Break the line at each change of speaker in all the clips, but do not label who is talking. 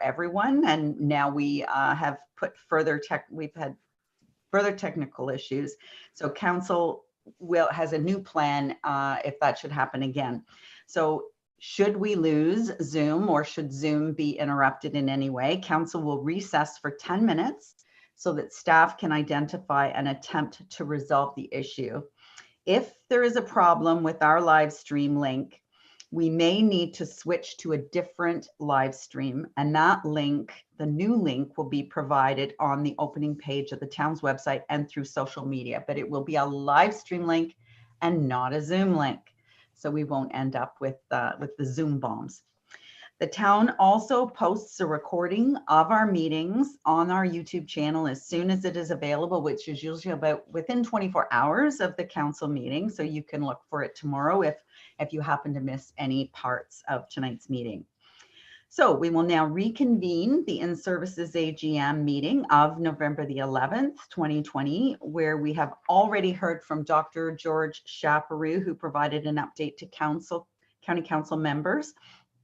everyone. And now we have put we've had further technical issues. So council has a new plan if that should happen again. So should we lose Zoom or should Zoom be interrupted in any way, council will recess for 10 minutes so that staff can identify and attempt to resolve the issue. If there is a problem with our live stream link, we may need to switch to a different live stream, and that link, the new link, will be provided on the opening page of the town's website and through social media, but it will be a live stream link and not a Zoom link. So we won't end up with the Zoom bombs. The town also posts a recording of our meetings on our YouTube channel as soon as it is available, which is usually about within 24 hours of the council meeting. So you can look for it tomorrow if you happen to miss any parts of tonight's meeting. So we will now reconvene the In-Services AGM meeting of November the 11th, 2020, where we have already heard from Dr. George Chaperoux, who provided an update to county council members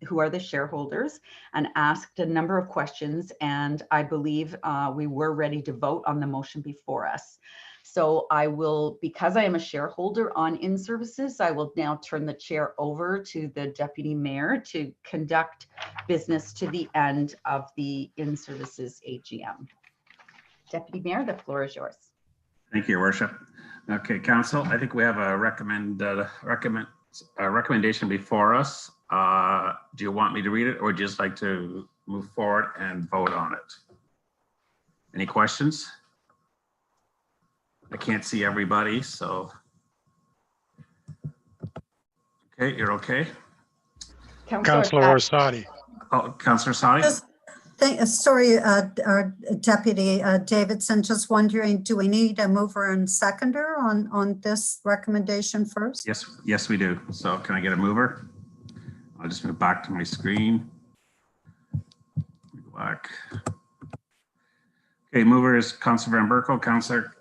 who are the shareholders and asked a number of questions. And I believe we were ready to vote on the motion before us. So I will, because I am a shareholder on In-Services, I will now turn the chair over to the deputy mayor to conduct business to the end of the In-Services AGM. Deputy Mayor, the floor is yours.
Thank you, Your Worship. Okay, Council, I think we have a recommendation before us. Do you want me to read it or just like to move forward and vote on it? Any questions? I can't see everybody, so. Okay, you're okay.
Councillor Orsatti.
Oh, Councillor Orsatti.
Sorry, our Deputy Davidson, just wondering, do we need a mover and seconder on this recommendation first?
Yes, we do. So can I get a mover? I'll just move back to my screen. Go back. Okay, mover is Councillor Van Berkel, Councillor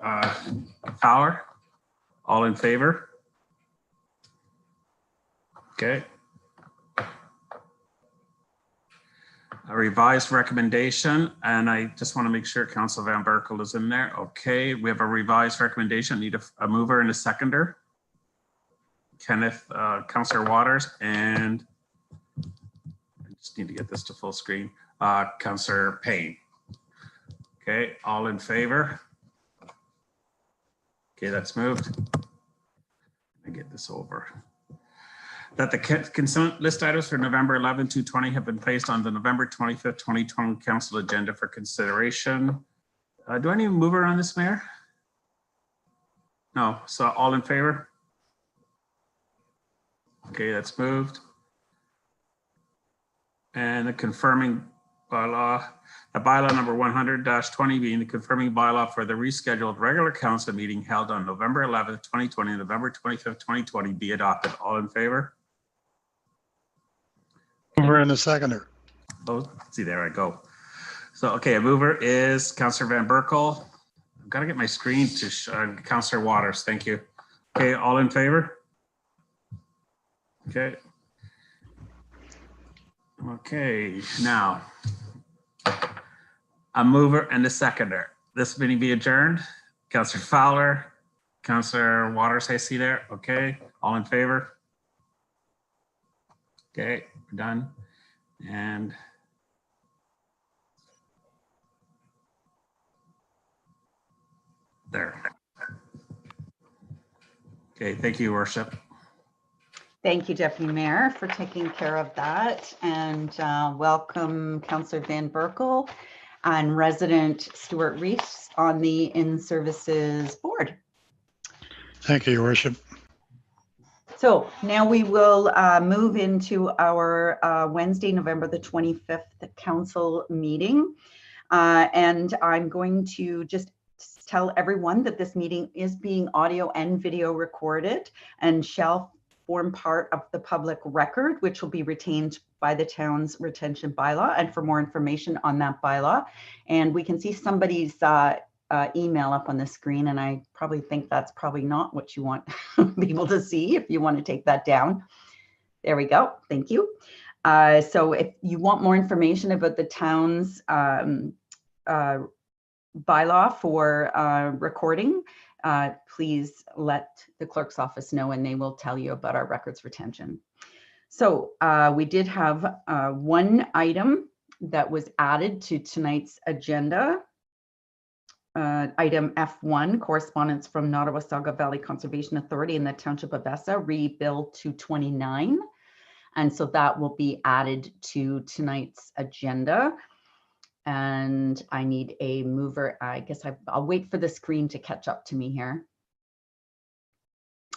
Fowler. All in favor? Okay. A revised recommendation, and I just want to make sure Councillor Van Berkel is in there. Okay, we have a revised recommendation. Need a mover and a seconder. Kenneth, Councillor Waters, and I just need to get this to full screen. Councillor Payne. Okay, all in favor? Okay, that's moved. I get this over. That the consent list items for November 11, 2020 have been placed on the November 25th, 2020 council agenda for consideration. Do I need a mover on this, Mayor? No, so all in favor? Okay, that's moved. And the confirming bylaw, the bylaw number 100-20 being the confirming bylaw for the rescheduled regular council meeting held on November 11th, 2020, and November 25th, 2020 be adopted. All in favor?
Mover and a seconder.
Oh, see, there I go. So, okay, a mover is Councillor Van Berkel. I've got to get my screen to show Councillor Waters. Thank you. Okay, all in favor? Okay. Okay, now a mover and a seconder. This meeting be adjourned. Councillor Fowler, Councillor Waters, I see there. Okay, all in favor? Okay, we're done. And there. Okay, thank you, Worship.
Thank you, Deputy Mayor, for taking care of that. And welcome Councillor Van Berkel and resident Stuart Rees on the In-Services Board.
Thank you, Your Worship.
So now we will move into our Wednesday, November the 25th council meeting. And I'm going to just tell everyone that this meeting is being audio and video recorded and shall form part of the public record, which will be retained by the town's retention bylaw. And for more information on that bylaw, and we can see somebody's email up on the screen, and I probably think that's probably not what you want people to see if you want to take that down. There we go. Thank you. So if you want more information about the town's bylaw for recording, please let the clerk's office know and they will tell you about our records retention. So we did have one item that was added to tonight's agenda. Item F1, correspondence from Nottawasaga Valley Conservation Authority in the Township of Essa, Re-Bill 229. And so that will be added to tonight's agenda. And I need a mover. I guess I'll wait for the screen to catch up to me here.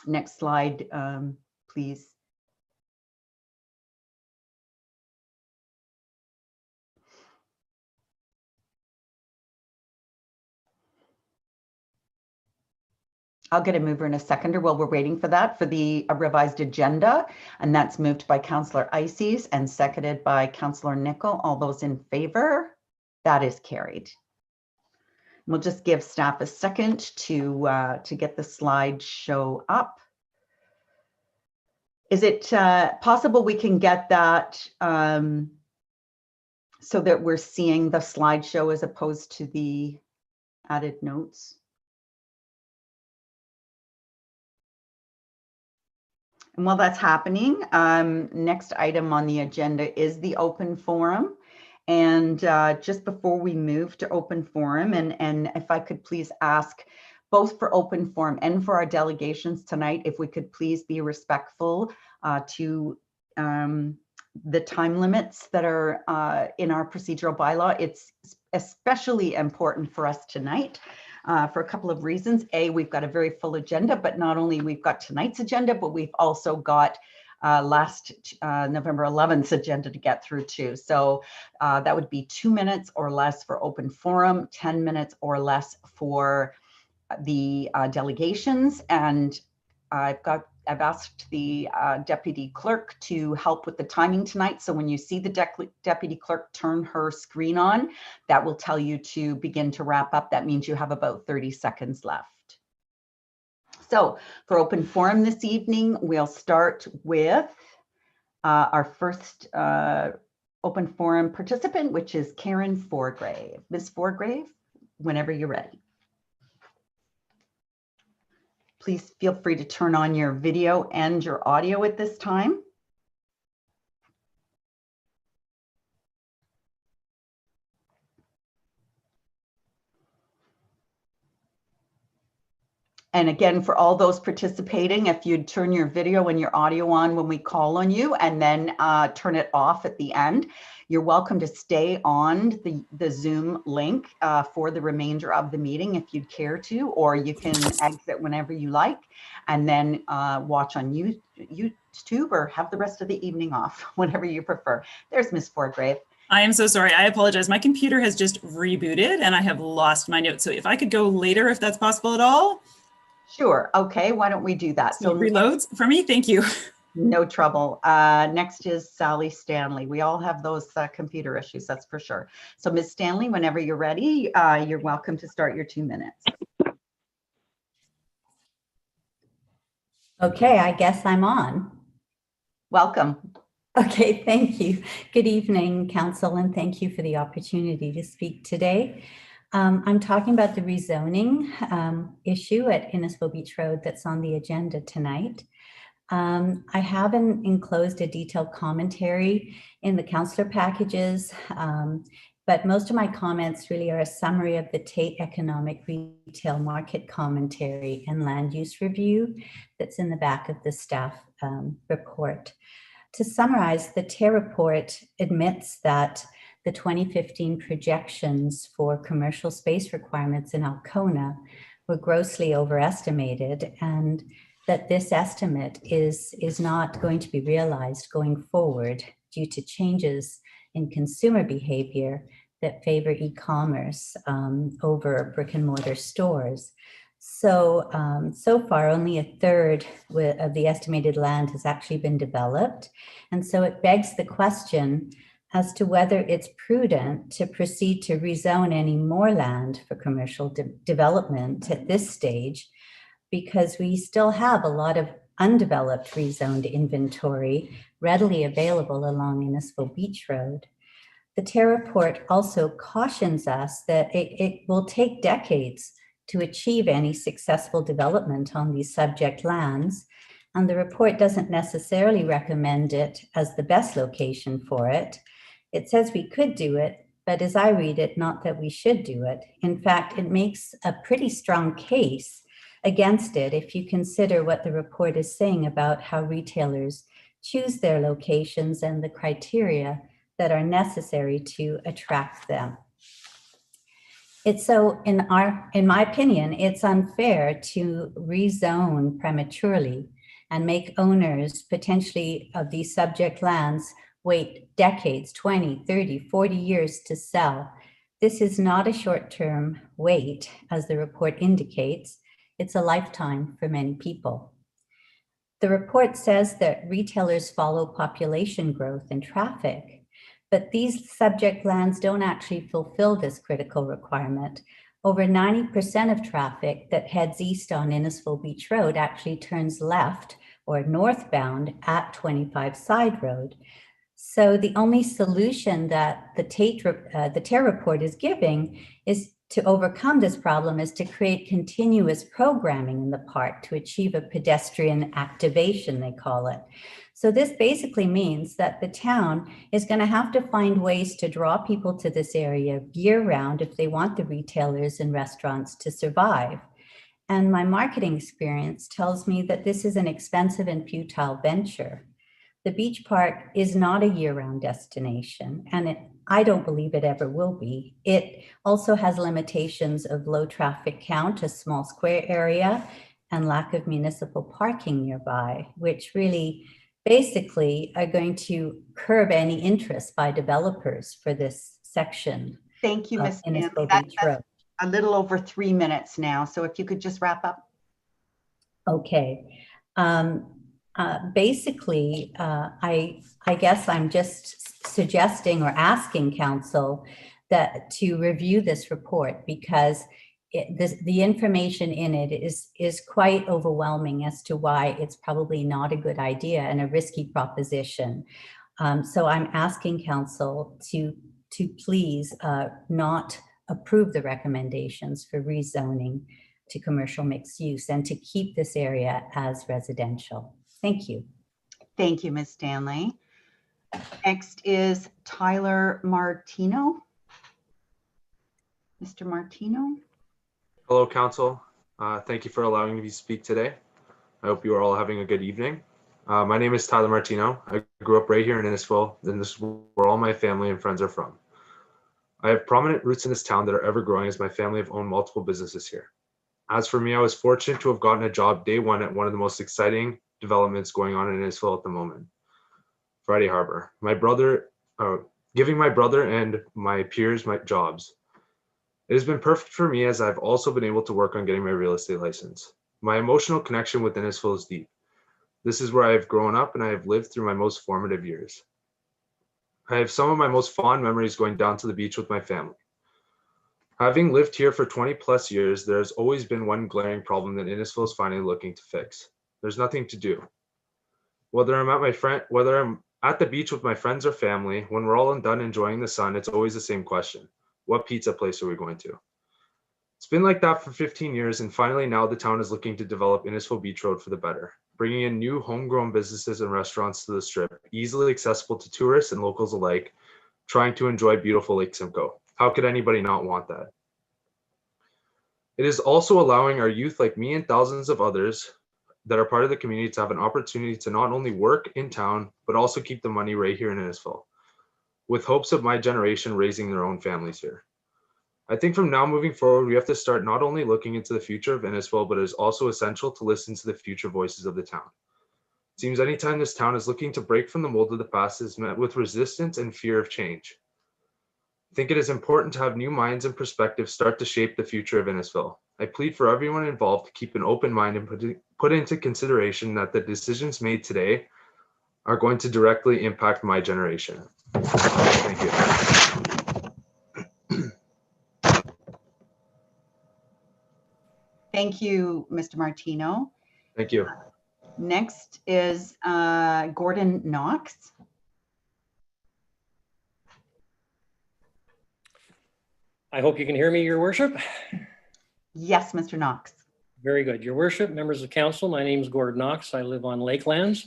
Next slide, please. I'll get a mover and a seconder while we're waiting for that, for the revised agenda. And that's moved by Councillor Ices and seconded by Councillor Nicol. All those in favor? That is carried. We'll just give staff a second to get the slideshow up. Is it possible we can get that so that we're seeing the slideshow as opposed to the added notes? And while that's happening, next item on the agenda is the open forum. And just before we move to open forum, and if I could please ask both for open forum and for our delegations tonight, if we could please be respectful to the time limits that are in our procedural bylaw. It's especially important for us tonight. For a couple of reasons. A, we've got a very full agenda, but not only we've got tonight's agenda, but we've also got last November 11th agenda to get through too. So that would be 2 minutes or less for open forum, 10 minutes or less for the delegations. And I've asked the deputy clerk to help with the timing tonight. So when you see the deputy clerk turn her screen on, that will tell you to begin to wrap up. That means you have about 30 seconds left. So for open forum this evening, we'll start with our first open forum participant, which is Karen Forgrave. Ms. Forgrave, whenever you're ready. Please feel free to turn on your video and your audio at this time. And again, for all those participating, if you'd turn your video and your audio on when we call on you and then turn it off at the end, you're welcome to stay on the Zoom link for the remainder of the meeting if you'd care to, or you can exit whenever you like and then watch on YouTube or have the rest of the evening off, whatever you prefer. There's Ms. Forgrave.
I am so sorry. I apologize. My computer has just rebooted and I have lost my notes. So if I could go later, if that's possible at all.
Sure. Okay. Why don't we do that?
So reloads for me. Thank you.
No trouble. Next is Sally Stanley. We all have those computer issues, that's for sure. So Ms. Stanley, whenever you're ready, you're welcome to start your 2 minutes.
Okay, I guess I'm on.
Welcome.
Okay, thank you. Good evening, Council, and thank you for the opportunity to speak today. I'm talking about the rezoning issue at Innisfil Beach Road that's on the agenda tonight. I haven't enclosed a detailed commentary in the councillor packages, but most of my comments really are a summary of the Tate Economic Retail Market Commentary and Land Use Review that's in the back of the staff report. To summarize, the TARE report admits that the 2015 projections for commercial space requirements in Alcona were grossly overestimated, and that this estimate is not going to be realized going forward due to changes in consumer behavior that favor e-commerce over brick and mortar stores. So, so far, only a third of the estimated land has actually been developed. And so it begs the question as to whether it's prudent to proceed to rezone any more land for commercial development at this stage, because we still have a lot of undeveloped rezoned inventory readily available along Innisfil Beach Road. The TARE report also cautions us that it will take decades to achieve any successful development on these subject lands, and the report doesn't necessarily recommend it as the best location for it. It says we could do it, but as I read it, not that we should do it. In fact, it makes a pretty strong case against it if you consider what the report is saying about how retailers choose their locations and the criteria that are necessary to attract them. It's so, in my opinion, it's unfair to rezone prematurely and make owners potentially of these subject lands wait decades, 20, 30, 40 years to sell. This is not a short-term wait, as the report indicates. It's a lifetime for many people. The report says that retailers follow population growth and traffic, but these subject lands don't actually fulfill this critical requirement. Over 90% of traffic that heads east on Innisfil Beach Road actually turns left or northbound at 25 Side Road. So the only solution that the TARE report is giving is to overcome this problem is to create continuous programming in the park to achieve a pedestrian activation, they call it. So this basically means that the town is going to have to find ways to draw people to this area year-round if they want the retailers and restaurants to survive. And my marketing experience tells me that this is an expensive and futile venture. The beach park is not a year-round destination, and I don't believe it ever will be. It also has limitations of low traffic count, a small square area, and lack of municipal parking nearby, which really basically are going to curb any interest by developers for this section.
Thank you, Ms. Stanley.
Innisfil Beach Road.
A little over 3 minutes now, so if you could just wrap up.
Okay. Basically, I guess I'm just suggesting or asking council that to review this report, because the information in it is quite overwhelming as to why it's probably not a good idea and a risky proposition. So I'm asking council to please not approve the recommendations for rezoning to commercial mixed use and to keep this area as residential. Thank you.
Thank you, Ms. Stanley. Next is Tyler Martino. Mr. Martino.
Hello, Council. Thank you for allowing me to speak today. I hope you are all having a good evening. My name is Tyler Martino. I grew up right here in Innisfil, and this is where all my family and friends are from. I have prominent roots in this town that are ever growing, as my family have owned multiple businesses here. As for me, I was fortunate to have gotten a job day one at one of the most exciting developments going on in Innisfil at the moment, Friday Harbor. Giving my brother and my peers my jobs. It has been perfect for me, as I've also been able to work on getting my real estate license. My emotional connection with Innisfil is deep. This is where I have grown up and I have lived through my most formative years. I have some of my most fond memories going down to the beach with my family. Having lived here for 20 plus years, there has always been one glaring problem that Innisfil is finally looking to fix. There's nothing to do. Whether I'm at the beach with my friends or family, when we're all done enjoying the sun, it's always the same question. What pizza place are we going to? It's been like that for 15 years, and finally now the town is looking to develop Innisfil Beach Road for the better, bringing in new homegrown businesses and restaurants to the strip, easily accessible to tourists and locals alike, trying to enjoy beautiful Lake Simcoe. How could anybody not want that? It is also allowing our youth like me and thousands of others that are part of the community to have an opportunity to not only work in town, but also keep the money right here in Innisfil, with hopes of my generation raising their own families here. I think from now moving forward, we have to start not only looking into the future of Innisfil, but it is also essential to listen to the future voices of the town. It seems anytime this town is looking to break from the mold of the past is met with resistance and fear of change. I think it is important to have new minds and perspectives start to shape the future of Innisfil. I plead for everyone involved to keep an open mind and put into consideration that the decisions made today are going to directly impact my generation. Thank you.
Thank you, Mr. Martino.
Thank you.
Next is Gordon Knox.
I hope you can hear me, Your Worship.
Yes, Mr. Knox.
Very good. Your Worship, members of council, my name is Gordon Knox. I live on Lakelands.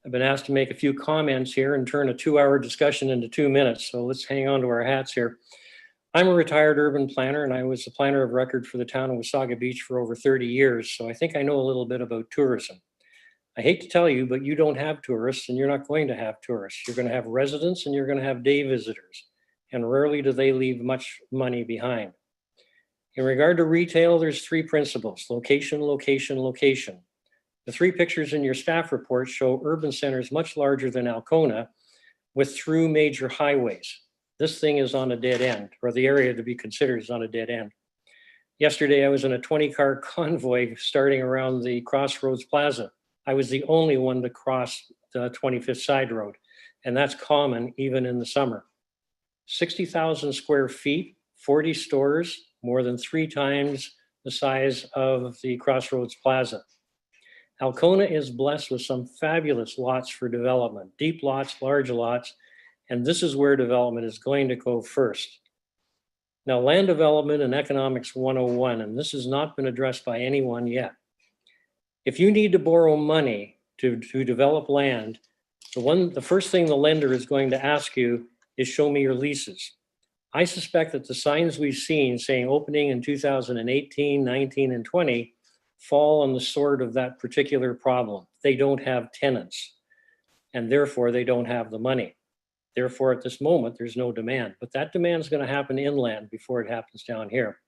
I've been asked to make a few comments here and turn a 2-hour discussion into 2 minutes. So let's hang on to our hats here. I'm a retired urban planner, and I was the planner of record for the town of Wasaga Beach for over 30 years. So I think I know a little bit about tourism. I hate to tell you, but you don't have tourists, and you're not going to have tourists. You're going to have residents and you're going to have day visitors. And rarely do they leave much money behind. In regard to retail, there's 3 principles: location, location, location. The 3 pictures in your staff report show urban centers much larger than Alcona with through major highways. This thing is on a dead end, or the area to be considered is on a dead end. Yesterday, I was in a 20-car convoy starting around the Crossroads Plaza. I was the only one to cross the 25th Side Road, and that's common even in the summer. 60,000 square feet, 40 stores, more than 3 times the size of the Crossroads Plaza. Alcona is blessed with some fabulous lots for development, deep lots, large lots, and this is where development is going to go first. Now, land development and economics 101, and this has not been addressed by anyone yet. If you need to borrow money to develop land, the first thing the lender is going to ask you is show me your leases. I suspect that the signs we've seen saying opening in 2018, 19, and 20 fall on the sword of that particular problem. They don't have tenants, and therefore they don't have the money. Therefore, at this moment, there's no demand, but that demand is going to happen inland before it happens down here.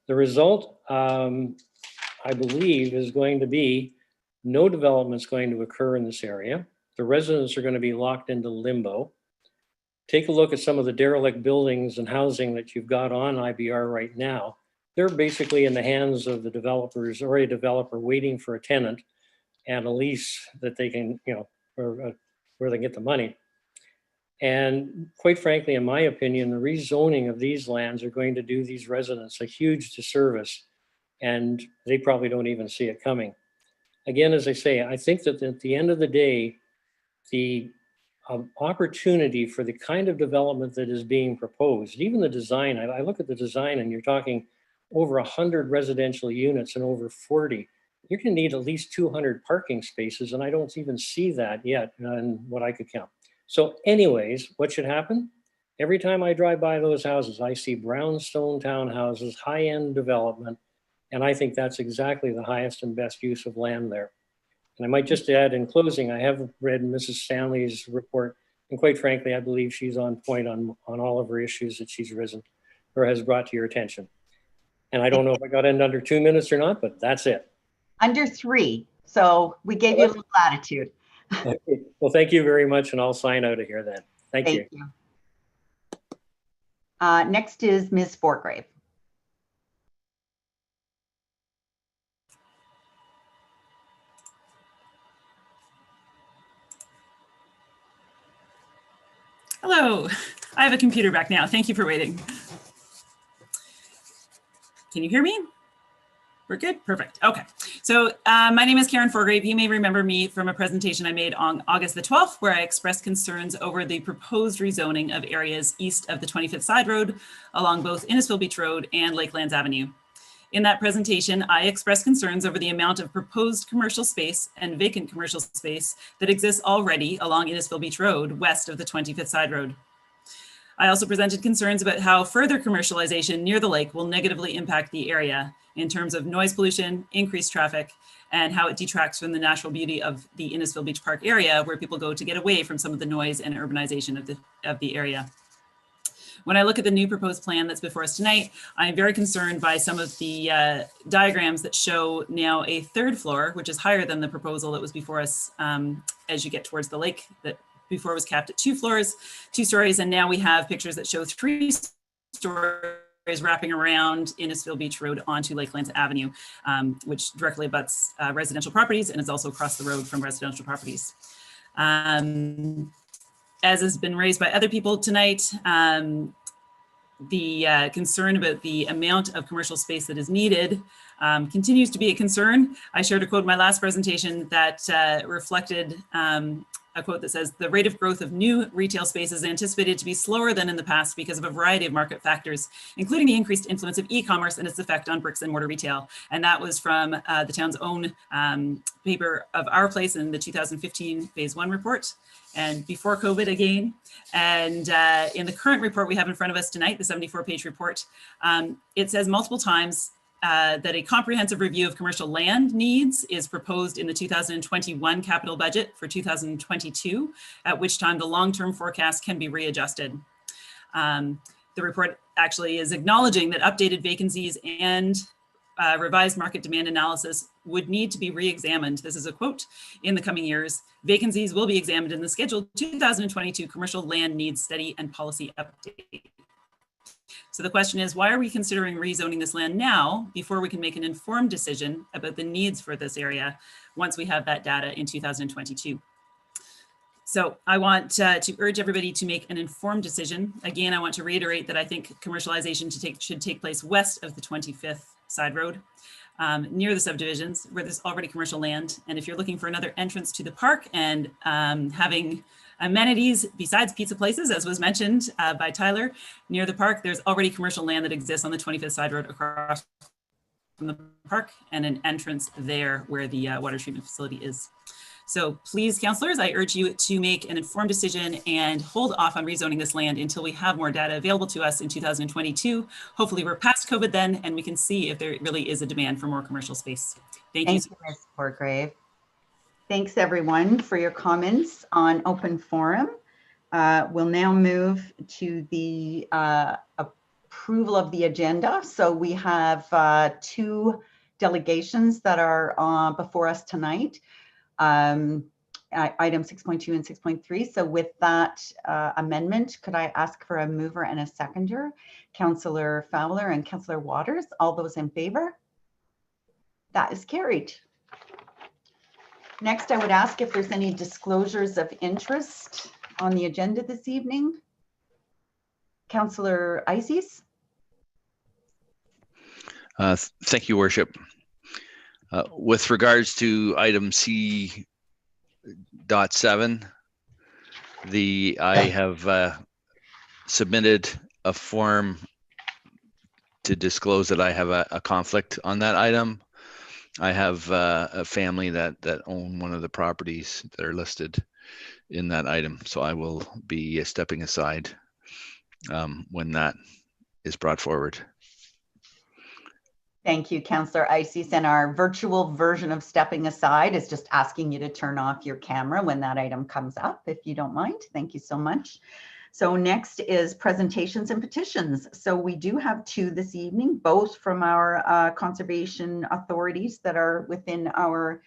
The result, I believe, is going to be no development is going to occur in this area. The residents are going to be locked into limbo. Take a look at some of the derelict buildings and housing that you've got on IBR right now. They're basically in the hands of the developers or a developer waiting for a tenant and a lease that they can, or where they get the money. And quite frankly, in my opinion, the rezoning of these lands are going to do these residents a huge disservice, and they probably don't even see it coming. Again, as I say, I think that at the end of the day, the opportunity for the kind of development that is being proposed, even the design, I look at the design and you're talking over 100 residential units and over 40. You're going to need at least 200 parking spaces, and I don't even see that yet in what I could count. So anyways, what should happen? Every time I drive by those houses, I see brownstone townhouses, high-end development, and I think that's exactly the highest and best use of land there. And I might just add in closing, I have read Mrs. Stanley's report, and quite frankly, I believe she's on point on all of her issues that she's risen or has brought to your attention. And I don't know if I got in under 2 minutes or not, but that's it.
Under 3. So we gave you a little latitude.
Okay. Well, thank you very much, and I'll sign out of here then. Thank you.
Next is Ms. Forgrave.
Hello, I have a computer back now. Thank you for waiting. Can you hear me? We're good? Perfect. Okay. So my name is Karen Forgrave. You may remember me from a presentation I made on August the 12th, where I expressed concerns over the proposed rezoning of areas east of the 25th Side Road along both Innisfil Beach Road and Lakelands Avenue. In that presentation, I expressed concerns over the amount of proposed commercial space and vacant commercial space that exists already along Innisfil Beach Road west of the 25th Side Road. I also presented concerns about how further commercialization near the lake will negatively impact the area in terms of noise pollution, increased traffic, and how it detracts from the natural beauty of the Innisfil Beach Park area, where people go to get away from some of the noise and urbanization of the area. When I look at the new proposed plan that's before us tonight, I'm very concerned by some of the diagrams that show now a 3rd floor, which is higher than the proposal that was before us as you get towards the lake, that before was capped at 2 stories, and now we have pictures that show 3 stories wrapping around Innisfil Beach Road onto Lakelands Avenue, which directly abuts residential properties, and is also across the road from residential properties. As has been raised by other people tonight, the concern about the amount of commercial space that is needed continues to be a concern. I shared a quote in my last presentation that reflected a quote that says, "The rate of growth of new retail space is anticipated to be slower than in the past because of a variety of market factors, including the increased influence of e-commerce and its effect on bricks and mortar retail." And that was from the town's own paper of Our Place in the 2015 Phase 1 report, and before COVID again. And in the current report we have in front of us tonight, the 74-page report, it says multiple times that a comprehensive review of commercial land needs is proposed in the 2021 capital budget for 2022, at which time the long-term forecast can be readjusted. The report actually is acknowledging that updated vacancies and revised market demand analysis would need to be re-examined. This is a quote: "In the coming years, vacancies will be examined in the scheduled 2022 commercial land needs study and policy update." So the question is, why are we considering rezoning this land now before we can make an informed decision about the needs for this area once we have that data in 2022? So I want to urge everybody to make an informed decision. Again, I want to reiterate that I think commercialization should take place west of the 25th Side Road, near the subdivisions where there's already commercial land. And if you're looking for another entrance to the park and having amenities besides pizza places, as was mentioned by Tyler, near the park, there's already commercial land that exists on the 25th Side Road across from the park, and an entrance there where the water treatment facility is. So please, councillors, I urge you to make an informed decision and hold off on rezoning this land until we have more data available to us in 2022. Hopefully we're past COVID then, and we can see if there really is a demand for more commercial space. Thank you.
Thank you, Ms. Portgrave. Thanks everyone for your comments on open forum. We'll now move to the approval of the agenda. So we have two delegations that are before us tonight. Item 6.2 and 6.3. So with that amendment, could I ask for a mover and a seconder? Councillor Fowler and Councillor Waters, all those in favor? That is carried. Next, I would ask if there's any disclosures of interest on the agenda this evening. Councillor Eisses.
Thank you, Worship. With regards to item C.7, I have submitted a form to disclose that I have a conflict on that item. I have a family that own one of the properties that are listed in that item, so I will be stepping aside when that is brought forward.
Thank you, Councillor Eisses. And our virtual version of stepping aside is just asking you to turn off your camera when that item comes up, if you don't mind. Thank you so much. So next is presentations and petitions. So we do have two this evening, both from our conservation authorities that are within our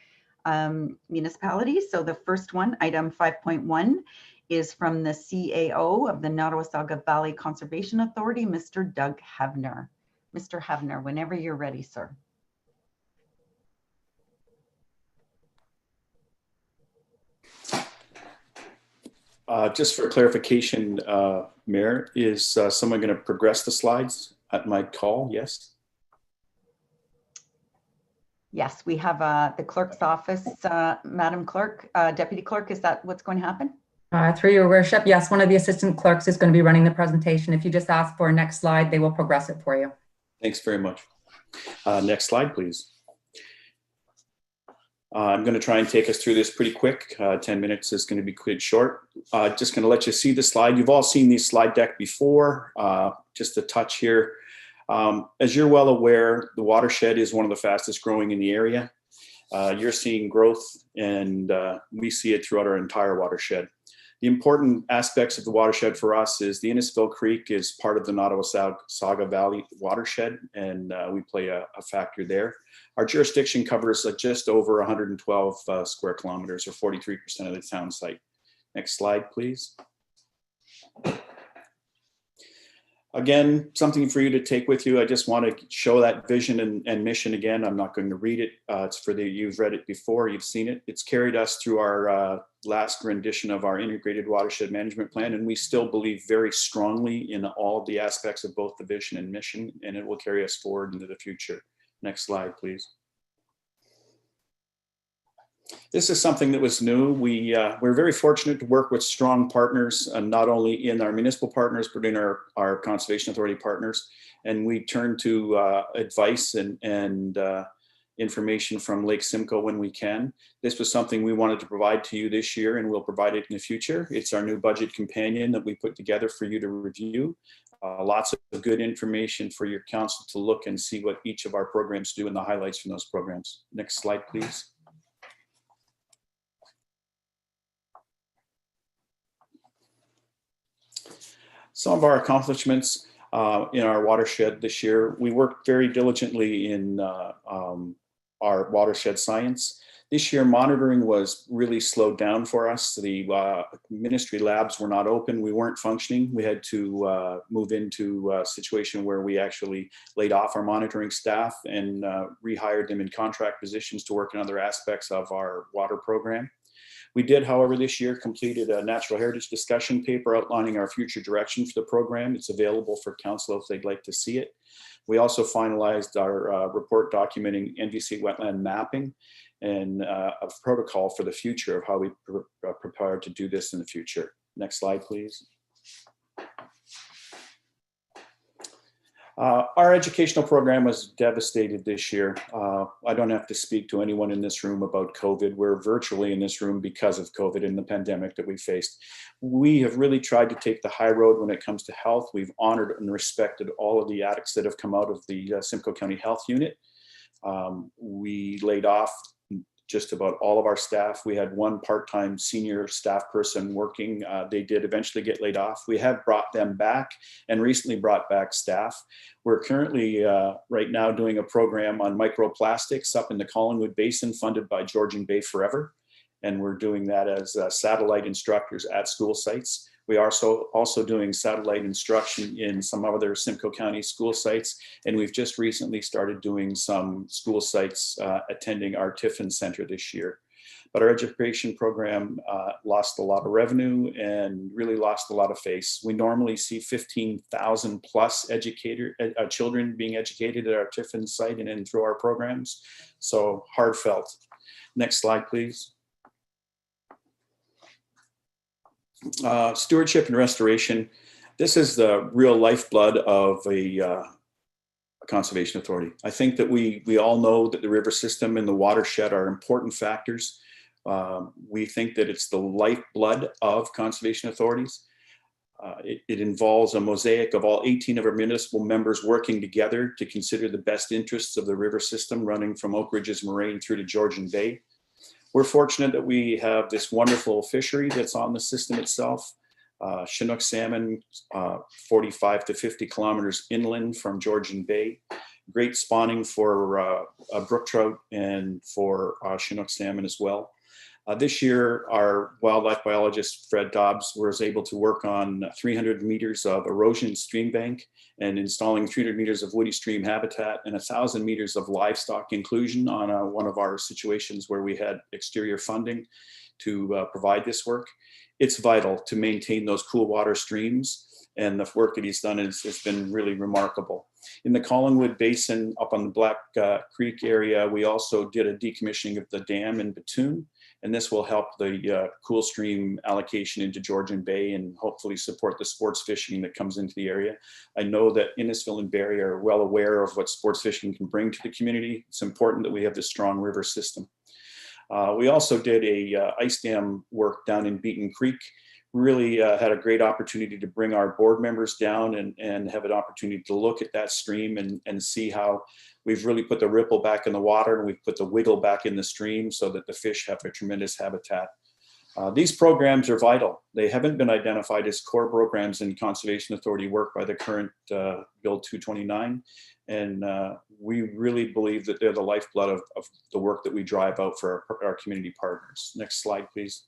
municipalities. So the first one, item 5.1, is from the CAO of the Nottawasaga Valley Conservation Authority, Mr. Doug Havner. Mr. Havner, whenever you're ready, sir.
Just for clarification, Mayor, is someone going to progress the slides at my call? Yes.
Yes, we have the clerk's office, Madam Clerk, Deputy Clerk. Is that what's going to happen?
Through your worship, yes, one of the assistant clerks is going to be running the presentation. If you just ask for a next slide, they will progress it for you.
Thanks very much. Next slide, please. I'm going to try and take us through this pretty quick. 10 minutes is going to be quite short. Just going to let you see the slide. You've all seen these slide deck before, just a touch here. As you're well aware, the watershed is one of the fastest growing in the area. You're seeing growth, and we see it throughout our entire watershed. The important aspects of the watershed for us is the Innisfil Creek is part of the Nottawasaga Valley watershed, and we play a factor there. Our jurisdiction covers just over 112 square kilometers, or 43% of the town site. Next slide, please. Again, something for you to take with you. I just want to show that vision and mission again. I'm not going to read it. It's for you've read it before, you've seen it. It's carried us through our last rendition of our integrated watershed management plan, and we still believe very strongly in all of the aspects of both the vision and mission, and it will carry us forward into the future. Next slide, please. This is something that was new. We're very fortunate to work with strong partners, not only in our municipal partners, but in our Conservation Authority partners. And we turn to advice and information from Lake Simcoe when we can. This was something we wanted to provide to you this year, and we'll provide it in the future. It's our new budget companion that we put together for you to review. Lots of good information for your council to look and see what each of our programs do and the highlights from those programs. Next slide, please. Some of our accomplishments in our watershed this year, we worked very diligently in our watershed science. This year, monitoring was really slowed down for us. The ministry labs were not open. We weren't functioning. We had to move into a situation where we actually laid off our monitoring staff and rehired them in contract positions to work in other aspects of our water program. We did, however, this year completed a natural heritage discussion paper outlining our future direction for the program. It's available for council if they'd like to see it. We also finalized our report documenting NVC wetland mapping and a protocol for the future of how we prepare to do this in the future. Next slide, please. Our educational program was devastated this year. I don't have to speak to anyone in this room about COVID. We're virtually in this room because of COVID and the pandemic that we faced. We have really tried to take the high road when it comes to health. We've honored and respected all of the addicts that have come out of the Simcoe County Health Unit. We laid off just about all of our staff. We had one part-time senior staff person working. They did eventually get laid off. We have brought them back and recently brought back staff. We're currently right now doing a program on microplastics up in the Collingwood Basin funded by Georgian Bay Forever. And we're doing that as satellite instructors at school sites. We are also doing satellite instruction in some other Simcoe County school sites. And we've just recently started doing some school sites attending our Tiffin Center this year. But our education program lost a lot of revenue and really lost a lot of face. We normally see 15,000 plus children being educated at our Tiffin site and through our programs. So heartfelt. Next slide, please. Stewardship and restoration. This is the real lifeblood of a conservation authority. I think that we all know that the river system and the watershed are important factors. We think that it's the lifeblood of conservation authorities. It involves a mosaic of all 18 of our municipal members working together to consider the best interests of the river system running from Oak Ridges Moraine through to Georgian Bay. We're fortunate that we have this wonderful fishery that's on the system itself. Chinook salmon, 45 to 50 kilometers inland from Georgian Bay. Great spawning for brook trout and for Chinook salmon as well. This year, our wildlife biologist, Fred Dobbs, was able to work on 300 meters of erosion stream bank and installing 300 meters of woody stream habitat and 1,000 meters of livestock inclusion on one of our situations where we had exterior funding to provide this work. It's vital to maintain those cool water streams, and the work that he's done has been really remarkable. In the Collingwood Basin up on the Black Creek area, we also did a decommissioning of the dam in Batoon, and this will help the cool stream allocation into Georgian Bay and hopefully support the sports fishing that comes into the area. I know that Innisfil and Barrie are well aware of what sports fishing can bring to the community. It's important that we have this strong river system. We also did a ice dam work down in Beaton Creek. Really had a great opportunity to bring our board members down and have an opportunity to look at that stream and see how we've really put the ripple back in the water and we've put the wiggle back in the stream so that the fish have a tremendous habitat. These programs are vital. They haven't been identified as core programs in Conservation Authority work by the current Bill 229. And we really believe that they're the lifeblood of the work that we drive out for our community partners. Next slide, please.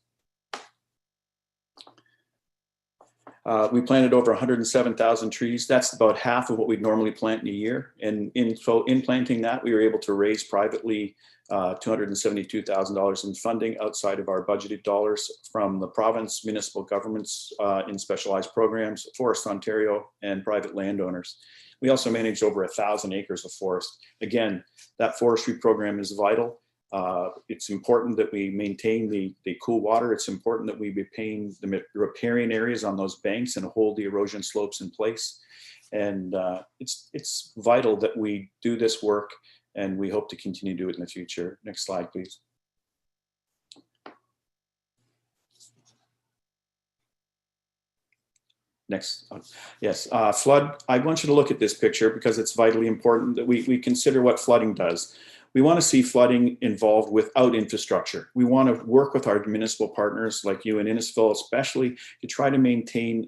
We planted over 107,000 trees. That's about half of what we'd normally plant in a year. And in planting that, we were able to raise privately $272,000 in funding outside of our budgeted dollars from the province, municipal governments in specialized programs, Forest Ontario, and private landowners. We also managed over 1,000 acres of forest. Again, that forestry program is vital. It's important that we maintain the cool water. It's important that we maintain the riparian areas on those banks and hold the erosion slopes in place. And it's vital that we do this work, and we hope to continue to do it in the future. Next slide, please. Next, yes, flood. I want you to look at this picture because it's vitally important that we consider what flooding does. We want to see flooding involved without infrastructure. We want to work with our municipal partners like you in Innisfil, especially to try to maintain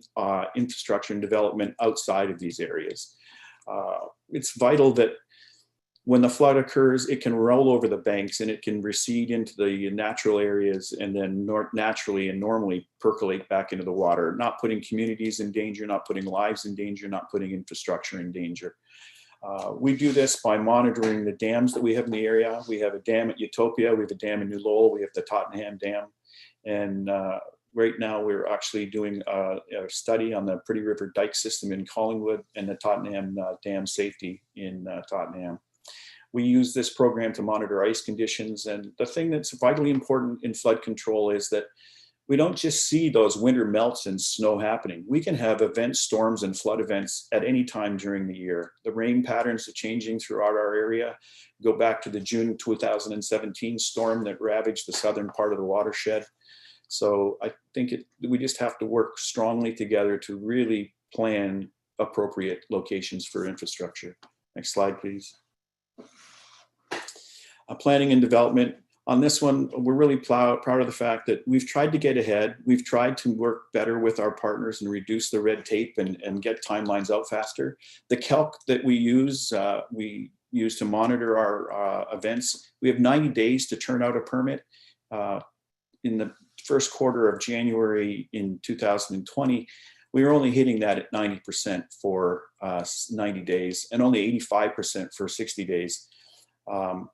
infrastructure and development outside of these areas. It's vital that when the flood occurs, it can roll over the banks and it can recede into the natural areas and then naturally and normally percolate back into the water, not putting communities in danger, not putting lives in danger, not putting infrastructure in danger. We do this by monitoring the dams that we have in the area. We have a dam at Utopia, we have a dam in New Lowell, we have the Tottenham Dam. And right now we're actually doing a study on the Pretty River Dike system in Collingwood and the Tottenham Dam safety in Tottenham. We use this program to monitor ice conditions. And the thing that's vitally important in flood control is that we don't just see those winter melts and snow happening. We can have events, storms, and flood events at any time during the year. The rain patterns are changing throughout our area. Go back to the June 2017 storm that ravaged the southern part of the watershed. So I think we just have to work strongly together to really plan appropriate locations for infrastructure. Next slide, please. Planning and development. On this one, we're really proud of the fact that we've tried to get ahead. We've tried to work better with our partners and reduce the red tape and get timelines out faster. The calc that we use to monitor our events. We have 90 days to turn out a permit. In the first quarter of January in 2020, we were only hitting that at 90% for 90 days and only 85% for 60 days.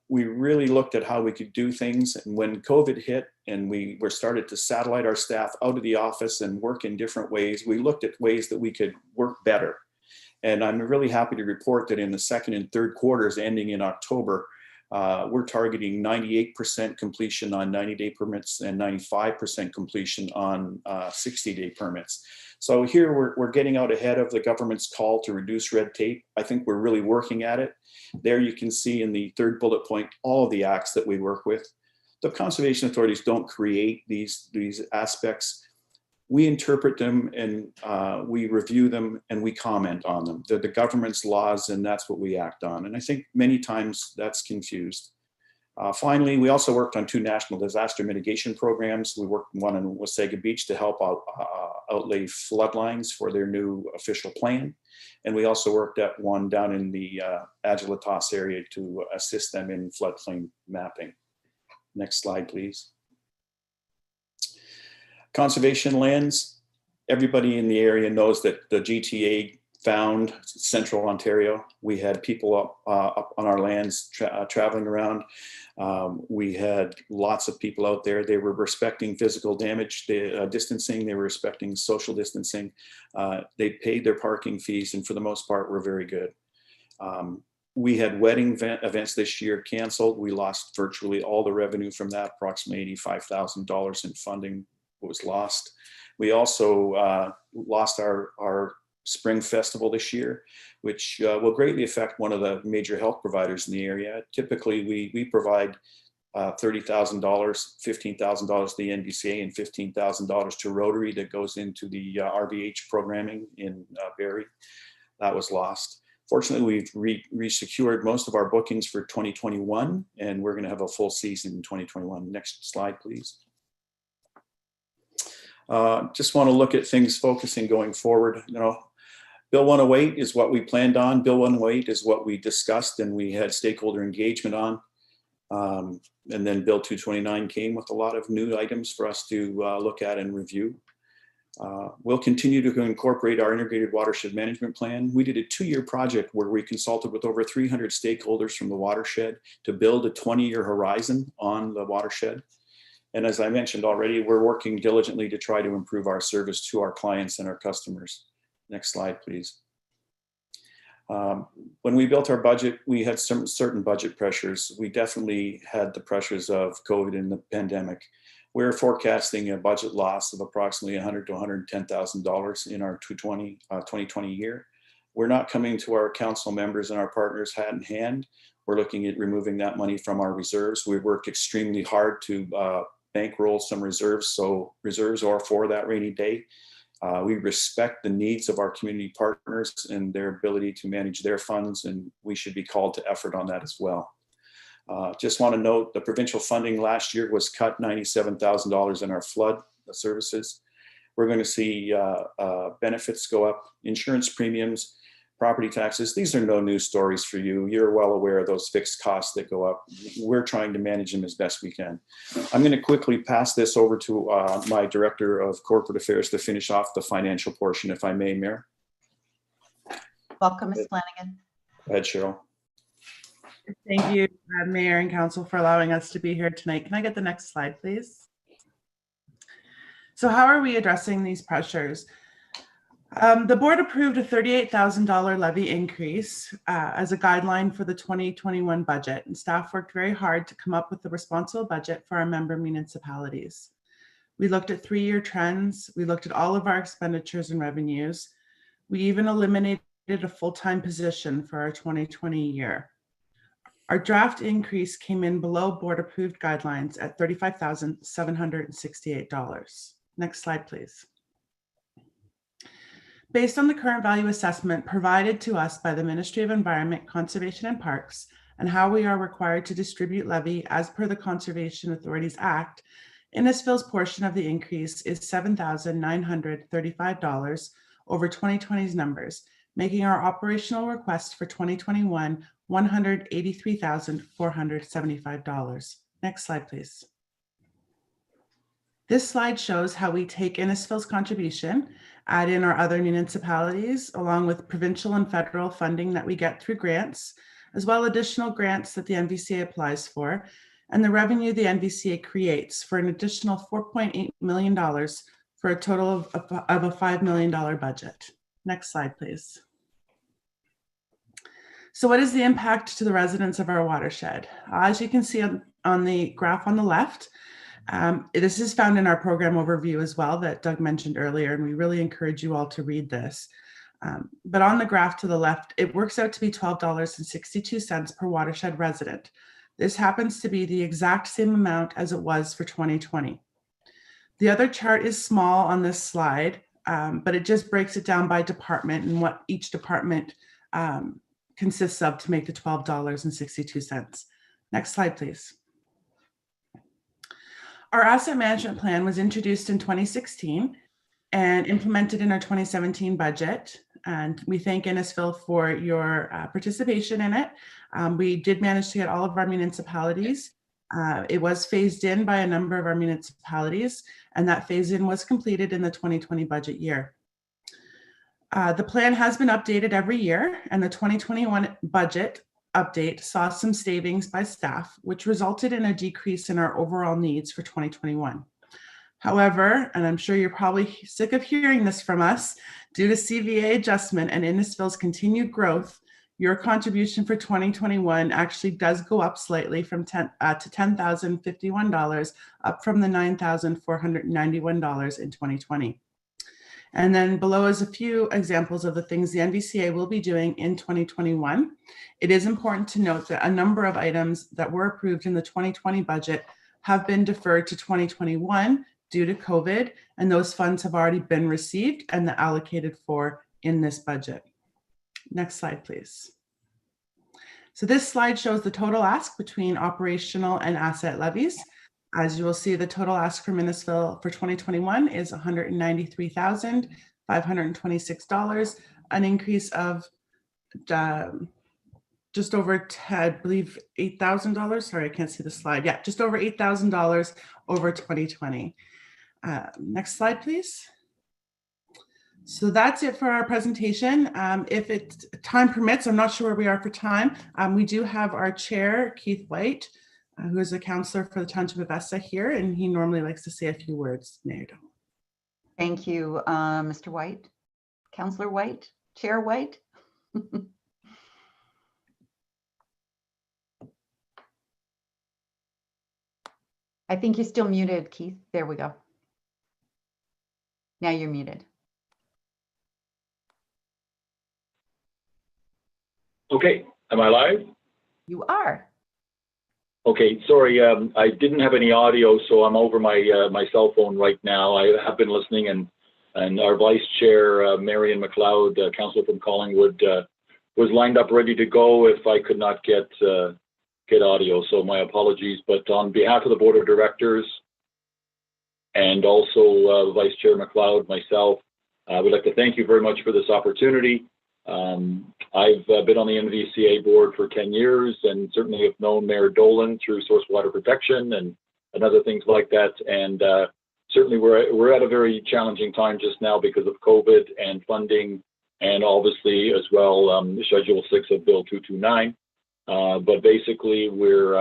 We really looked at how we could do things. And when COVID hit and we were started to satellite our staff out of the office and work in different ways, we looked at ways that we could work better. And I'm really happy to report that in the second and third quarters ending in October, we're targeting 98% completion on 90-day permits and 95% completion on 60-day permits. So here we're getting out ahead of the government's call to reduce red tape. I think we're really working at it. There you can see in the third bullet point, all of the acts that we work with. The conservation authorities don't create these aspects. We interpret them and we review them and we comment on them. They're the government's laws and that's what we act on. And I think many times that's confused. Finally, we also worked on 2 national disaster mitigation programs. We worked on one in Wasaga Beach to help outlay flood lines for their new official plan. And we also worked at one down in the Agilitas area to assist them in floodplain mapping. Next slide, please. Conservation lands. Everybody in the area knows that the GTA found Central Ontario. We had people up on our lands traveling around. We had lots of people out there. They were respecting physical damage distancing. They were respecting social distancing. They paid their parking fees and for the most part were very good. We had wedding events this year canceled. We lost virtually all the revenue from that. Approximately $85,000 in funding was lost. We also lost our Spring Festival this year, which will greatly affect one of the major health providers in the area. Typically, we provide $30,000, $15,000 to the NBCA and $15,000 to Rotary that goes into the RVH programming in Barrie. That was lost. Fortunately, we've resecured most of our bookings for 2021, and we're going to have a full season in 2021. Next slide, please. Just want to look at things focusing going forward. Bill 108 is what we planned on. Bill 108 is what we discussed and we had stakeholder engagement on. And then Bill 229 came with a lot of new items for us to look at and review. We'll continue to incorporate our integrated watershed management plan. We did a 2-year project where we consulted with over 300 stakeholders from the watershed to build a 20-year horizon on the watershed. And as I mentioned already, we're working diligently to try to improve our service to our clients and our customers. Next slide, please. When we built our budget, we had some certain budget pressures. We definitely had the pressures of COVID and the pandemic. We're forecasting a budget loss of approximately $100,000 to $110,000 in our 2020 year. We're not coming to our council members and our partners hat in hand. We're looking at removing that money from our reserves. We worked extremely hard to bankroll some reserves, so reserves are for that rainy day. We respect the needs of our community partners and their ability to manage their funds, and we should be called to effort on that as well. Just want to note the provincial funding last year was cut $97,000 in our flood services. We're going to see benefits go up, insurance premiums, property taxes. These are no news stories for you. You're well aware of those fixed costs that go up. We're trying to manage them as best we can. I'm going to quickly pass this over to my Director of Corporate Affairs to finish off the financial portion, if I may, Mayor.
Welcome, Ms. Flanagan.
Go ahead, Cheryl.
Thank you, Mayor and Council, for allowing us to be here tonight. Can I get the next slide, please? So how are we addressing these pressures? The board approved a $38,000 levy increase as a guideline for the 2021 budget, and staff worked very hard to come up with a responsible budget for our member municipalities. We looked at 3-year trends. We looked at all of our expenditures and revenues. We even eliminated a full-time position for our 2020 year. Our draft increase came in below board-approved guidelines at $35,768. Next slide, please. Based on the current value assessment provided to us by the Ministry of Environment, Conservation and Parks, and how we are required to distribute levy as per the Conservation Authorities Act, Innisfil's portion of the increase is $7,935 over 2020's numbers, making our operational request for 2021 $183,475. Next slide, please. This slide shows how we take Innisfil's contribution, add in our other municipalities, along with provincial and federal funding that we get through grants, as well as additional grants that the NVCA applies for, and the revenue the NVCA creates for an additional $4.8 million for a total of a $5 million budget. Next slide, please. So what is the impact to the residents of our watershed? As you can see on the graph on the left, this is found in our program overview as well that Doug mentioned earlier, and we really encourage you all to read this. But on the graph to the left, it works out to be $12.62 per watershed resident. This happens to be the exact same amount as it was for 2020. The other chart is small on this slide, but it just breaks it down by department and what each department consists of to make the $12.62. Next slide, please. Our asset management plan was introduced in 2016 and implemented in our 2017 budget. And we thank Innisfil for your participation in it. We did manage to get all of our municipalities. It was phased in by a number of our municipalities, and that phase-in was completed in the 2020 budget year. The plan has been updated every year, and the 2021 budget update saw some savings by staff, which resulted in a decrease in our overall needs for 2021. However, and I'm sure you're probably sick of hearing this from us, due to CVA adjustment and Innisfil's continued growth, your contribution for 2021 actually does go up slightly from to $10,051, up from the $9,491 in 2020. And then below is a few examples of the things the NVCA will be doing in 2021. It is important to note that a number of items that were approved in the 2020 budget have been deferred to 2021 due to COVID, and those funds have already been received and allocated for in this budget. Next slide, please. So this slide shows the total ask between operational and asset levies. As you will see, the total ask for Innisfil for 2021 is $193,526, an increase of just over, I believe, $8,000. Sorry, I can't see the slide. Yeah, just over $8,000 over 2020. Next slide, please. So that's it for our presentation. If time permits, I'm not sure where we are for time. We do have our chair, Keith White, who is a councillor for the Township of Vesta here, and he normally likes to say a few words. Mayor Dolan.
Thank you, Mr. White. Councillor White, Chair White. I think you're still muted, Keith. There we go. Now you're muted.
Okay, am I live?
You are.
Okay, sorry, I didn't have any audio, so I'm over my my cell phone right now. I have been listening, and our Vice Chair, Marion McLeod, Councillor from Collingwood, was lined up ready to go if I could not get audio, so my apologies. But on behalf of the Board of Directors and also Vice Chair McLeod, myself, I would like to thank you very much for this opportunity. I've been on the NVCA board for 10 years and certainly have known Mayor Dolan through source water protection and other things like that. And certainly we're at a very challenging time just now because of COVID and funding, and obviously as well Schedule 6 of Bill 229. But basically we're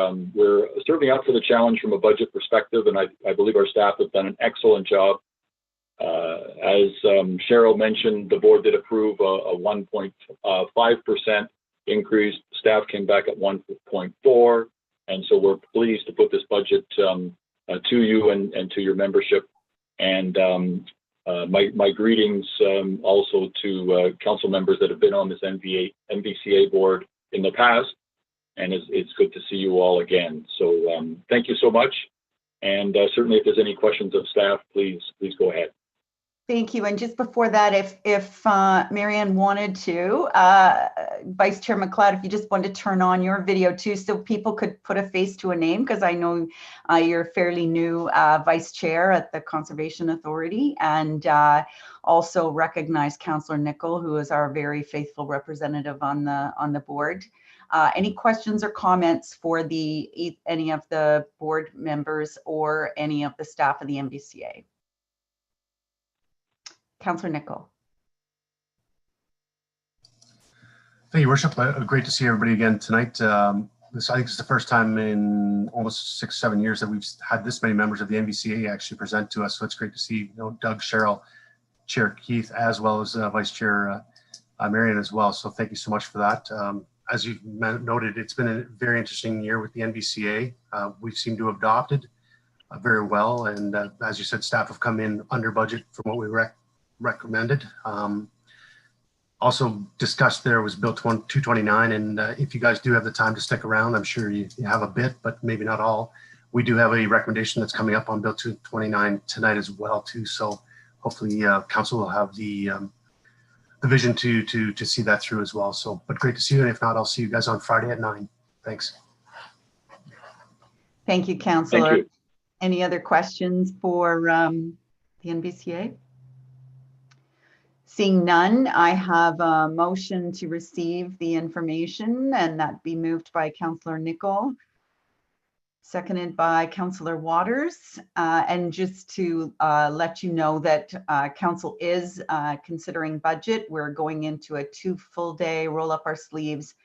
certainly up for the challenge from a budget perspective, and I believe our staff have done an excellent job. As Cheryl mentioned, the board did approve a 1.5% increase. Staff came back at 1.4%, and so we're pleased to put this budget to you and to your membership. And my greetings also to council members that have been on this NVCA board in the past, and it's good to see you all again. So thank you so much, and certainly if there's any questions of staff, please go ahead.
Thank you. And just before that, if Marianne wanted to, Vice Chair McLeod, if you just wanted to turn on your video too, so people could put a face to a name, because I know you're fairly new Vice Chair at the Conservation Authority, and also recognize Councillor Nicol, who is our very faithful representative on the board. Any questions or comments for any of the board members or any of the staff of the NVCA? Councillor Nicol.
Thank you, Worship. Great to see everybody again tonight. I think it's the first time in almost 6-7 years that we've had this many members of the NVCA actually present to us. So it's great to see Doug, Cheryl, Chair Keith, as well as Vice Chair Marion as well. So thank you so much for that. As you've noted, it's been a very interesting year with the NVCA. We seem to have adopted very well. And as you said, staff have come in under budget from what we recommended. Also discussed there was Bill 229, and if you guys do have the time to stick around, I'm sure you have a bit, but maybe not all. We do have a recommendation that's coming up on Bill 229 tonight as well too. So hopefully council will have the vision to see that through as well. So, but great to see you, and if not, I'll see you guys on Friday at 9. Thanks.
Thank you, Councillor.
Thank you.
Any other questions for the NVCA? Seeing none, I have a motion to receive the information, and that be moved by Councillor Nicol, seconded by Councillor Waters. And just to let you know that council is considering budget. We're going into a 2 full day roll up our sleeves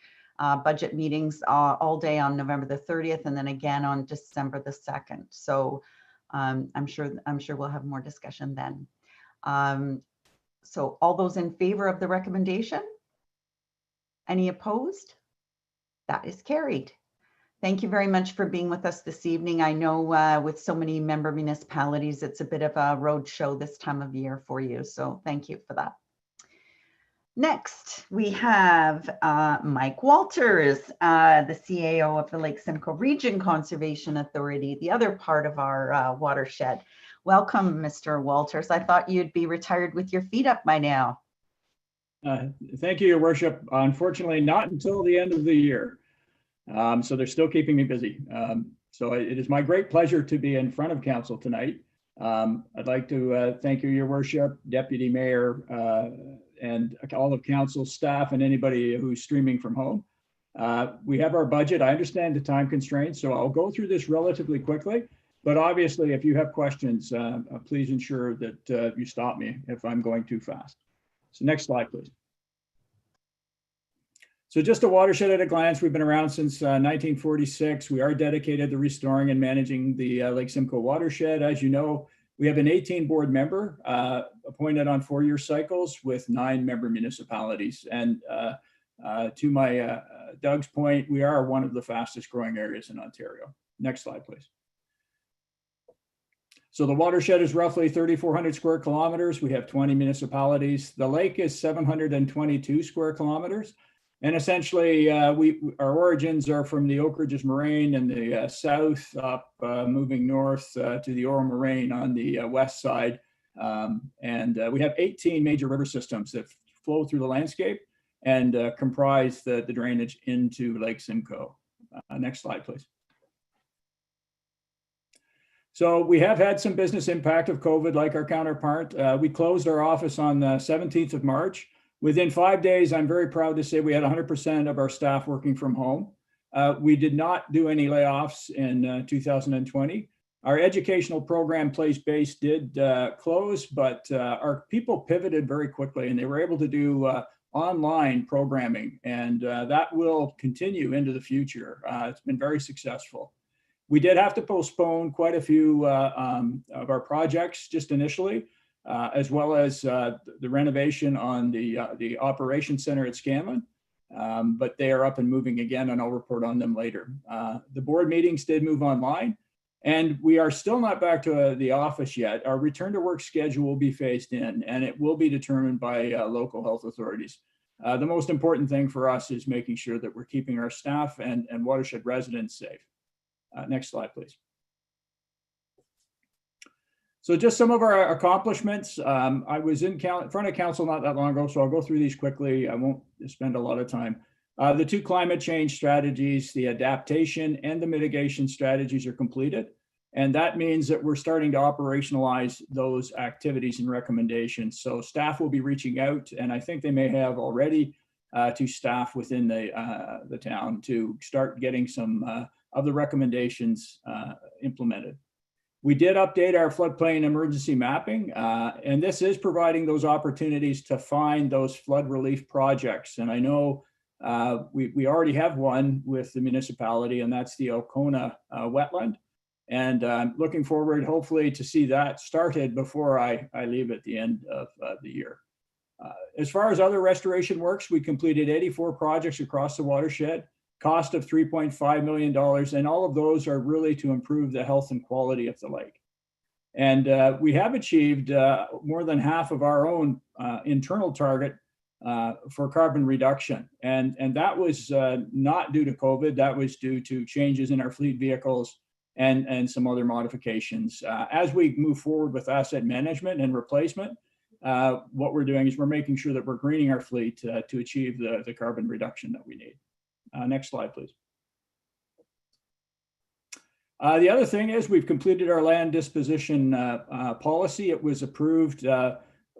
budget meetings all day on November the 30th, and then again on December the 2nd. So I'm sure we'll have more discussion then. So all those in favor of the recommendation? Any opposed? That is carried. Thank you very much for being with us this evening. I know with so many member municipalities, it's a bit of a road show this time of year for you. So thank you for that. Next, we have Mike Walters, the CAO of the Lake Simcoe Region Conservation Authority, the other part of our watershed. Welcome, Mr. Walters. I thought you'd be retired with your feet up by now.
Thank you, Your Worship. Unfortunately, not until the end of the year. So they're still keeping me busy. So it is my great pleasure to be in front of council tonight. I'd like to thank you, Your Worship, Deputy Mayor, and all of council staff and anybody who's streaming from home. We have our budget. I understand the time constraints, so I'll go through this relatively quickly. But obviously, if you have questions, please ensure that you stop me if I'm going too fast. So next slide, please. So just a watershed at a glance. We've been around since 1946. We are dedicated to restoring and managing the Lake Simcoe watershed. As you know, we have an 18 board member appointed on 4-year cycles with 9 member municipalities. And to my Doug's point, we are one of the fastest growing areas in Ontario. Next slide, please. So the watershed is roughly 3,400 square kilometers. We have 20 municipalities. The lake is 722 square kilometers. And essentially, our origins are from the Oak Ridges Moraine in the south, up moving north to the Oro Moraine on the west side. We have 18 major river systems that flow through the landscape and comprise the drainage into Lake Simcoe. Next slide, please. So we have had some business impact of COVID like our counterpart. We closed our office on the 17th of March. Within 5 days, I'm very proud to say we had 100% of our staff working from home. We did not do any layoffs in 2020. Our educational program, Place Based, did close, but our people pivoted very quickly and they were able to do online programming, and that will continue into the future. It's been very successful. We did have to postpone quite a few of our projects just initially. As well as the renovation on the operations center at Scanlon, but they are up and moving again, and I'll report on them later. The board meetings did move online, and we are still not back to the office yet. Our return to work schedule will be phased in, and it will be determined by local health authorities. The most important thing for us is making sure that we're keeping our staff and watershed residents safe. Next slide, please. So just some of our accomplishments. I was in front of council not that long ago, so I'll go through these quickly. I won't spend a lot of time. The 2 climate change strategies, the adaptation and the mitigation strategies are completed. And that means that we're starting to operationalize those activities and recommendations. So staff will be reaching out, and I think they may have already to staff within the town to start getting some of the recommendations implemented. We did update our floodplain emergency mapping, and this is providing those opportunities to find those flood relief projects. And I know we already have one with the municipality, and that's the Okona wetland. And I'm looking forward, hopefully, to see that started before I leave at the end of the year. As far as other restoration works, we completed 84 projects across the watershed. Cost of $3.5 million, and all of those are really to improve the health and quality of the lake. And we have achieved more than half of our own internal target for carbon reduction. And that was not due to COVID, that was due to changes in our fleet vehicles and some other modifications. As we move forward with asset management and replacement, what we're doing is we're making sure that we're greening our fleet to achieve the carbon reduction that we need. Next slide, please. The other thing is we've completed our land disposition policy. It was approved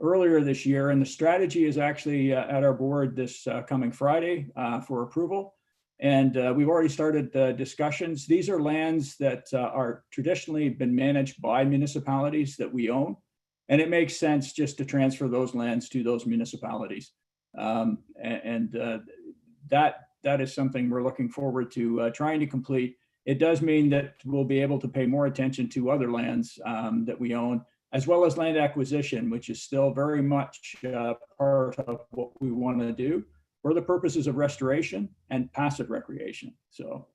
earlier this year, and the strategy is actually at our board this coming Friday for approval. And we've already started discussions. These are lands that are traditionally been managed by municipalities that we own, and it makes sense just to transfer those lands to those municipalities. That is something we're looking forward to trying to complete. It does mean that we'll be able to pay more attention to other lands that we own, as well as land acquisition, which is still very much part of what we want to do for the purposes of restoration and passive recreation. So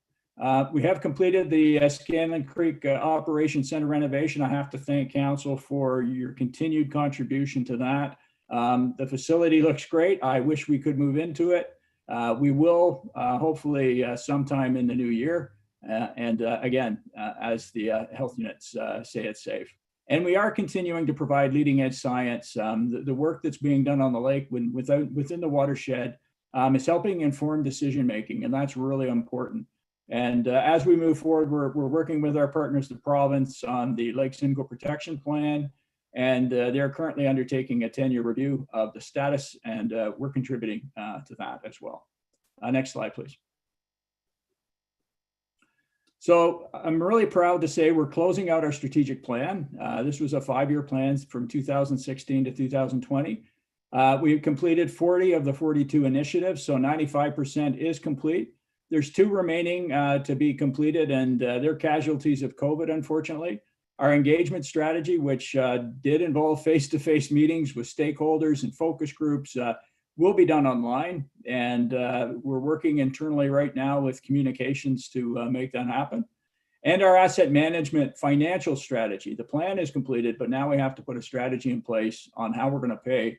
we have completed the Scanlon Creek Operations Center renovation. I have to thank council for your continued contribution to that. The facility looks great. I wish we could move into it. We will hopefully sometime in the new year. Again, as the health units say, it's safe. And we are continuing to provide leading edge science. The work that's being done on the lake within the watershed is helping inform decision making, and that's really important. And as we move forward, we're working with our partners, the province, on the Lake Simcoe Protection Plan. And they're currently undertaking a 10-year review of the status, and we're contributing to that as well. Next slide, please. So I'm really proud to say we're closing out our strategic plan. This was a 5-year plan from 2016 to 2020. We've completed 40 of the 42 initiatives, so 95% is complete. There's 2 remaining to be completed, and they're casualties of COVID, unfortunately. Our engagement strategy, which did involve face-to-face meetings with stakeholders and focus groups, will be done online. And we're working internally right now with communications to make that happen. And our asset management financial strategy. The plan is completed, but now we have to put a strategy in place on how we're going to pay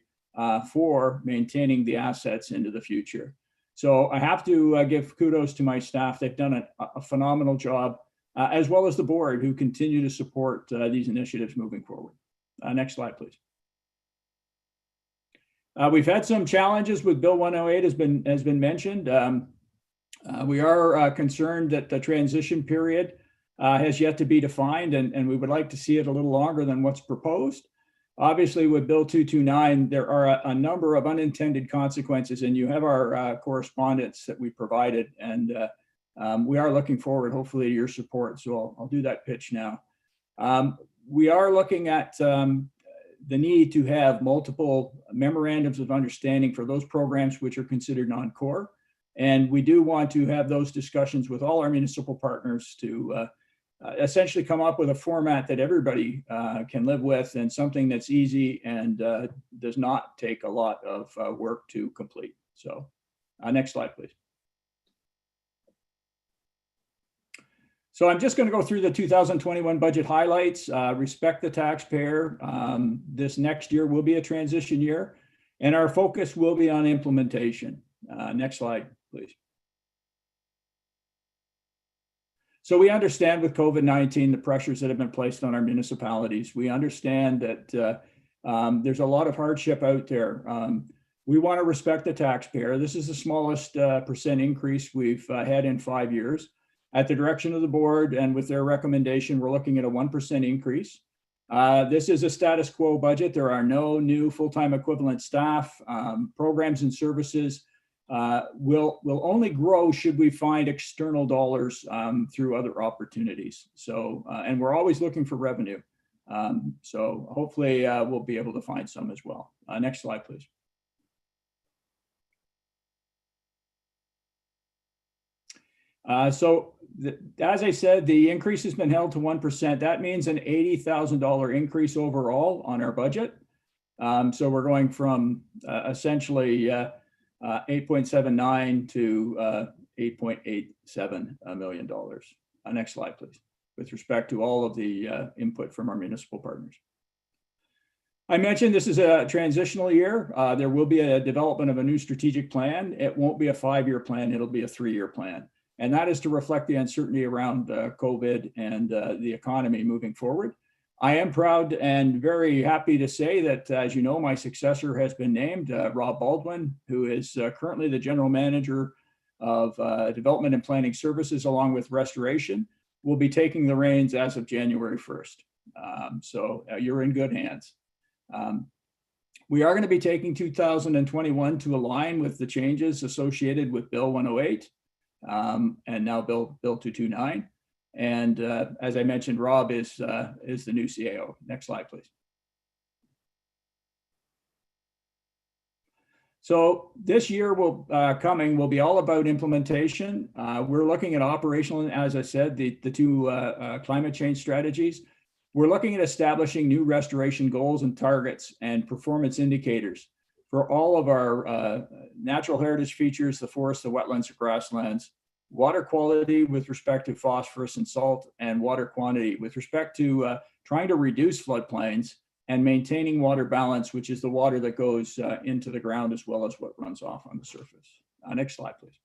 for maintaining the assets into the future. So I have to give kudos to my staff. They've done a phenomenal job, as well as the board, who continue to support these initiatives moving forward. Next slide, please. We've had some challenges with Bill 108 has been mentioned. We are concerned that the transition period has yet to be defined, and we would like to see it a little longer than what's proposed. Obviously, with Bill 229, there are a number of unintended consequences, and you have our correspondence that we provided, and we are looking forward, hopefully, to your support. So I'll do that pitch now. We are looking at the need to have multiple memorandums of understanding for those programs which are considered non-core. And we do want to have those discussions with all our municipal partners to essentially come up with a format that everybody can live with, and something that's easy and does not take a lot of work to complete. So next slide, please. So I'm just going to go through the 2021 budget highlights. Respect the taxpayer. This next year will be a transition year, and our focus will be on implementation. Next slide, please. So we understand with COVID-19 the pressures that have been placed on our municipalities. We understand that there's a lot of hardship out there. We want to respect the taxpayer. This is the smallest percent increase we've had in 5 years. At the direction of the board and with their recommendation, we're looking at a 1% increase. This is a status quo budget. There are no new full-time equivalent staff. Programs and services will only grow should we find external dollars through other opportunities. So, and we're always looking for revenue. So hopefully we'll be able to find some as well. Next slide, please. As I said, the increase has been held to 1%. That means an $80,000 increase overall on our budget. So we're going from essentially 8.79 to $8.87 million. Next slide, please, with respect to all of the input from our municipal partners. I mentioned this is a transitional year. There will be a development of a new strategic plan. It won't be a 5-year plan, it'll be a 3-year plan. And that is to reflect the uncertainty around COVID and the economy moving forward. I am proud and very happy to say that, as you know, my successor has been named, Rob Baldwin, who is currently the General Manager of Development and Planning Services, along with Restoration, will be taking the reins as of January 1st. So you're in good hands. We are going to be taking 2021 to align with the changes associated with Bill 108 and now Bill 229. And as I mentioned, Rob is the new CAO. Next slide, please. So this year will be all about implementation. We're looking at operational, as I said, the 2 climate change strategies. We're looking at establishing new restoration goals and targets and performance indicators for all of our natural heritage features, the forests, the wetlands, the grasslands, water quality with respect to phosphorus and salt, and water quantity with respect to trying to reduce floodplains and maintaining water balance, which is the water that goes into the ground as well as what runs off on the surface. Next slide, please.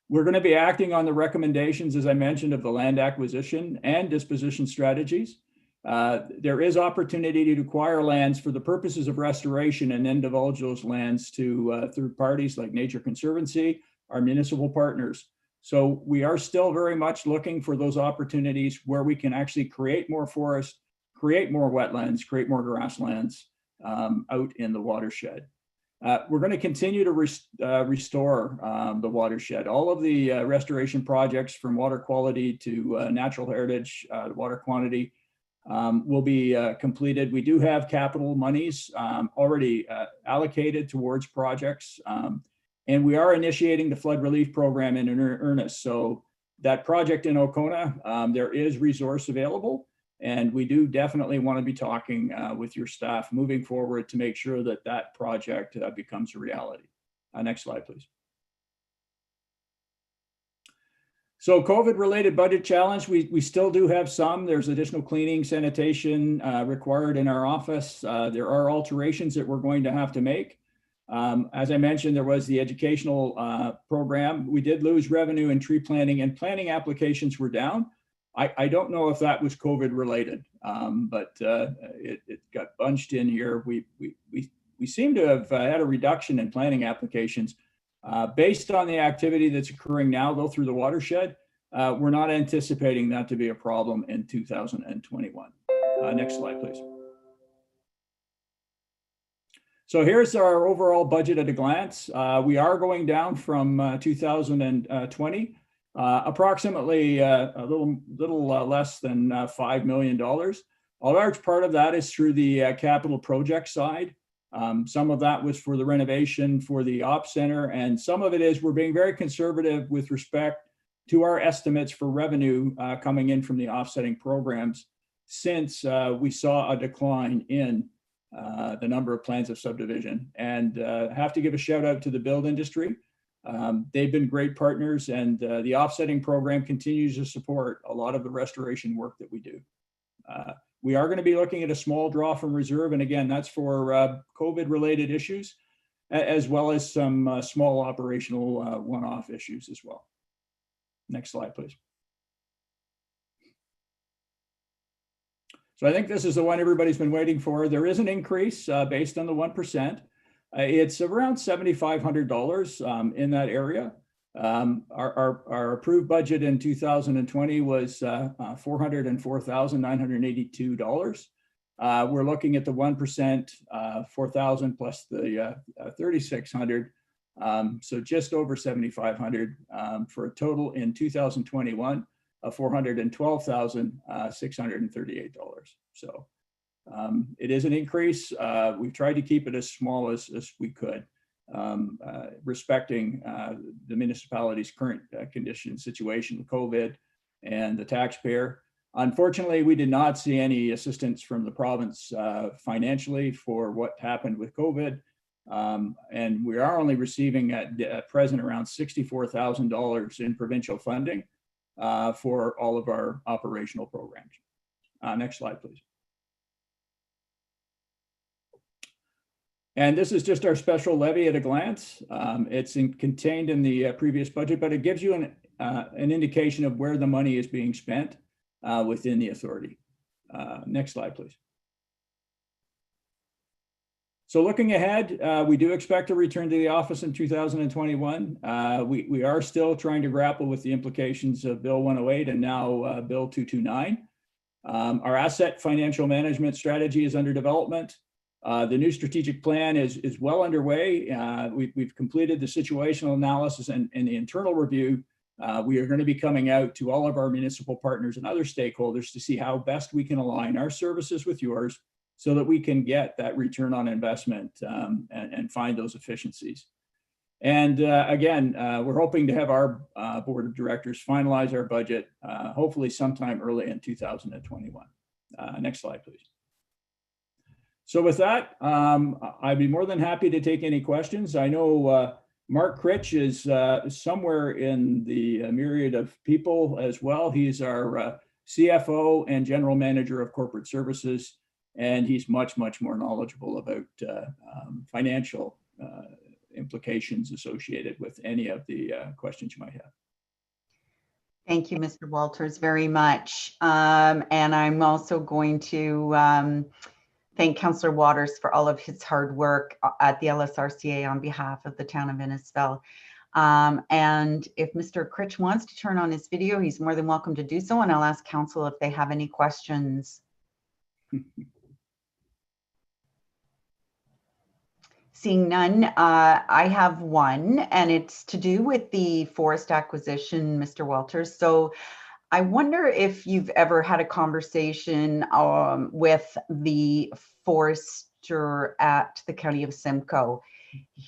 We're going to be acting on the recommendations, as I mentioned, of the land acquisition and disposition strategies. There is opportunity to acquire lands for the purposes of restoration and then divulge those lands to third parties like Nature Conservancy, our municipal partners. So we are still very much looking for those opportunities where we can actually create more forest, create more wetlands, create more grasslands out in the watershed. We're going to continue to restore the watershed. All of the restoration projects, from water quality to natural heritage, water quantity, will be completed. We do have capital monies already allocated towards projects. And we are initiating the flood relief program in earnest. So that project in Okona, there is resource available. And we do definitely want to be talking with your staff moving forward to make sure that that project becomes a reality. Next slide, please. So COVID-related budget challenge, we still do have some. There's additional cleaning, sanitation required in our office. There are alterations that we're going to have to make. As I mentioned, there was the educational program. We did lose revenue in tree planting, and planting applications were down. I don't know if that was COVID related, but it got bunched in here. We seem to have had a reduction in planting applications. Based on the activity that's occurring now, though, through the watershed, we're not anticipating that to be a problem in 2021. Next slide, please. So here's our overall budget at a glance. We are going down from 2020, approximately a little less than $5 million. A large part of that is through the capital project side. Some of that was for the renovation for the Ops Center, and some of it is we're being very conservative with respect to our estimates for revenue coming in from the offsetting programs, since we saw a decline in the number of plans of subdivision. And have to give a shout out to the build industry. They've been great partners, and the offsetting program continues to support a lot of the restoration work that we do. We are going to be looking at a small draw from reserve. And again, that's for COVID related issues, as well as some small operational one-off issues as well. Next slide, please. So I think this is the one everybody's been waiting for. There is an increase based on the 1%. It's around $7,500 in that area. Our approved budget in 2020 was $404,982. We're looking at the 1%, 4,000 plus the 3,600, so just over 7,500 for a total in 2021 of $412,638. So it is an increase. We've tried to keep it as small as we could. Respecting the municipality's current condition situation with COVID and the taxpayer. Unfortunately, we did not see any assistance from the province financially for what happened with COVID. And we are only receiving at present around $64,000 in provincial funding for all of our operational programs. Next slide, please. And this is just our special levy at a glance. It's contained in the previous budget, but it gives you an indication of where the money is being spent within the authority. Next slide, please. So looking ahead, we do expect to return to the office in 2021. We are still trying to grapple with the implications of Bill 108 and now Bill 229. Our asset financial management strategy is under development. The new strategic plan is well underway. We've completed the situational analysis and the internal review. We are going to be coming out to all of our municipal partners and other stakeholders to see how best we can align our services with yours so that we can get that return on investment and find those efficiencies. And again, we're hoping to have our board of directors finalize our budget, hopefully sometime early in 2021. Next slide, please. So with that, I'd be more than happy to take any questions. I know Mark Critch is somewhere in the myriad of people as well. He's our CFO and General Manager of Corporate Services, and he's much, much more knowledgeable about financial implications associated with any of the questions you might have.
Thank you, Mr. Walters, very much. And I'm also going to thank Councillor Waters for all of his hard work at the LSRCA on behalf of the town of Innisfil. And if Mr. Critch wants to turn on his video, he's more than welcome to do so. And I'll ask council if they have any questions. Seeing none, I have one, and it's to do with the forest acquisition, Mr. Walters. So I wonder if you've ever had a conversation with the forester at the County of Simcoe.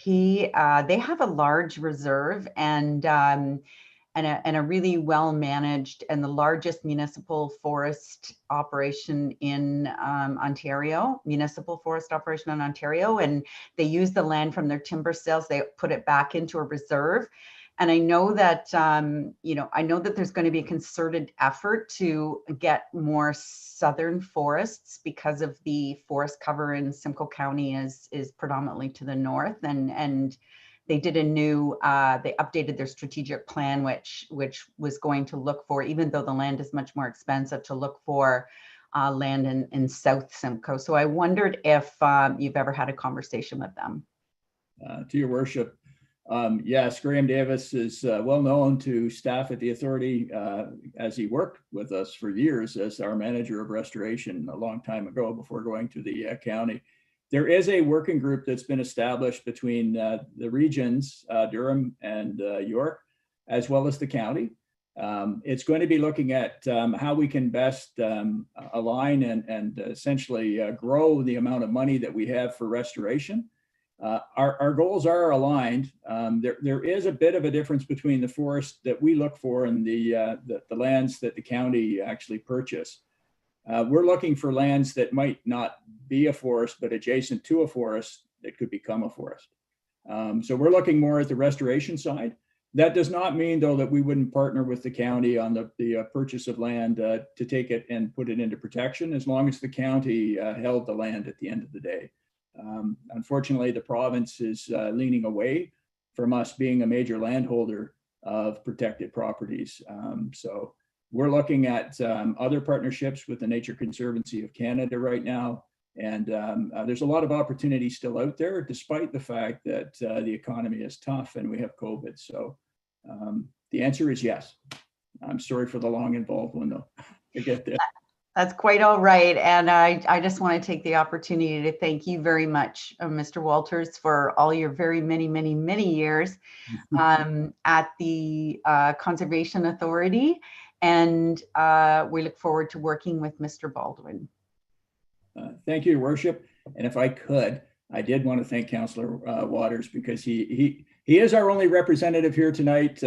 They have a large reserve and a really well managed and the largest municipal forest operation in Ontario, municipal forest operation in Ontario. And they use the land from their timber sales. They put it back into a reserve. And I know that, I know that there's going to be a concerted effort to get more southern forests because of the forest cover in Simcoe County is predominantly to the north. And they did they updated their strategic plan, which was going to look for, even though the land is much more expensive, to look for land in South Simcoe. So I wondered if you've ever had a conversation with them.
To your worship, yes, Graham Davis is well known to staff at the authority as he worked with us for years as our manager of restoration a long time ago before going to the county. There is a working group that's been established between the regions, Durham and York, as well as the county. It's going to be looking at how we can best align and essentially grow the amount of money that we have for restoration. Our goals are aligned. There is a bit of a difference between the forest that we look for and the lands that the county actually purchase. We're looking for lands that might not be a forest, but adjacent to a forest that could become a forest. So we're looking more at the restoration side. That does not mean, though, that we wouldn't partner with the county on the purchase of land to take it and put it into protection, as long as the county held the land at the end of the day. Unfortunately, the province is leaning away from us being a major landholder of protected properties. So we're looking at other partnerships with the Nature Conservancy of Canada right now. And there's a lot of opportunity still out there, despite the fact that the economy is tough and we have COVID. So the answer is yes. I'm sorry for the long involved one, though. I get that.
That's quite all right. And I just want to take the opportunity to thank you very much, Mr. Walters, for all your very many years at the Conservation Authority. And we look forward to working with Mr. Baldwin.
Thank you, Your Worship. And if I could, I did want to thank Councillor Waters, because he is our only representative here tonight.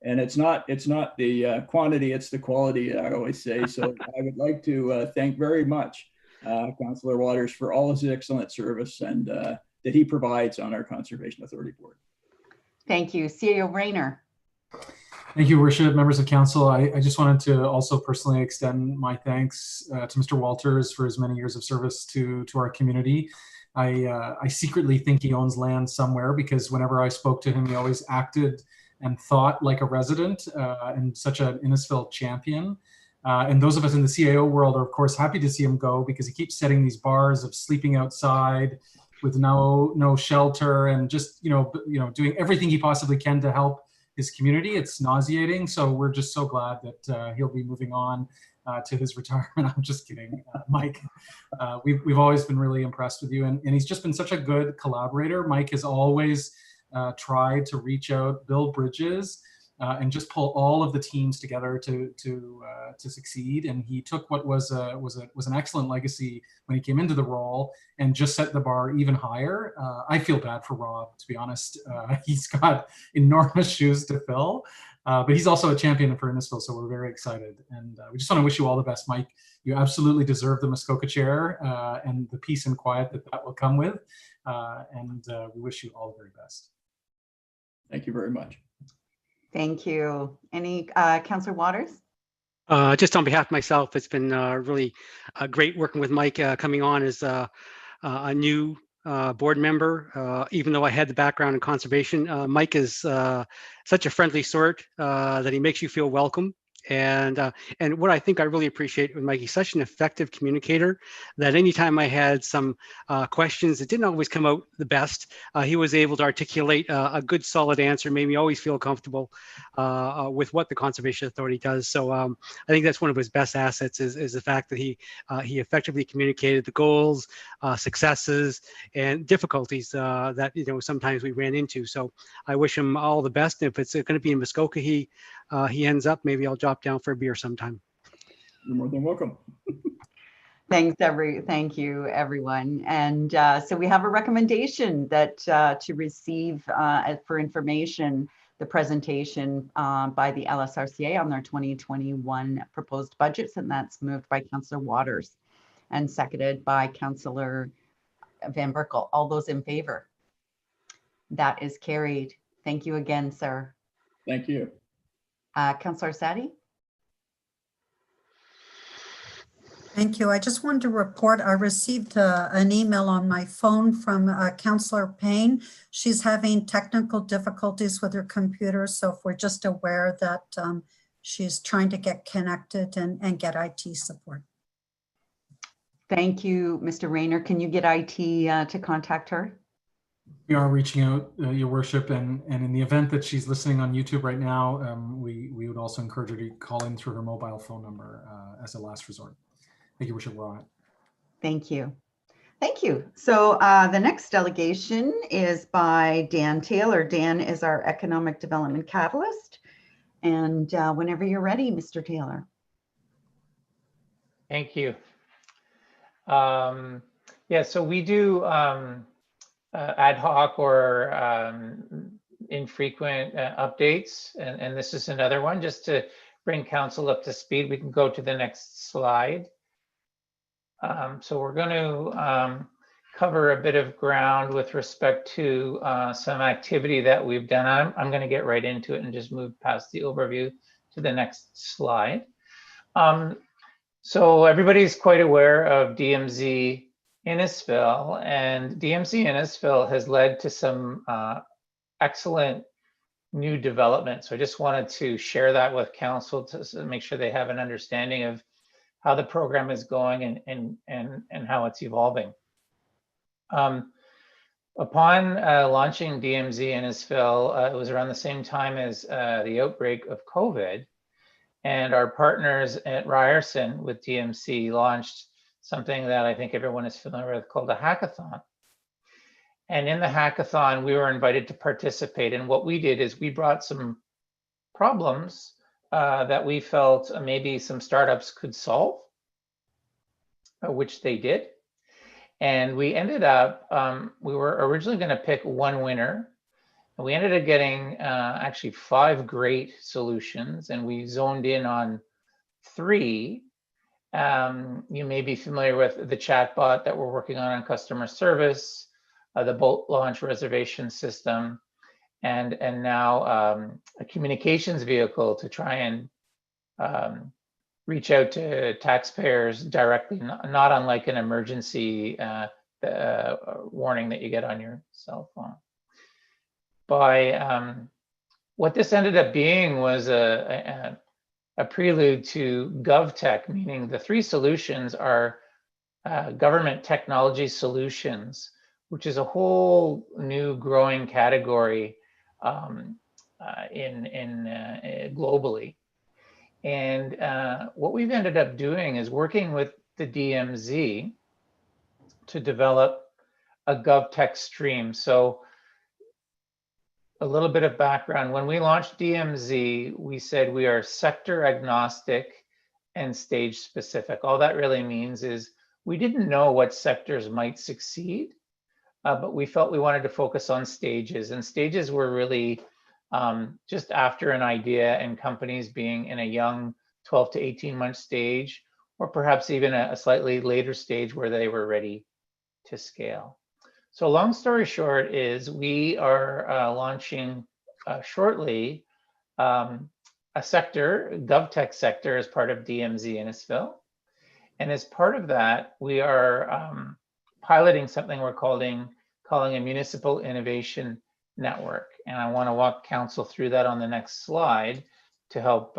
And it's not the quantity, it's the quality, I always say. So I would like to thank very much Councillor Waters for all his excellent service and that he provides on our Conservation Authority Board.
Thank you. CEO Rayner.
Thank you, Worship, members of council. I just wanted to also personally extend my thanks to Mr. Walters for his many years of service to our community. I secretly think he owns land somewhere, because whenever I spoke to him, he always acted and thought like a resident and such an Innisfil champion. And those of us in the CAO world are, of course, happy to see him go, because he keeps setting these bars of sleeping outside with no shelter and just doing everything he possibly can to help his community. It's nauseating. So we're just so glad that he'll be moving on to his retirement. I'm just kidding, Mike. We've always been really impressed with you, and he's just been such a good collaborator. Mike has always tried to reach out, build bridges, and just pull all of the teams together to succeed. And he took what was an excellent legacy when he came into the role and just set the bar even higher. I feel bad for Rob, to be honest. He's got enormous shoes to fill, but he's also a champion for Innisfil, so we're very excited. And we just want to wish you all the best, Mike. You absolutely deserve the Muskoka chair and the peace and quiet that will come with. And we wish you all the very best.
Thank you very much.
Thank you. Any Councillor Waters?
Just on behalf of myself, it's been really great working with Mike coming on as a new board member. Even though I had the background in conservation, Mike is such a friendly sort that he makes you feel welcome. And what I think I really appreciate with Mike, he's such an effective communicator that anytime I had some questions that didn't always come out the best, he was able to articulate a good solid answer, made me always feel comfortable with what the Conservation Authority does. So I think that's one of his best assets is the fact that he effectively communicated the goals, successes, and difficulties that sometimes we ran into. So I wish him all the best. If it's going to be in Muskoka, he ends up, maybe I'll drop stop down for a beer sometime.
You're more than welcome.
Thank you, everyone. And so we have a recommendation that to receive for information the presentation by the LSRCA on their 2021 proposed budgets, and that's moved by Councillor Waters and seconded by Councillor Van Berkel. All those in favor? That is carried. Thank you again, sir.
Thank you.
Councillor Sadi?
Thank you. I just wanted to report, I received an email on my phone from Councillor Payne. She's having technical difficulties with her computer, so if we're just aware that she's trying to get connected and get IT support.
Thank you, Mr. Rayner. Can you get IT to contact her?
We are reaching out, Your Worship, and in the event that she's listening on YouTube right now, we would also encourage her to call in through her mobile phone number as a last resort. Thank you, Worship. We're on it.
Thank you. Thank you. So the next delegation is by Dan Taylor. Dan is our Economic Development Catalyst. And whenever you're ready, Mr. Taylor.
Thank you. Yeah, so we do ad hoc or infrequent updates, and this is another one just to bring council up to speed. We can go to the next slide. So we're going to cover a bit of ground with respect to some activity that we've done. I'm going to get right into it and just move past the overview to the next slide. So everybody's quite aware of DMZ Innisfil, and DMZ Innisfil has led to some excellent new development. So I just wanted to share that with council to make sure they have an understanding of how the program is going and how it's evolving. Upon launching DMZ Innisfil, it was around the same time as the outbreak of COVID, and our partners at Ryerson with DMC launched something that I think everyone is familiar with called a hackathon. And in the hackathon, we were invited to participate. And what we did is we brought some problems that we felt maybe some startups could solve, which they did. And we ended up, we were originally going to pick one winner. And we ended up getting actually 5 great solutions, and we zoned in on 3. You may be familiar with the chatbot that we're working on customer service, the boat launch reservation system, and now a communications vehicle to try and reach out to taxpayers directly, not unlike an emergency warning that you get on your cell phone. By what this ended up being was a prelude to GovTech, meaning the 3 solutions are government technology solutions, which is a whole new growing category globally. And what we've ended up doing is working with the DMZ to develop a GovTech stream. So a little bit of background. When we launched DMZ, we said we are sector agnostic and stage specific. All that really means is we didn't know what sectors might succeed, but we felt we wanted to focus on stages. And stages were really just after an idea and companies being in a young 12 to 18 month stage, or perhaps even a slightly later stage where they were ready to scale. So long story short is we are launching shortly a sector, GovTech sector, as part of DMZ Innisfil. And as part of that, we are piloting something we're calling a Municipal Innovation Network. And I want to walk council through that on the next slide to help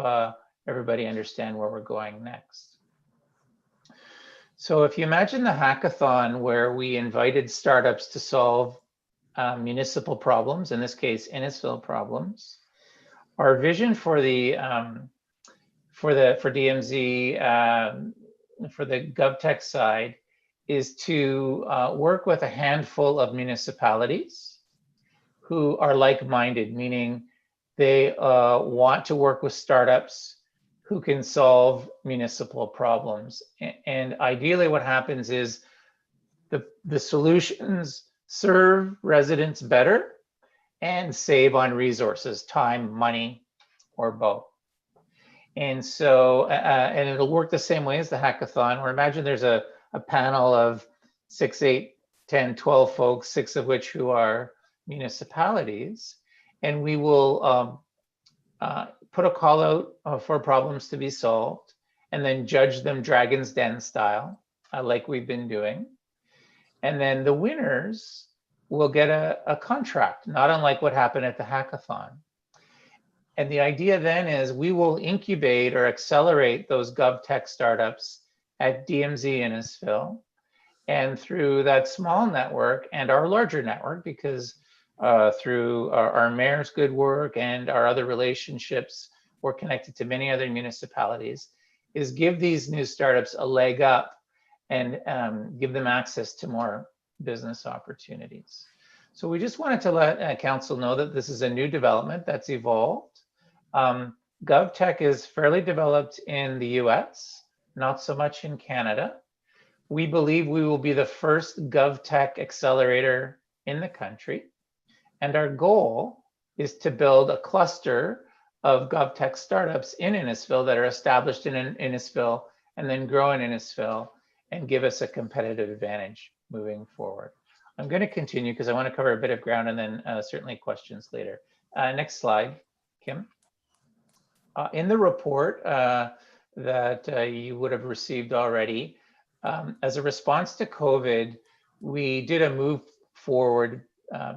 everybody understand where we're going next. So if you imagine the hackathon where we invited startups to solve municipal problems, in this case, Innisfil problems, our vision for the for DMZ, for the GovTech side, is to work with a handful of municipalities who are like-minded, meaning they want to work with startups who can solve municipal problems. And ideally what happens is the solutions serve residents better and save on resources, time, money, or both. And so, and it'll work the same way as the hackathon, where imagine there's a panel of 6, 8, 10, 12 folks, 6 of which who are municipalities. And we will put a call out for problems to be solved and then judge them Dragon's Den style, like we've been doing. And then the winners will get a contract, not unlike what happened at the hackathon. And the idea then is we will incubate or accelerate those GovTech startups at DMZ Innisfil. And through that small network and our larger network, because through our mayor's good work and our other relationships, we're connected to many other municipalities, is give these new startups a leg up and give them access to more business opportunities. So we just wanted to let council know that this is a new development that's evolved. GovTech is fairly developed in the US, not so much in Canada. We believe we will be the first GovTech accelerator in the country. And our goal is to build a cluster of GovTech startups in Innisfil that are established in Innisfil and then grow in Innisfil and give us a competitive advantage moving forward. I'm going to continue because I want to cover a bit of ground and then certainly questions later. Next slide, Kim. In the report that you would have received already, as a response to COVID, we did a move forward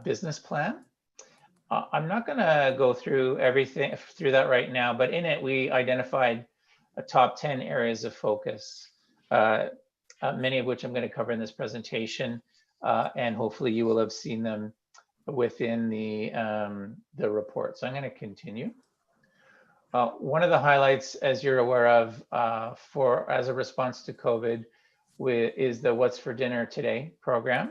business plan. I'm not going to go through everything through that right now, but in it we identified a top 10 areas of focus, many of which I'm going to cover in this presentation, and hopefully you will have seen them within the report. So I'm going to continue. One of the highlights, as you're aware of, as a response to COVID, is the What's for Dinner Today program.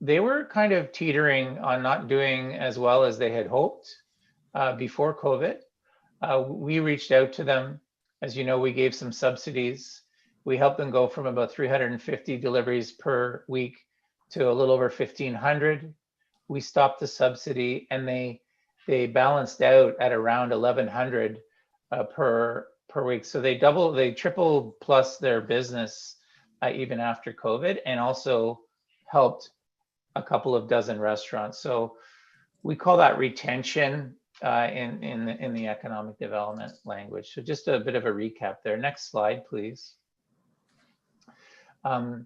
They were kind of teetering on not doing as well as they had hoped before COVID. We reached out to them. As you know, we gave some subsidies. We helped them go from about 350 deliveries per week to a little over 1,500. We stopped the subsidy and they balanced out at around 1,100 per week. So they tripled plus their business even after COVID, and also helped a couple of dozen restaurants. So we call that retention in the economic development language. So just a bit of a recap there. Next slide, please. Our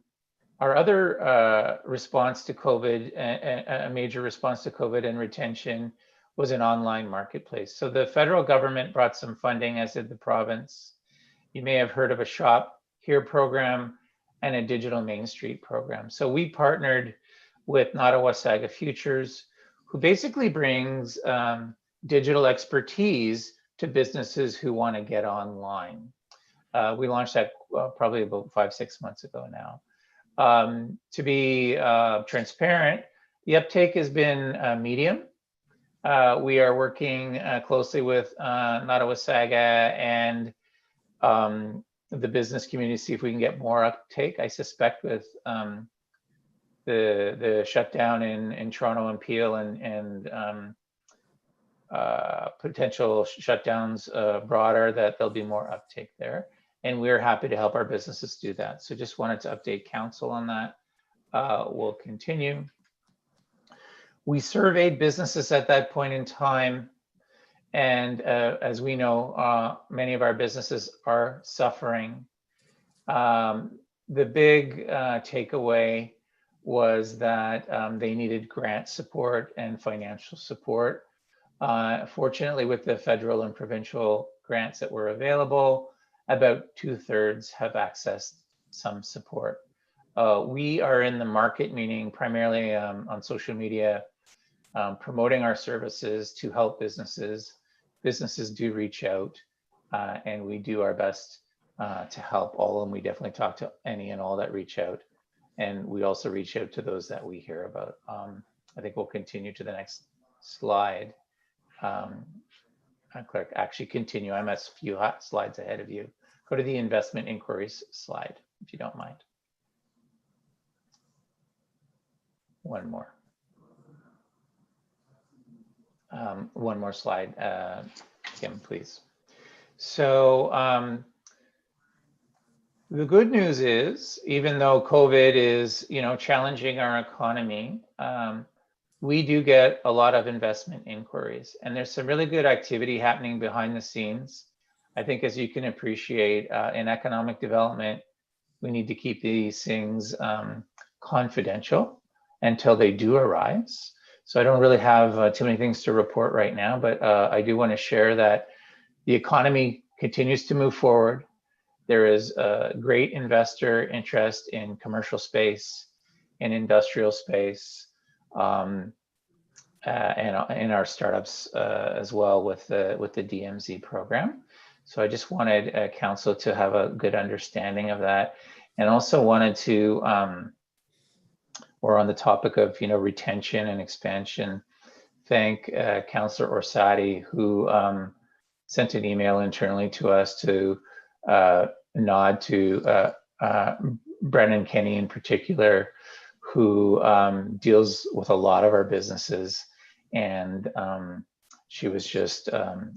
other response to COVID, a major response to COVID and retention, was an online marketplace. So the federal government brought some funding, as did the province. You may have heard of a Shop Here program and a Digital Main Street program. So we partnered with Nottawasaga Futures, who basically brings digital expertise to businesses who want to get online. We launched that probably about 5-6 months ago now. To be transparent, the uptake has been medium. We are working closely with Nottawasaga and the business community to see if we can get more uptake. I suspect with the shutdown in Toronto and Peel and potential shutdowns broader, that there'll be more uptake there. And we're happy to help our businesses do that. So just wanted to update council on that. We'll continue. We surveyed businesses at that point in time. And as we know, many of our businesses are suffering. The big takeaway was that they needed grant support and financial support. Fortunately, with the federal and provincial grants that were available, about 2/3 have accessed some support. We are in the market, meaning primarily on social media, promoting our services to help businesses. Businesses do reach out, and we do our best to help all of them. We definitely talk to any and all that reach out. And we also reach out to those that we hear about. I think we'll continue to the next slide. Clerk, actually continue. I'm a few hot slides ahead of you. Go to the investment inquiries slide, if you don't mind. One more. One more slide, Kim, please. So the good news is, even though COVID is, challenging our economy, we do get a lot of investment inquiries, and there's some really good activity happening behind the scenes. I think, as you can appreciate, in economic development, we need to keep these things confidential until they do arise. So I don't really have too many things to report right now, but I do want to share that the economy continues to move forward. There is a great investor interest in commercial space, in industrial space, and in our startups as well with the DMZ program. So I just wanted council to have a good understanding of that, and also wanted to, we're on the topic of retention and expansion, thank Councillor Orsatti, who sent an email internally to us to nod to Brennan Kenny in particular, who deals with a lot of our businesses, and she was just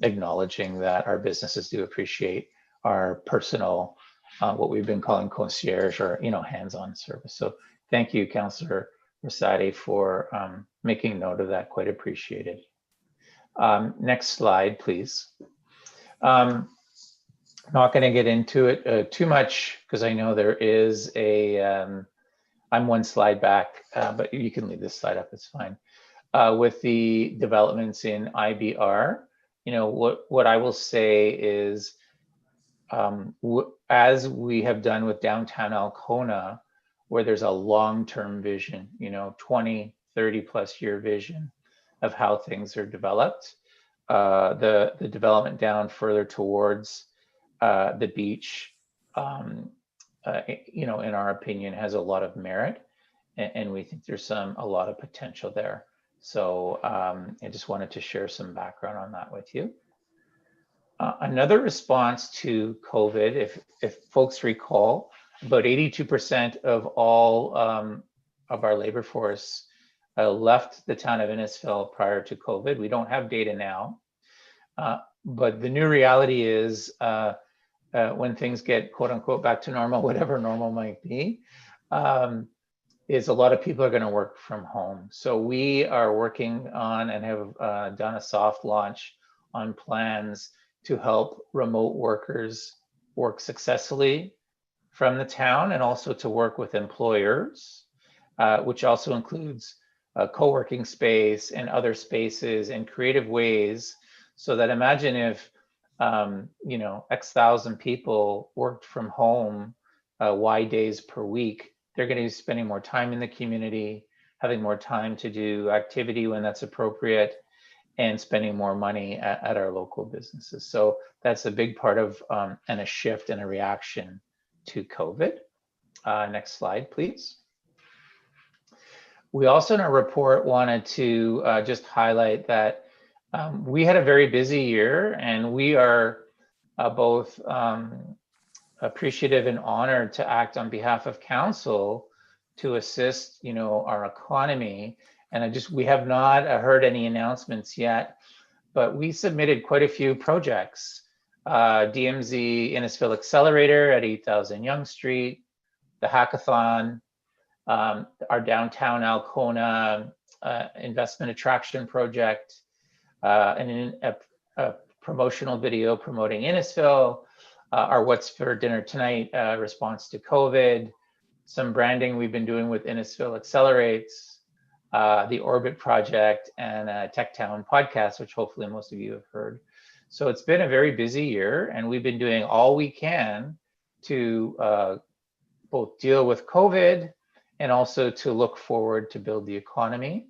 acknowledging that our businesses do appreciate our personal, what we've been calling concierge, or hands-on service. So thank you, Councillor Orsatti, for making note of that. Quite appreciated. Next slide, please. Not going to get into it too much because I know there is a, I'm one slide back, but you can leave this slide up, it's fine. With the developments in IBR, what I will say is, as we have done with downtown Alcona, where there's a long-term vision, 20, 30 plus year vision of how things are developed. The development down further towards the beach, in our opinion, has a lot of merit, and we think there's a lot of potential there. So I just wanted to share some background on that with you. Another response to COVID, if folks recall, about 82% of all of our labor force left the town of Innisfil prior to COVID. We don't have data now, but the new reality is when things get quote unquote back to normal, whatever normal might be, is a lot of people are going to work from home. So we are working on and have done a soft launch on plans to help remote workers work successfully from the town, and also to work with employers, which also includes a co-working space and other spaces and creative ways. So that imagine if, X thousand people worked from home Y days per week, they're going to be spending more time in the community, having more time to do activity when that's appropriate, and spending more money at our local businesses. So that's a big part of and a shift and a reaction to COVID. Next slide, please. We also in our report wanted to just highlight that we had a very busy year, and we are both appreciative and honored to act on behalf of council to assist, our economy. And we have not heard any announcements yet, but we submitted quite a few projects. DMZ Innisfil Accelerator at 8000 Yonge Street, the Hackathon, our downtown Alcona investment attraction project, and a promotional video promoting Innisfil, our What's for Dinner Tonight response to COVID, some branding we've been doing with Innisfil Accelerates, the Orbit project, and a Tech Town podcast, which hopefully most of you have heard. So it's been a very busy year, and we've been doing all we can to both deal with COVID and also to look forward to build the economy.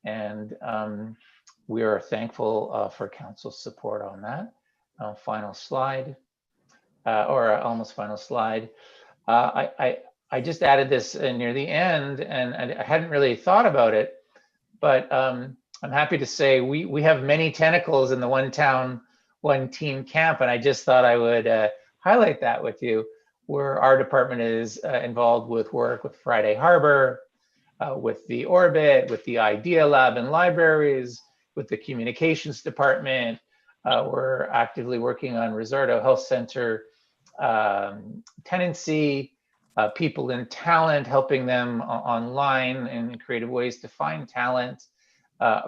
And we are thankful for council's support on that. Final slide, or almost final slide. I just added this near the end, and I hadn't really thought about it, but I'm happy to say we have many tentacles in the One Town, one team camp. And I just thought I would highlight that with you, where our department is involved with work with Friday Harbor, with the Orbit, with the Idea Lab and libraries, with the communications department. We're actively working on Rizzardo Health Center tenancy, people in talent, helping them online and creative ways to find talent,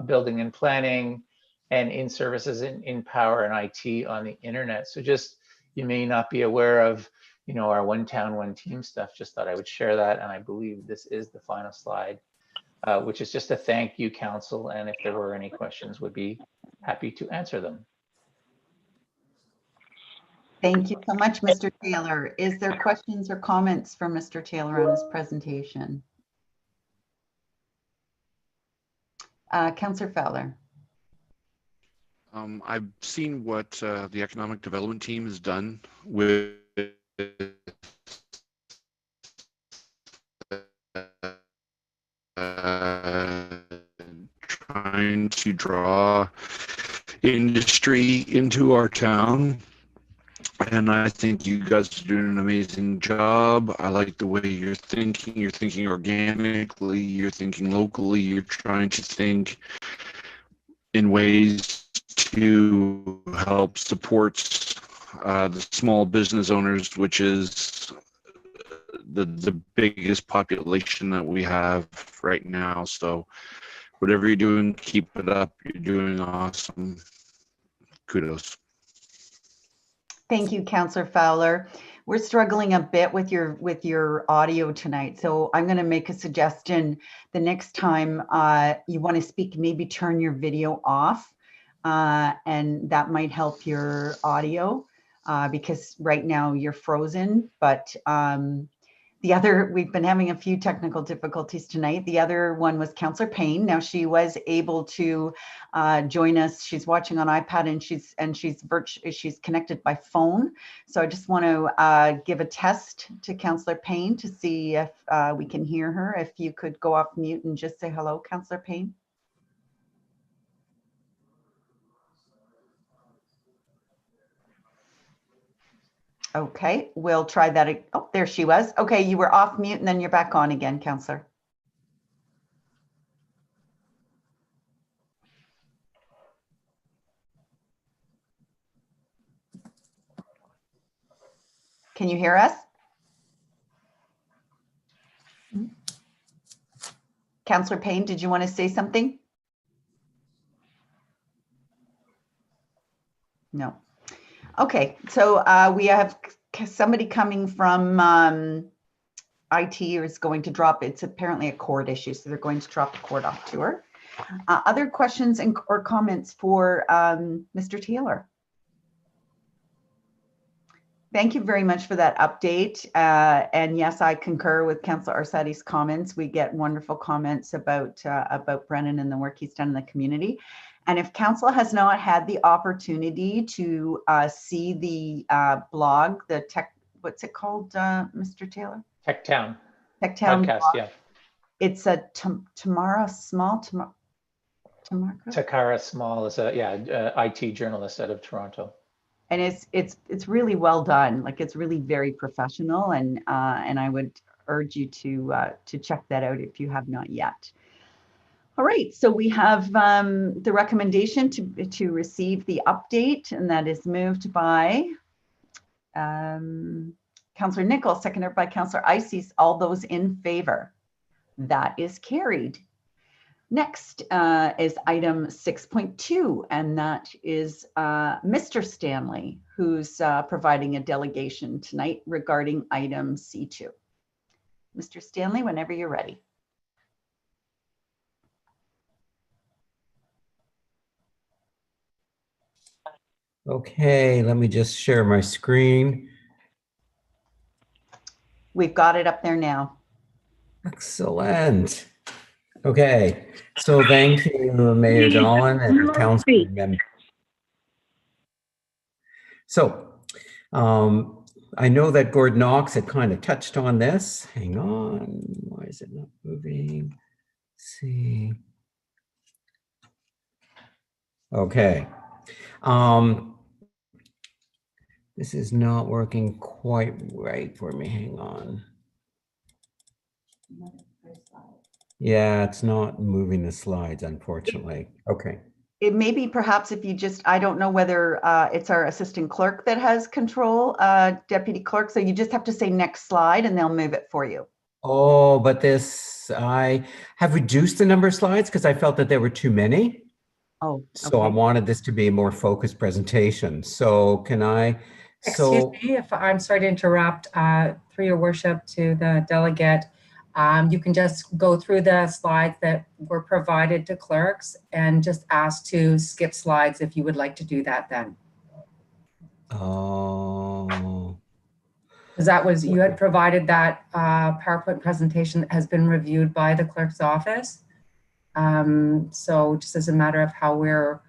building and planning, and in services in power and IT on the internet. So just, you may not be aware of, you know, our one town, one team stuff. Just thought I would share that. And I believe this is the final slide, which is just a thank you, council. And if there were any questions, would be happy to answer them.
Thank you so much, Mr. Taylor. Is there questions or comments for Mr. Taylor on his presentation? Councillor Fowler.
I've seen what the economic development team has done with trying to draw industry into our town. And I think you guys are doing an amazing job. I like the way you're thinking. You're thinking organically, you're thinking locally, you're trying to think in ways to help support the small business owners, which is the biggest population that we have right now. So whatever you're doing, keep it up. You're doing awesome. Kudos.
Thank you, Councillor Fowler. We're struggling a bit with your audio tonight, so I'm going to make a suggestion. The next time you want to speak, maybe turn your video off, and that might help your audio because right now you're frozen. But we've been having a few technical difficulties tonight. The other one was Councillor Payne. Now she was able to join us. She's watching on iPad and she's connected by phone. So I just want to give a test to Councillor Payne to see if we can hear her. If you could go off mute and just say hello, Councillor Payne. Okay, we'll try that. Oh, there she was. Okay, you were off mute and then you're back on again, Councillor. Can you hear us? Councillor Payne, did you want to say something? No. Okay, so we have somebody coming from IT is going to drop. It's apparently a cord issue, so they're going to drop the cord off to her. Other questions or comments for Mr. Taylor? Thank you very much for that update. And yes, I concur with Councillor Arsati's comments. We get wonderful comments about Brennan and the work he's done in the community. And if council has not had the opportunity to see the blog, the tech, what's it called, Mr. Taylor?
TechTown.
TechTown
podcast,
blog.
yeah.
It's a Tamara Small.
Takara Small is a IT journalist out of Toronto.
And it's really well done. Like it's really very professional, and I would urge you to check that out if you have not yet. All right, so we have the recommendation to receive the update, and that is moved by Councillor Nichols, seconded by Councillor Ices. All those in favor? That is carried. Next is item 6.2, and that is Mr. Stanley, who's providing a delegation tonight regarding item C2. Mr. Stanley, whenever you're ready.
Okay, let me just share my screen.
We've got it up there now.
Excellent. Okay, so thank you, Mayor Dolan and council members. So I know that Gord Knox had kind of touched on this. Hang on, why is it not moving? Let's see. Okay. This is not working quite right for me. Hang on. Yeah, it's not moving the slides, unfortunately. Okay.
It may be perhaps if you just, I don't know whether it's our assistant clerk that has control, deputy clerk. So you just have to say next slide and they'll move it for you.
Oh, but I have reduced the number of slides because I felt that there were too many.
Oh,
so I wanted this to be a more focused presentation. So can I?
Excuse me, if I'm sorry to interrupt, through your worship to the delegate, you can just go through the slides that were provided to clerks and just ask to skip slides if you would like to do that then.
Oh.
Because that was, you had provided that PowerPoint presentation that has been reviewed by the clerk's office. So just as a matter of how we're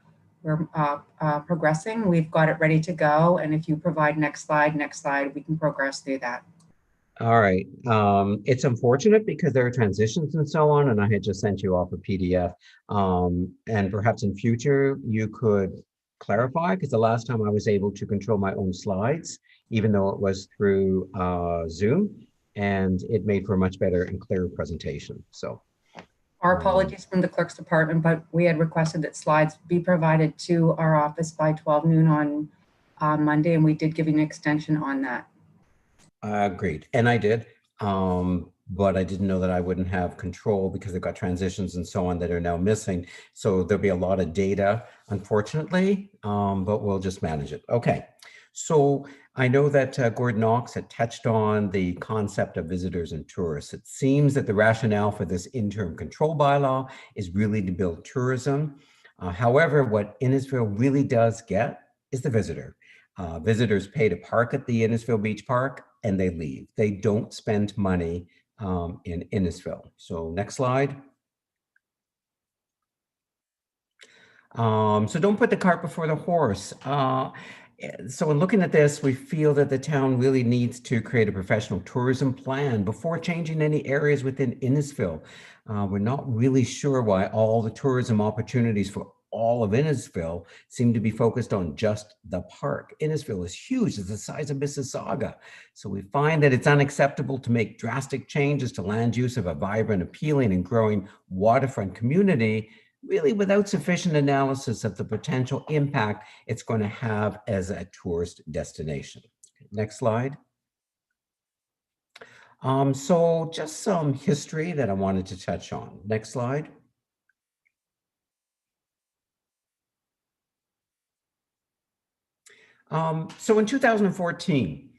progressing, we've got it ready to go. And if you provide next slide, we can progress through that.
All right. It's unfortunate because there are transitions and so on, and I had just sent you off a PDF. And perhaps in future you could clarify, because the last time I was able to control my own slides, even though it was through Zoom, and it made for a much better and clearer presentation. So
our apologies from the clerk's department, but we had requested that slides be provided to our office by 12 noon on Monday, and we did give you an extension on that.
Agreed, and I did, but I didn't know that I wouldn't have control because they've got transitions and so on that are now missing. So there'll be a lot of data, unfortunately, but we'll just manage it. Okay, so I know that Gordon Knox had touched on the concept of visitors and tourists. It seems that the rationale for this interim control bylaw is really to build tourism. However, what Innisfil really does get is the visitor. Visitors pay to park at the Innisfil Beach Park and they leave. They don't spend money in Innisfil. So next slide. So don't put the cart before the horse. So in looking at this, we feel that the town really needs to create a professional tourism plan before changing any areas within Innisfil. We're not really sure why all the tourism opportunities for all of Innisfil seem to be focused on just the park. Innisfil is huge, it's the size of Mississauga. So we find that it's unacceptable to make drastic changes to land use of a vibrant, appealing, and growing waterfront community, really without sufficient analysis of the potential impact it's going to have as a tourist destination. Next slide. So just some history that I wanted to touch on. Next slide. So in 2014,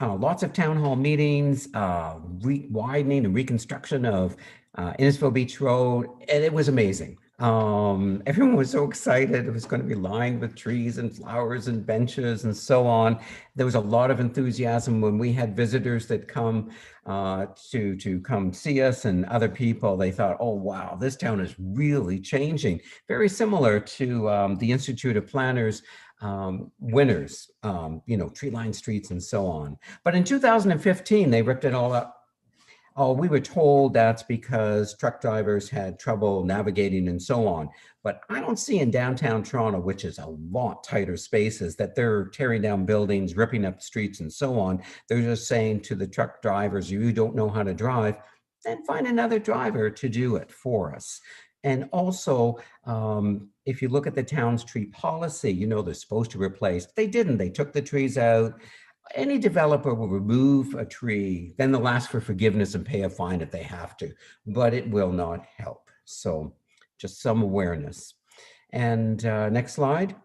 lots of town hall meetings, widening and reconstruction of Innisfil Beach Road, and it was amazing. Everyone was so excited. It was going to be lined with trees and flowers and benches and so on. There was a lot of enthusiasm when we had visitors that come to come see us, and other people, they thought, oh, wow, this town is really changing. Very similar to the Institute of Planners winners, tree-lined streets and so on. But in 2015, they ripped it all up. Oh, we were told that's because truck drivers had trouble navigating and so on. But I don't see in downtown Toronto, which is a lot tighter spaces, that they're tearing down buildings, ripping up streets and so on. They're just saying to the truck drivers, you don't know how to drive, then find another driver to do it for us. And also, if you look at the town's tree policy, they're supposed to replace. They didn't. They took the trees out. Any developer will remove a tree, then they'll ask for forgiveness and pay a fine if they have to, but it will not help. So just some awareness. And next slide.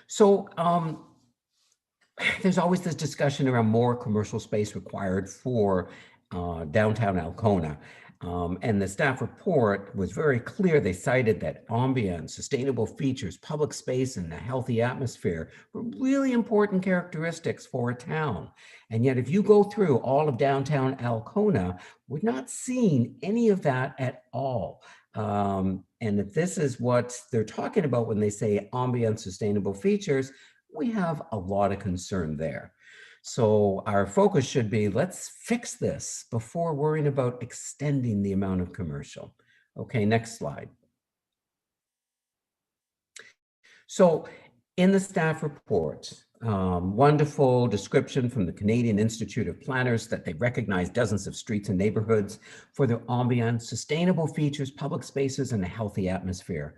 So there's always this discussion around more commercial space required for downtown Alcona. And the staff report was very clear. They cited that ambience, sustainable features, public space, and a healthy atmosphere were really important characteristics for a town. And yet, if you go through all of downtown Alcona, we're not seeing any of that at all. And if this is what they're talking about when they say ambience, sustainable features, we have a lot of concern there. So our focus should be, let's fix this before worrying about extending the amount of commercial. Okay, next slide. So In the staff report, wonderful description from the Canadian Institute of Planners that they recognize dozens of streets and neighborhoods for their ambient, sustainable features, public spaces, and a healthy atmosphere.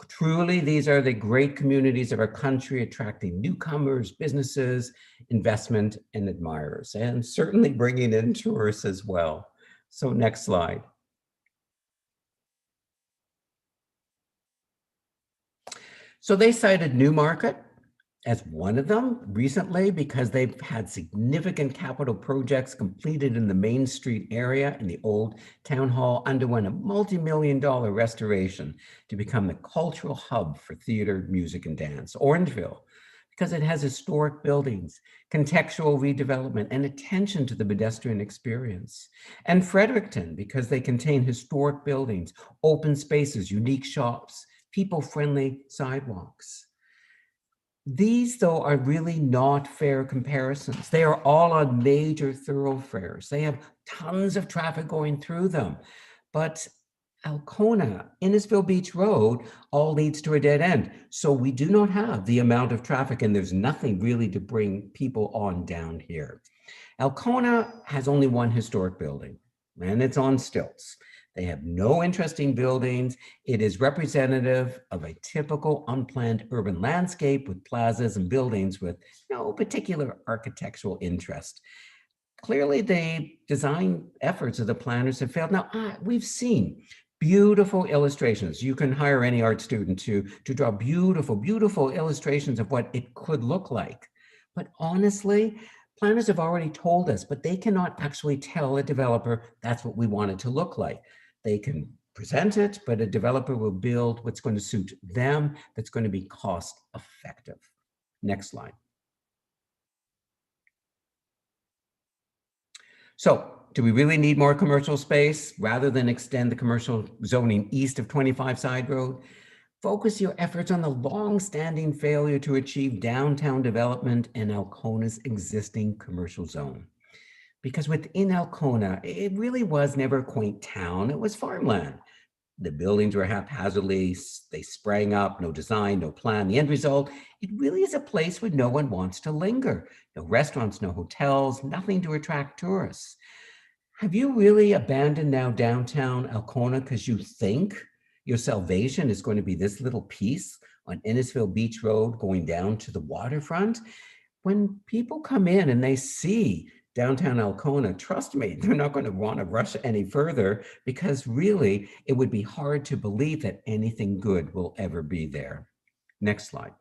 Truly, these are the great communities of our country, attracting newcomers, businesses, investment, and admirers, and certainly bringing in tourists as well. So next slide. So they cited Newmarket as one of them recently because they've had significant capital projects completed in the Main Street area, and the old town hall underwent a multi-million-dollar restoration to become the cultural hub for theater, music, and dance. Orangeville, because it has historic buildings, contextual redevelopment, and attention to the pedestrian experience. And Fredericton, because they contain historic buildings, open spaces, unique shops, people-friendly sidewalks. These, though, are really not fair comparisons. They are all on major thoroughfares. They have tons of traffic going through them. But Alcona, Innisfil Beach Road, all leads to a dead end. So we do not have the amount of traffic, and there's nothing really to bring people on down here. Alcona has only one historic building, and it's on stilts. They have no interesting buildings. It is representative of a typical unplanned urban landscape with plazas and buildings with no particular architectural interest. Clearly, the design efforts of the planners have failed. Now, we've seen beautiful illustrations. You can hire any art student to draw beautiful, beautiful illustrations of what it could look like. But honestly, planners have already told us, but they cannot actually tell a developer that's what we want it to look like. They can present it, but a developer will build what's going to suit them, that's going to be cost effective. Next slide. So, do we really need more commercial space? Rather than extend the commercial zoning east of 25 Side Road, focus your efforts on the long-standing failure to achieve downtown development in Alcona's existing commercial zone. Because within Alcona, it really was never a quaint town, it was farmland. The buildings were haphazardly, they sprang up, no design, no plan. The end result, it really is a place where no one wants to linger. No restaurants, no hotels, nothing to attract tourists. Have you really abandoned now downtown Alcona because you think your salvation is going to be this little piece on Innisfil Beach Road going down to the waterfront? When people come in and they see downtown Alcona, trust me, they're not going to want to rush any further because really it would be hard to believe that anything good will ever be there. Next slide.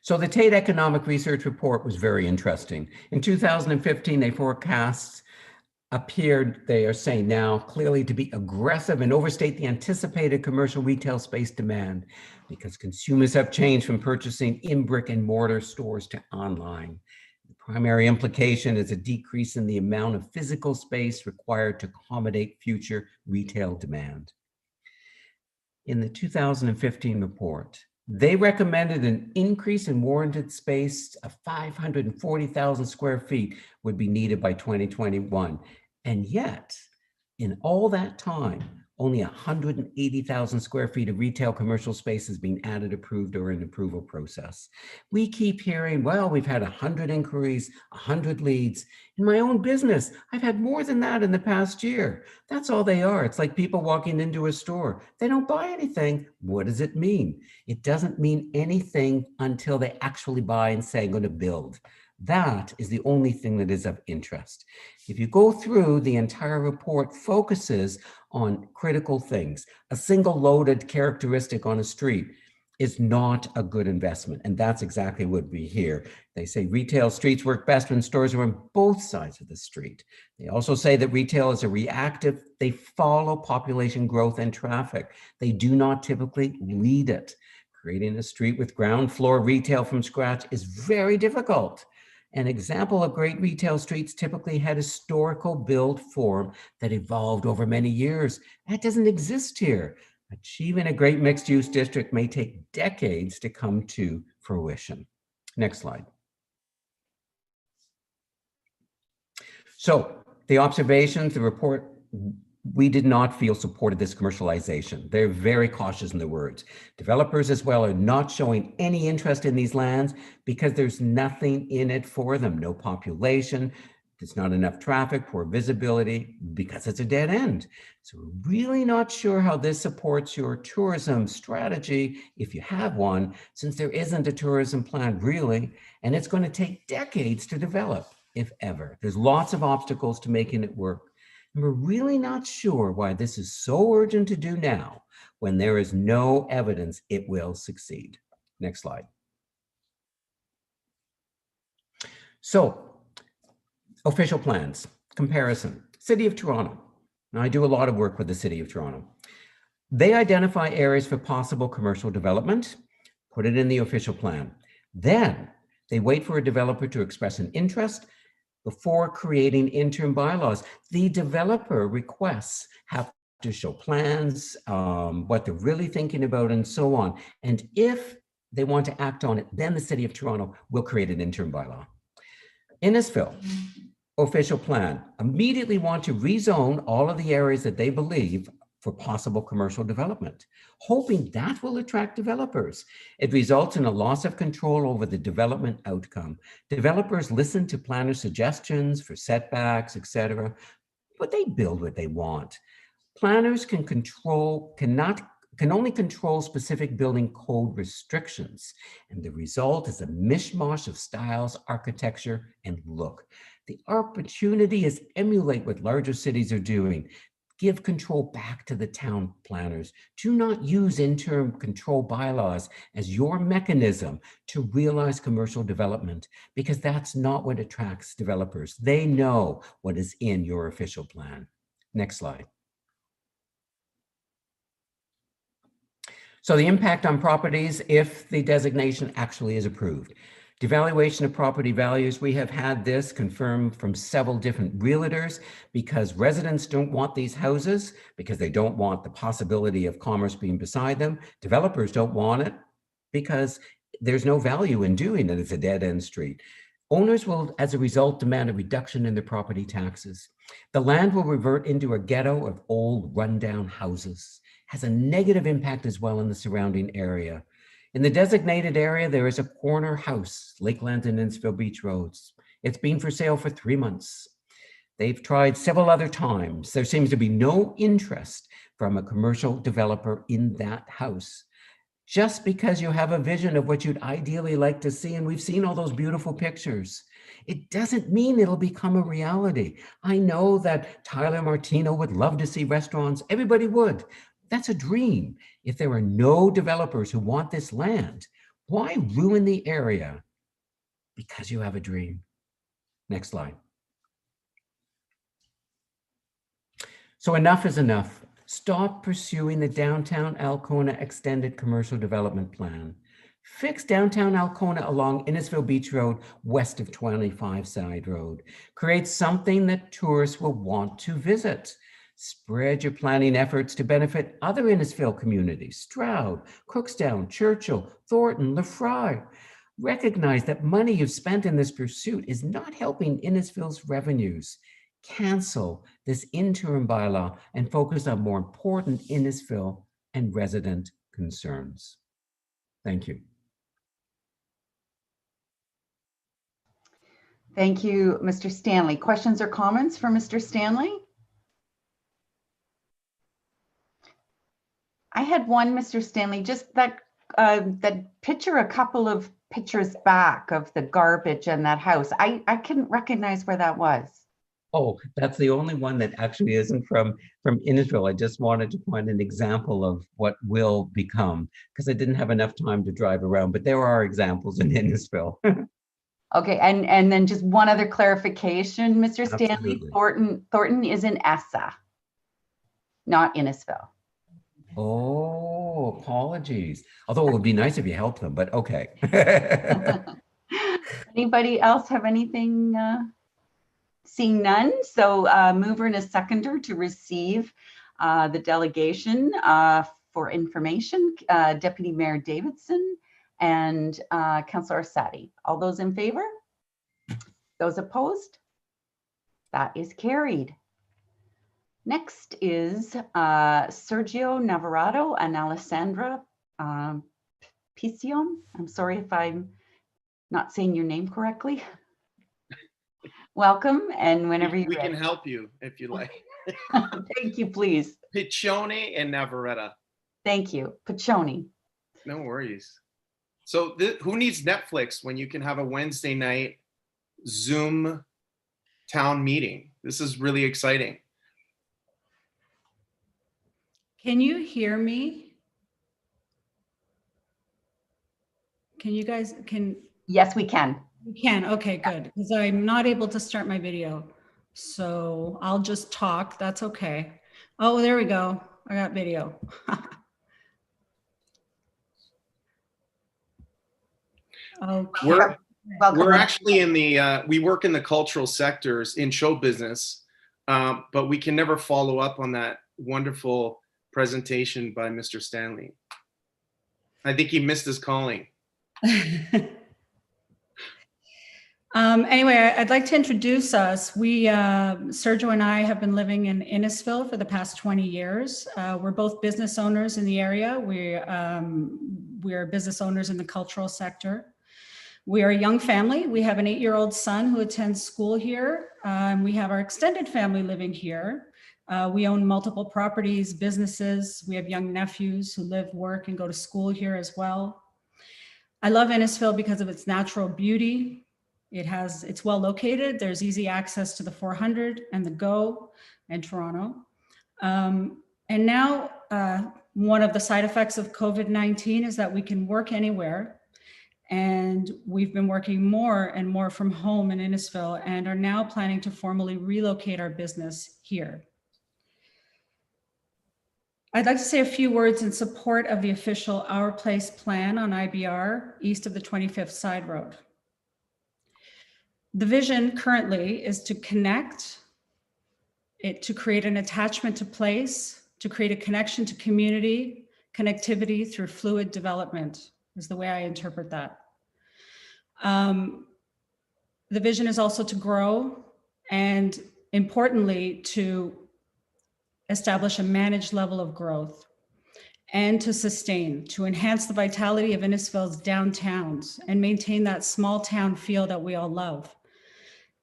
So the Tate Economic Research Report was very interesting. In 2015, they forecast appeared, they are saying now, clearly to be aggressive and overstate the anticipated commercial retail space demand because consumers have changed from purchasing in brick and mortar stores to online. The primary implication is a decrease in the amount of physical space required to accommodate future retail demand. In the 2015 report, they recommended an increase in warranted space of 540,000 square feet would be needed by 2021. And yet, in all that time, only 180,000 square feet of retail commercial space has been added, approved, or in approval process. We keep hearing, well, we've had 100 inquiries, 100 leads. In my own business, I've had more than that in the past year. That's all they are. It's like people walking into a store. They don't buy anything. What does it mean? It doesn't mean anything until they actually buy and say, I'm going to build. That is the only thing that is of interest. If you go through, the entire report focuses on critical things. A single loaded characteristic on a street is not a good investment. And that's exactly what we hear. They say retail streets work best when stores are on both sides of the street. They also say that retail is a reactive, they follow population growth and traffic. They do not typically lead it. Creating a street with ground floor retail from scratch is very difficult. An example of great retail streets typically had historical build form that evolved over many years. That doesn't exist here. Achieving a great mixed-use district may take decades to come to fruition. Next slide. So the observations, the report we did not feel supported this commercialization. They're very cautious in their words. Developers as well are not showing any interest in these lands because there's nothing in it for them. No population, there's not enough traffic, poor visibility, because it's a dead end. So we're really not sure how this supports your tourism strategy, if you have one, since there isn't a tourism plan really, and it's going to take decades to develop, if ever. There's lots of obstacles to making it work. And we're really not sure why this is so urgent to do now when there is no evidence it will succeed. Next slide. So, official plans, comparison. City of Toronto. Now, I do a lot of work with the City of Toronto. They identify areas for possible commercial development, put it in the official plan. Then they wait for a developer to express an interest before creating interim bylaws. The developer requests have to show plans, what they're really thinking about, and so on. And if they want to act on it, then the City of Toronto will create an interim bylaw. Innisfil, official plan, immediately want to rezone all of the areas that they believe for possible commercial development, hoping that will attract developers. It results in a loss of control over the development outcome. Developers listen to planner suggestions for setbacks, etc., but they build what they want. Planners can only control specific building code restrictions, and the result is a mishmash of styles, architecture, and look. The opportunity is emulate what larger cities are doing. Give control back to the town planners. Do not use interim control bylaws as your mechanism to realize commercial development, because that's not what attracts developers. They know what is in your official plan. Next slide. So the impact on properties if the designation actually is approved. Devaluation of property values, we have had this confirmed from several different realtors because residents don't want these houses because they don't want the possibility of commerce being beside them. Developers don't want it because there's no value in doing it. It's a dead-end street. Owners will, as a result, demand a reduction in their property taxes. The land will revert into a ghetto of old, rundown houses. Has a negative impact as well in the surrounding area. In the designated area, there is a corner house, Lakeland and Innisfil Beach Roads. It's been for sale for 3 months. They've tried several other times. There seems to be no interest from a commercial developer in that house. Just because you have a vision of what you'd ideally like to see, and we've seen all those beautiful pictures, it doesn't mean it'll become a reality. I know that Tyler Martino would love to see restaurants. Everybody would. That's a dream. If there are no developers who want this land, why ruin the area? Because you have a dream. Next slide. So enough is enough. Stop pursuing the downtown Alcona extended commercial development plan. Fix downtown Alcona along Innisfil Beach Road, west of 25 Side Road. Create something that tourists will want to visit. Spread your planning efforts to benefit other Innisfil communities, Stroud, Cookstown, Churchill, Thornton, Lefroy. Recognize that money you've spent in this pursuit is not helping Innisfil's revenues. Cancel this interim bylaw and focus on more important Innisfil and resident concerns. Thank you.
Thank you, Mr. Stanley. Questions or comments for Mr. Stanley? I had one, Mr. Stanley, just that picture, a couple of pictures back of the garbage in that house. I couldn't recognize where that was.
Oh, that's the only one that actually isn't from Innisfil. I just wanted to find an example of what will become because I didn't have enough time to drive around, but there are examples in Innisfil.
Okay, and then just one other clarification, Mr. Stanley,
Absolutely.
Thornton is in ESSA, not Innisfil.
Oh, apologies. Although it would be nice if you helped them, but okay.
Anybody else have anything? Seeing none, so mover and a seconder to receive the delegation for information, Deputy Mayor Davidson and Councillor Orsatti. All those in favor? Those opposed? That is carried. Next is Sergio Navarrado and Alessandra Picion. I'm sorry if I'm not saying your name correctly. Welcome, and whenever you're
we can
ready.
help you if you like.
Thank you, please.
Piccioni and Navarrete.
Thank you, Piccioni.
No worries. So who needs Netflix when you can have a Wednesday night Zoom town meeting? This is really exciting.
Can you hear me? Can you guys,
Yes, we can.
You can, okay, good. Because I'm not able to start my video. So I'll just talk, that's okay. Oh, there we go. I got video. Okay.
We're actually in the, we work in the cultural sectors in show business, but we can never follow up on that wonderful presentation by Mr. Stanley. I think he missed his calling.
Anyway, I'd like to introduce us. We, Sergio and I have been living in Innisfil for the past 20 years. We're both business owners in the area. We're business owners in the cultural sector. We are a young family. We have an 8-year-old son who attends school here. We have our extended family living here. We own multiple properties, businesses. We have young nephews who live, work, and go to school here as well. I love Innisfil because of its natural beauty. It's well located. There's easy access to the 400 and the GO and Toronto. And now one of the side effects of COVID-19 is that we can work anywhere. And we've been working more and more from home in Innisfil and are now planning to formally relocate our business here. I'd like to say a few words in support of the official Our Place plan on IBR east of the 25th Side Road. The vision currently is to connect it, to create an attachment to place, to create a connection to community, connectivity through fluid development is the way I interpret that. The vision is also to grow and importantly, to establish a managed level of growth and to sustain, to enhance the vitality of Innisfil's downtowns and maintain that small town feel that we all love.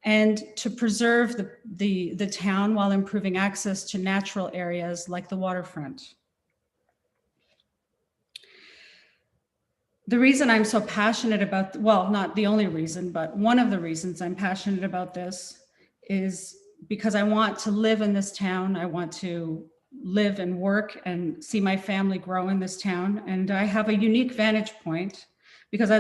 And to preserve the town while improving access to natural areas like the waterfront. The reason I'm so passionate about, well, not the only reason, but one of the reasons I'm passionate about this is because I want to live in this town. I want to live and work and see my family grow in this town. And I have a unique vantage point because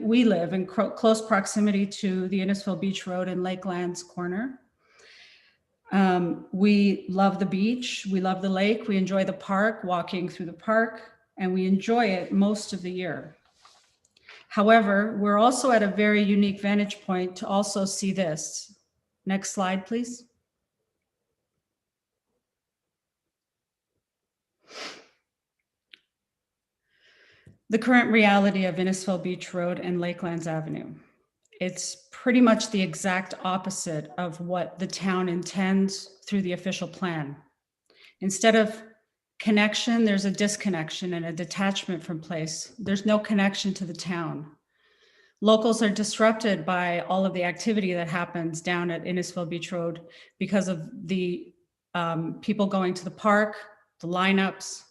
we live in close proximity to the Innisfil Beach Road and Lakelands corner. We love the beach, we love the lake, we enjoy the park, walking through the park, and we enjoy it most of the year. However, we're also at a very unique vantage point to also see this. Next slide, please. The current reality of Innisfil Beach Road and Lakelands Avenue. It's pretty much the exact opposite of what the town intends through the official plan. Instead of connection, there's a disconnection and a detachment from place. There's no connection to the town. Locals are disrupted by all of the activity that happens down at Innisfil Beach Road because of the people going to the park, the lineups,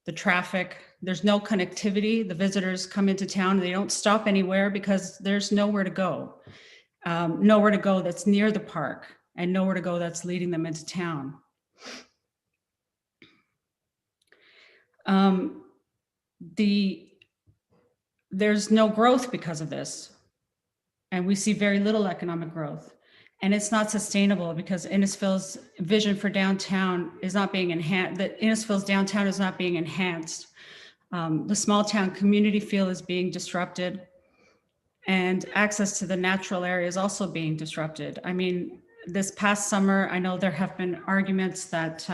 the traffic. There's no connectivity. The visitors come into town, they don't stop anywhere because there's nowhere to go. Nowhere to go that's near the park and nowhere to go that's leading them into town. There's no growth because of this. And we see very little economic growth. And it's not sustainable because Innisfil's vision for downtown is not being enhanced, that Innisfil's downtown is not being enhanced. The small town community feel is being disrupted and access to the natural area is also being disrupted. I mean, this past summer, I know there have been arguments that,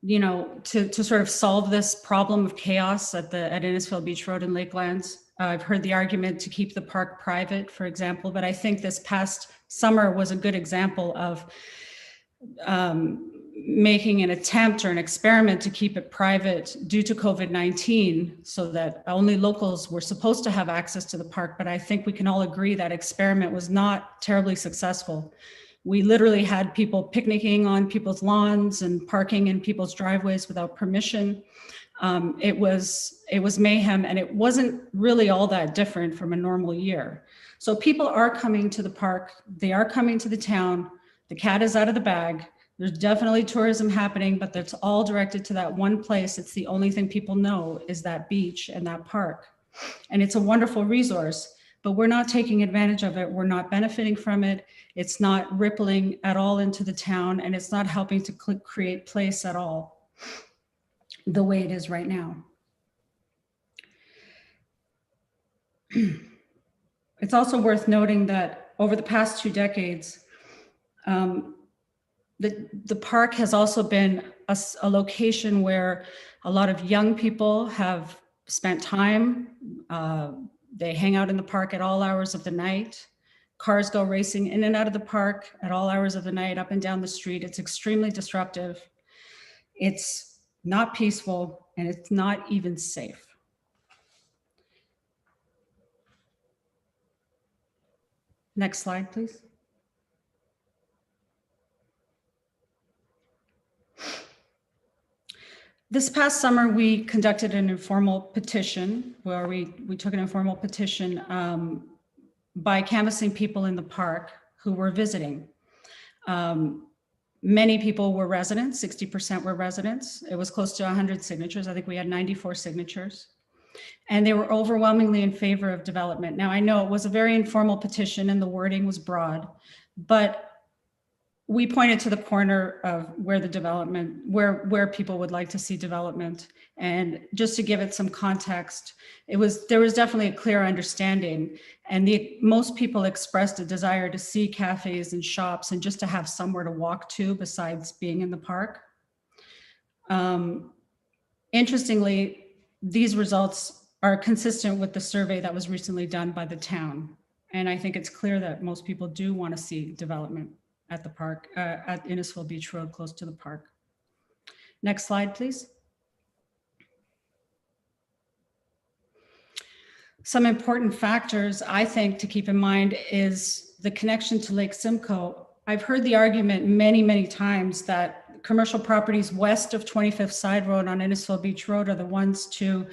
you know, to sort of solve this problem of chaos at Innisfil Beach Road and Lakelands. I've heard the argument to keep the park private, for example, but I think this past summer was a good example of making an attempt or an experiment to keep it private due to COVID-19, so that only locals were supposed to have access to the park. But I think we can all agree that experiment was not terribly successful. We literally had people picnicking on people's lawns and parking in people's driveways without permission. It was mayhem, and it wasn't really all that different from a normal year. So people are coming to the park. They are coming to the town. The cat is out of the bag. There's definitely tourism happening, but that's all directed to that one place. It's the only thing people know is that beach and that park. And it's a wonderful resource, but we're not taking advantage of it. We're not benefiting from it. It's not rippling at all into the town, and it's not helping to create place at all the way it is right now. It's also worth noting that over the past 2 decades, the park has also been a location where a lot of young people have spent time. They hang out in the park at all hours of the night. Cars go racing in and out of the park at all hours of the night, up and down the street. It's extremely disruptive. It's not peaceful, and it's not even safe. Next slide, please. This past summer, we conducted an informal petition where we took an informal petition by canvassing people in the park who were visiting. Many people were residents, 60% were residents. It was close to 100 signatures. I think we had 94 signatures. And they were overwhelmingly in favor of development. Now, I know it was a very informal petition and the wording was broad, but we pointed to the corner of where the development, where people would like to see development. And just to give it some context, there was definitely a clear understanding, and most people expressed a desire to see cafes and shops and just to have somewhere to walk to besides being in the park. Interestingly, these results are consistent with the survey that was recently done by the town. And I think it's clear that most people do want to see development at the park, at Innisfil Beach Road, close to the park. Next slide, please. Some important factors I think to keep in mind is the connection to Lake Simcoe. I've heard the argument many, many times that commercial properties west of 25th Side Road on Innisfil Beach Road are the ones to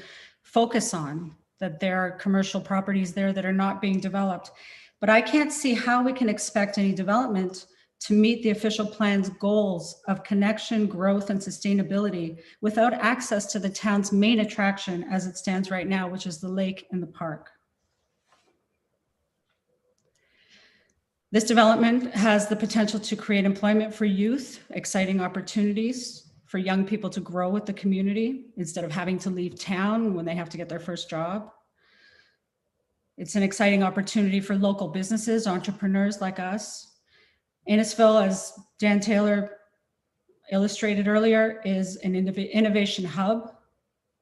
focus on, that there are commercial properties there that are not being developed. But I can't see how we can expect any development to meet the official plan's goals of connection, growth, and sustainability without access to the town's main attraction as it stands right now, which is the lake and the park. This development has the potential to create employment for youth, exciting opportunities for young people to grow with the community instead of having to leave town when they have to get their first job. It's an exciting opportunity for local businesses, entrepreneurs like us. Innisfil, as Dan Taylor illustrated earlier, is an innovation hub.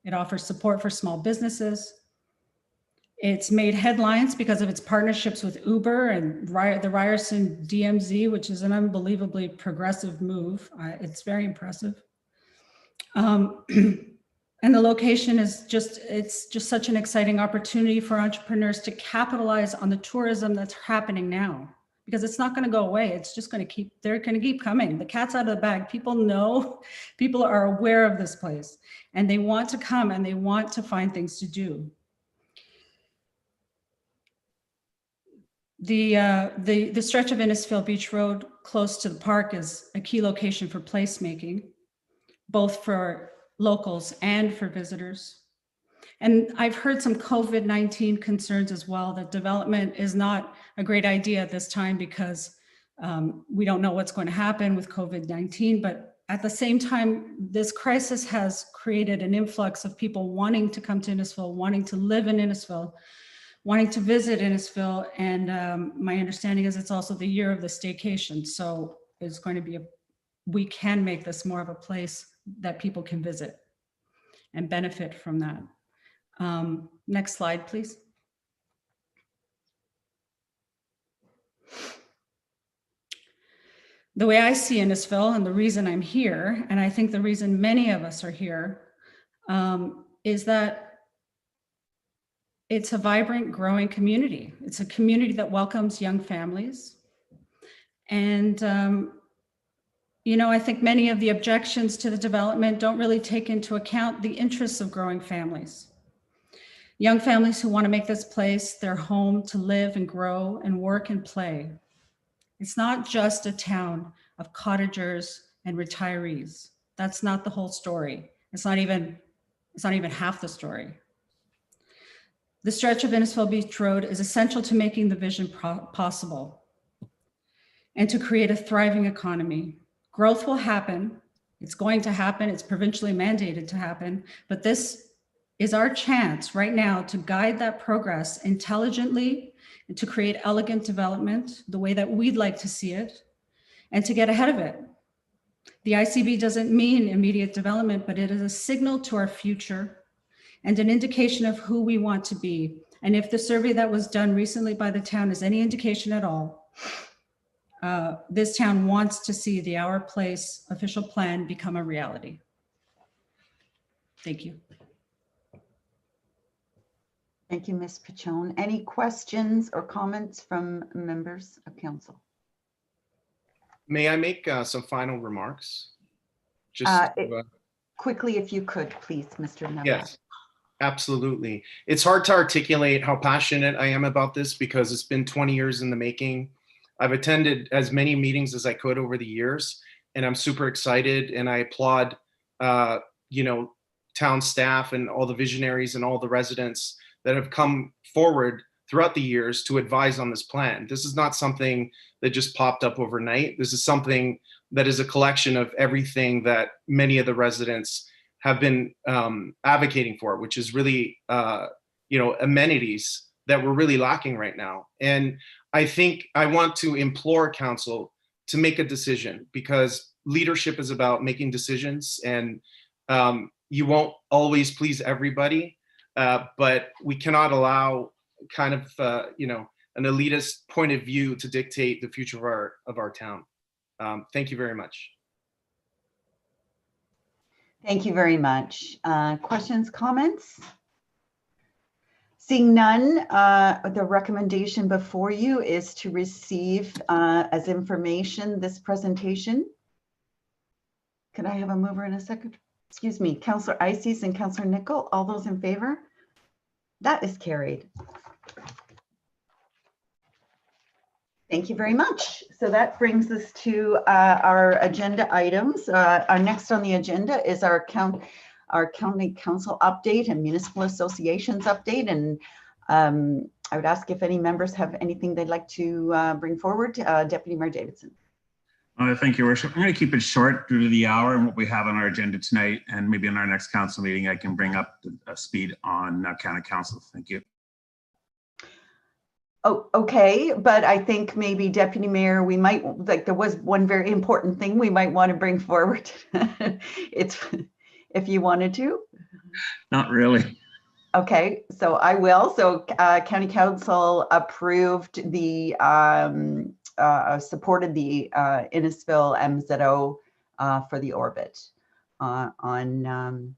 It offers support for small businesses. It's made headlines because of its partnerships with Uber and the Ryerson DMZ, which is an unbelievably progressive move. It's very impressive. And the location is it's just such an exciting opportunity for entrepreneurs to capitalize on the tourism that's happening now, because it's not going to go away. It's just going to they're going to keep coming. The cat's out of the bag. People know, people are aware of this place, and they want to come and they want to find things to do. The stretch of Innisfil Beach Road close to the park is a key location for placemaking, both for locals and for visitors. And I've heard some COVID-19 concerns as well, that development is not a great idea at this time because we don't know what's going to happen with COVID-19. But at the same time, this crisis has created an influx of people wanting to come to Innisfil, wanting to live in Innisfil, wanting to visit Innisfil. And my understanding is it's also the year of the staycation. So it's going to be we can make this more of a place that people can visit and benefit from that. Next slide, please. The way I see Innisfil, and the reason I'm here, and I think the reason many of us are here, is that it's a vibrant, growing community. It's a community that welcomes young families. And, I think many of the objections to the development don't really take into account the interests of growing families. Young families who want to make this place their home to live and grow and work and play. It's not just a town of cottagers and retirees. That's not the whole story. It's not even half the story. The stretch of Innisfil Beach Road is essential to making the vision possible and to create a thriving economy. Growth will happen. It's going to happen. It's provincially mandated to happen, but this is our chance right now to guide that progress intelligently and to create elegant development the way that we'd like to see it and to get ahead of it. The ICB doesn't mean immediate development, but it is a signal to our future and an indication of who we want to be. And if the survey that was done recently by the town is any indication at all, this town wants to see the Our Place official plan become a reality. Thank you.
Thank you, Ms. Pachon. Any questions or comments from members of council?
May I make some final remarks?
Quickly, if you could, please, Mr. Neville.
Yes, absolutely. It's hard to articulate how passionate I am about this because it's been 20 years in the making. I've attended as many meetings as I could over the years, and I'm super excited, and I applaud, town staff and all the visionaries and all the residents that have come forward throughout the years to advise on this plan. This is not something that just popped up overnight. This is something that is a collection of everything that many of the residents have been advocating for, which is really, amenities that we're really lacking right now. And I think I want to implore council to make a decision, because leadership is about making decisions, and you won't always please everybody. But we cannot allow kind of, an elitist point of view to dictate the future of our town. Thank you very much.
Thank you very much. Questions, comments? Seeing none, the recommendation before you is to receive as information this presentation. Can I have a mover and a second? Excuse me, Councillor Eisses and Councillor Nicol, all those in favor? That is carried. Thank you very much. So that brings us to our agenda items. Our next on the agenda is our county council update and municipal associations update. And I would ask if any members have anything they'd like to bring forward. Deputy Mayor Davidson.
Thank you, Worship. I'm going to keep it short due to the hour and what we have on our agenda tonight, and maybe in our next council meeting, I can bring up the speed on county council. Thank you.
Oh, okay, but I think maybe Deputy Mayor, we might, there was one very important thing we might want to bring forward. It's, if you wanted to.
Not really.
Okay, so I will. So County Council approved the, supported the Innisfil MZO for the orbit and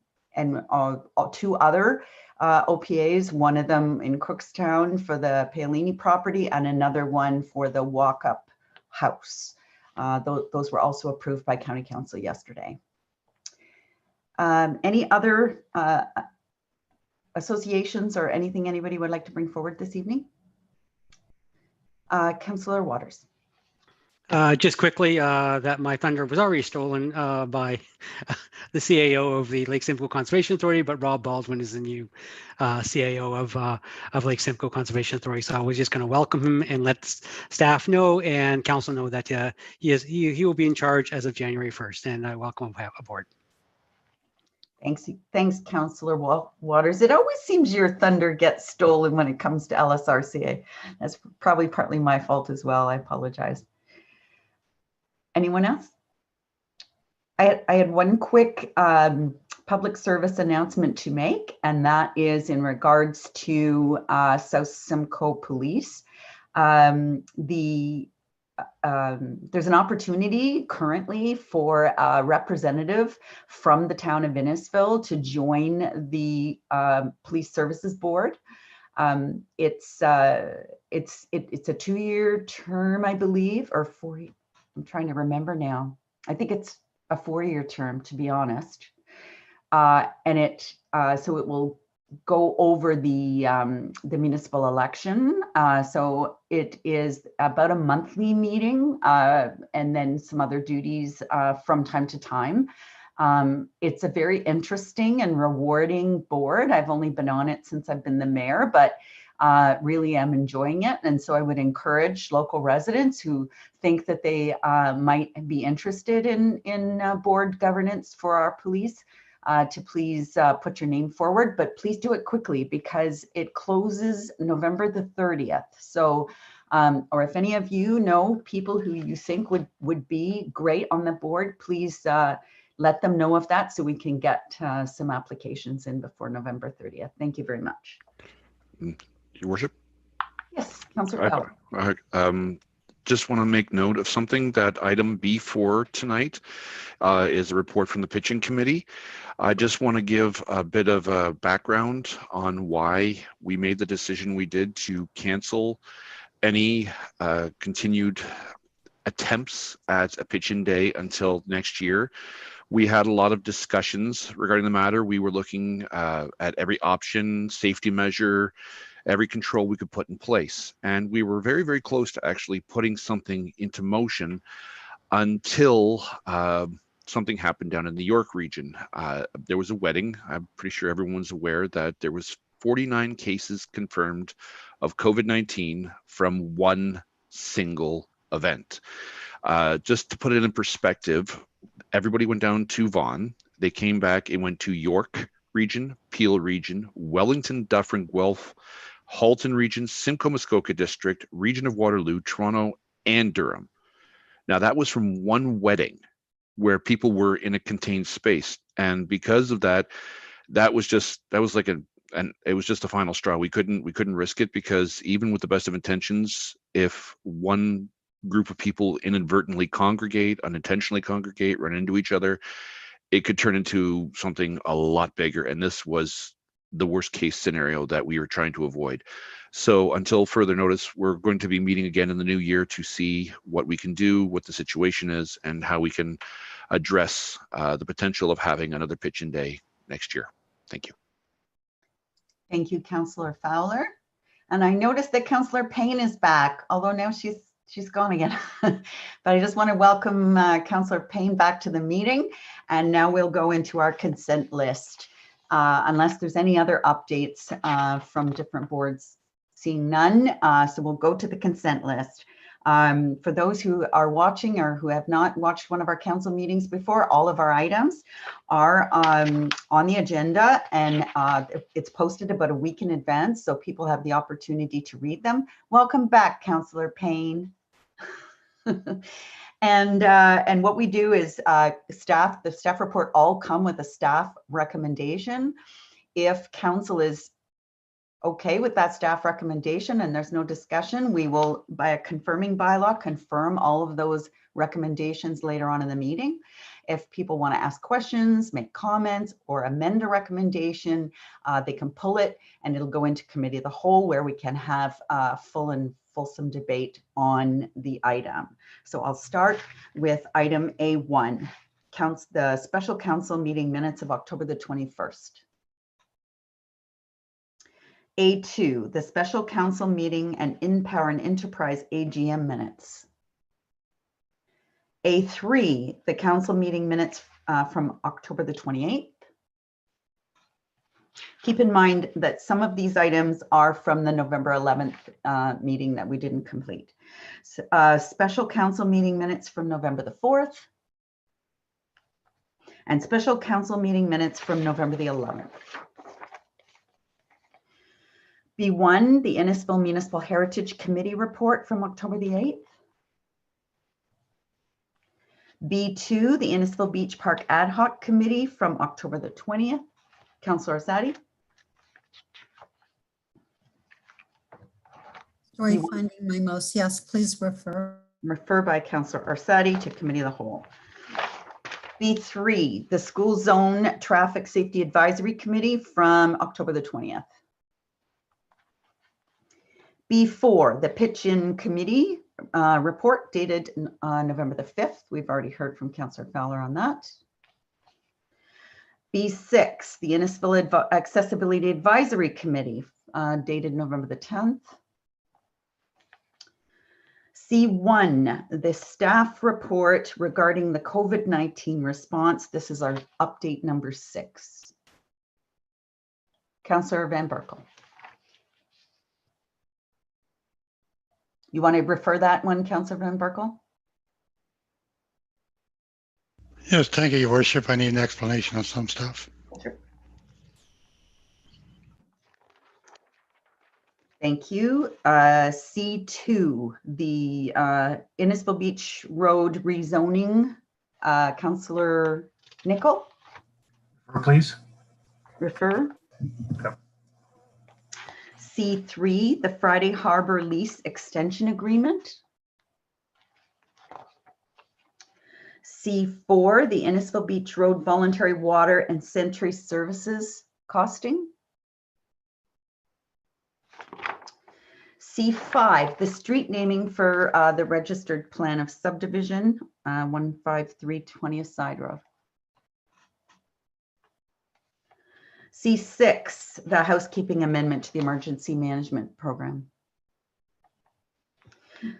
two other OPAs, one of them in Cookstown for the Paolini property and another one for the walk-up house. Those were also approved by County Council yesterday. Any other associations or anything anybody would like to bring forward this evening? Councillor Waters.
Just quickly, that my thunder was already stolen by the CAO of the Lake Simcoe Conservation Authority, but Rob Baldwin is the new CAO of Lake Simcoe Conservation Authority. So I was just going to welcome him and let staff know and council know that he will be in charge as of January 1st, and I welcome him aboard.
Thanks, Councillor Waters. It always seems your thunder gets stolen when it comes to LSRCA. That's probably partly my fault as well. I apologize. Anyone else? I had one quick public service announcement to make, and that is in regards to South Simcoe Police. The there's an opportunity currently for a representative from the town of Innisfil to join the Police Services Board. It's a 2-year term, I believe, or 4. I'm trying to remember now. I think it's a 4-year term, to be honest. And so it will go over the municipal election. So it is about a monthly meeting, and then some other duties from time to time. It's a very interesting and rewarding board. I've only been on it since I've been the mayor, but really am enjoying it. And so I would encourage local residents who think that they might be interested in board governance for our police to please put your name forward, but please do it quickly because it closes November the 30th. So, or if any of you know people who you think would be great on the board, please let them know of that so we can get some applications in before November 30th. Thank you very much.
Your worship?
Yes, Councillor Fowler.
Just want to make note of something. That item B4 tonight is a report from the pitching committee. I just want to give a bit of a background on why we made the decision we did to cancel any continued attempts at a pitch-in day until next year. We had a lot of discussions regarding the matter. We were looking at every option, safety measure, every control we could put in place. And we were very, very close to actually putting something into motion until something happened down in the York region. There was a wedding. I'm pretty sure everyone's aware that there was 49 cases confirmed of COVID-19 from one single event. Just to put it in perspective, everybody went down to Vaughan. They came back and went to York region, Peel region, Wellington, Dufferin, Guelph, Halton region, Simcoe Muskoka district, region of Waterloo, Toronto, and Durham. Now that was from one wedding where people were in a contained space. And because of that, it was just a final straw. We couldn't risk it because even with the best of intentions, if one group of people inadvertently congregate, unintentionally congregate, run into each other, it could turn into something a lot bigger. And this was the worst case scenario that we were trying to avoid. So until further notice, we're going to be meeting again in the new year to see what we can do, what the situation is, and how we can address the potential of having another pitch-in day next year. Thank you. Thank you,
Councillor Fowler. And I noticed that Councillor Payne is back, although now she's gone again. But I just want to welcome Councillor Payne back to the meeting. And now we'll go into our consent list. Unless there's any other updates from different boards, seeing none. So we'll go to the consent list. For those who are watching or who have not watched one of our council meetings before, all of our items are on the agenda, and it's posted about a week in advance, so people have the opportunity to read them. Welcome back, Councillor Payne. And what we do is the staff report all come with a staff recommendation. If council is okay with that staff recommendation and there's no discussion, we will, by a confirming bylaw, confirm all of those recommendations later on in the meeting. If people want to ask questions, make comments, or amend a recommendation, they can pull it and it'll go into committee of the whole where we can have full and fulsome debate on the item. So I'll start with item A1, the special council meeting minutes of October the 21st. A2, the special council meeting and InPower and Enterprise AGM minutes. A3, the council meeting minutes from October the 28th. Keep in mind that some of these items are from the November 11th meeting that we didn't complete. Special council meeting minutes from November the 4th. And special council meeting minutes from November the 11th. B1, the Innisfil Municipal Heritage Committee report from October the 8th. B2, the Innisfil Beach Park Ad Hoc Committee from October the 20th. Councillor Orsatti.
Sorry, finding my mouse. Yes, please refer.
referred by Councillor Orsatti to Committee of the Whole. B3, the School Zone Traffic Safety Advisory Committee from October the 20th. B4, the Pitch-In Committee report dated November the 5th. We've already heard from Councillor Fowler on that. B6, the Innisfil Accessibility Advisory Committee dated November the 10th. C1, the staff report regarding the COVID-19 response. This is our update number 6. Councillor Van Berkel. You want to refer that one, Councillor Van Berkel?
Yes, thank you, Your Worship. I need an explanation on some stuff.
Sure. Thank you. C2, the Innisfil Beach Road rezoning. Councillor Nicol.
Refer, please.
Refer.
Okay.
C3, the Friday Harbor Lease Extension Agreement. C4, the Innisfil Beach Road Voluntary Water and Sanitary Services costing. C5, the street naming for the registered plan of subdivision, 153 20th Side Road. C6, the housekeeping amendment to the emergency management program.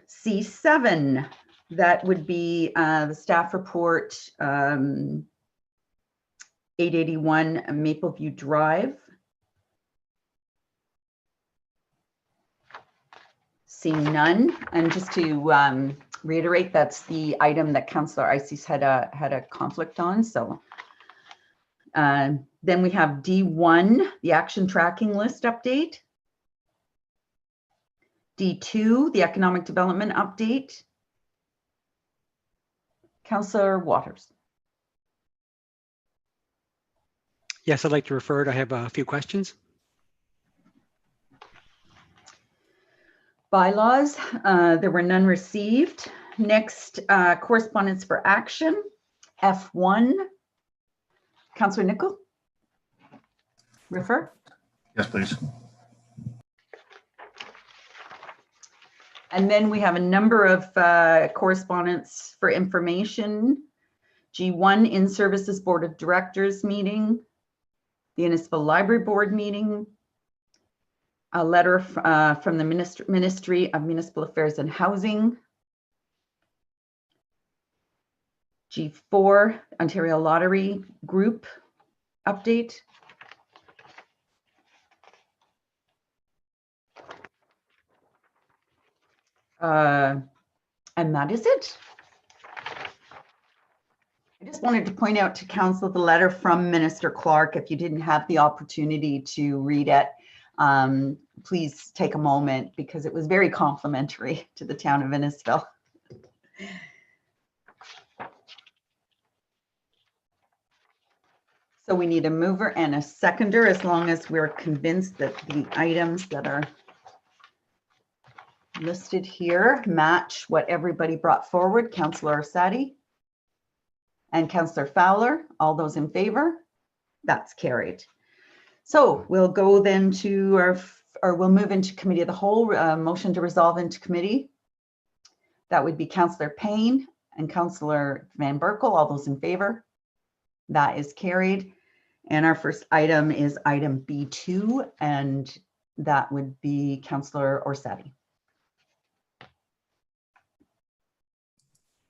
C7, that would be the staff report 881 Mapleview Drive. Seeing none, and just to reiterate, that's the item that Councillor Ices had a conflict on. So then we have D1, the action tracking list update. D2, the economic development update. Councillor Waters.
Yes, I'd like to refer it. I have a few questions.
Bylaws, there were none received. Next, correspondence for action, F1. Councillor Nicol. Refer.
Yes, please.
And then we have a number of correspondence for information. G1, In-Services Board of Directors meeting, the Innisfil Library Board meeting, a letter from the Ministry of Municipal Affairs and Housing. G4, Ontario Lottery Group update. And that is it. I just wanted to point out to Council the letter from Minister Clark. If you didn't have the opportunity to read it, please take a moment because it was very complimentary to the town of Innisfil. So we need a mover and a seconder as long as we're convinced that the items that are listed here match what everybody brought forward. Councillor Orsatti and Councillor Fowler, all those in favor? That's carried. So we'll go then to we'll move into Committee of the Whole, motion to resolve into committee. That would be Councillor Payne and Councillor Van Berkel, all those in favor? That is carried. And our first item is item B2, and that would be Councillor Orsatti.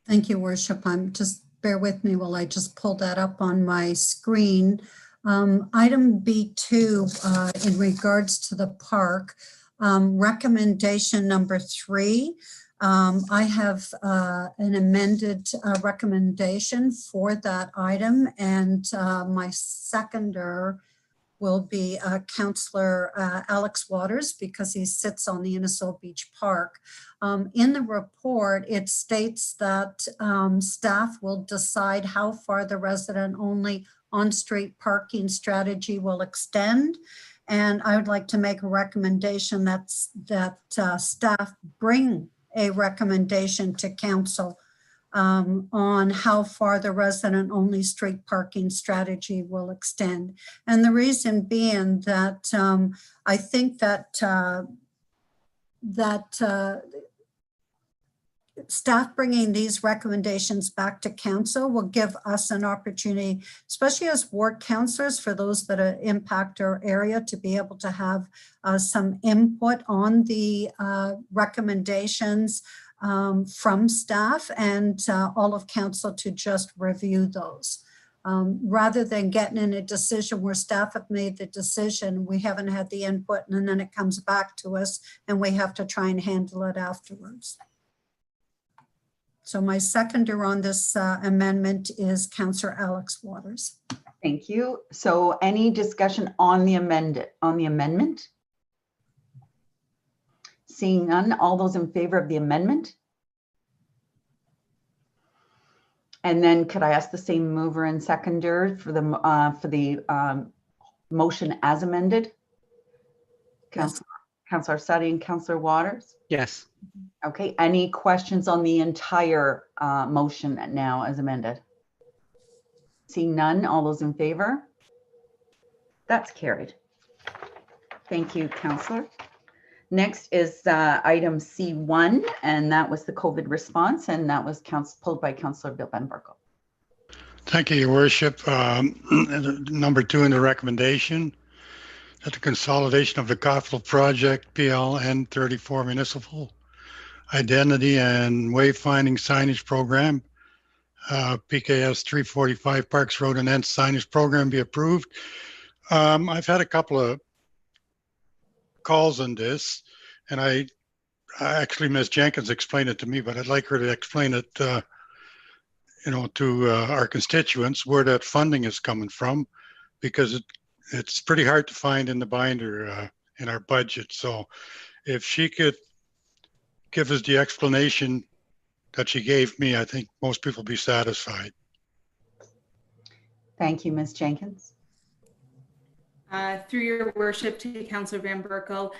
Thank you, Worship. Just bear with me while I just pull that up on my screen. Item B2, in regards to the park, recommendation number 3. I have an amended recommendation for that item, and my seconder will be Councillor Alex Waters because he sits on the Innisfil Beach Park. In the report, it states that staff will decide how far the resident-only on-street parking strategy will extend. And I would like to make a recommendation that staff bring a recommendation to council on how far the resident-only street parking strategy will extend. And the reason being that I think that staff bringing these recommendations back to council will give us an opportunity, especially as ward councillors, for those that impact our area, to be able to have some input on the recommendations from staff and all of council to just review those. Rather than getting in a decision where staff have made the decision, we haven't had the input, and then it comes back to us and we have to try and handle it afterwards. So my seconder on this amendment is Councillor Alex Waters.
Thank you. So any discussion on the amendment? Seeing none, all those in favor of the amendment? And then could I ask the same mover and seconder for the motion as amended? Councillor Sadi and Councillor Waters?
Yes.
Okay, any questions on the entire motion now as amended? Seeing none, all those in favor? That's carried. Thank you, Councillor. Next is item C1, and that was the COVID response, and that was pulled by Councillor Bill Van Berkel.
Thank you, Your Worship. Number 2 in the recommendation, that the consolidation of the capital project PLN 34 municipal identity and wayfinding signage program, PKS 345 Parks Road and End signage program be approved. I've had a couple of calls on this, and I actually, Ms. Jenkins explained it to me, but I'd like her to explain it, to our constituents, where that funding is coming from, because it's pretty hard to find in the binder in our budget. So if she could give us the explanation that she gave me, I think most people will be satisfied.
Thank you, Ms. Jenkins.
Through your worship to Councillor Van Berkel.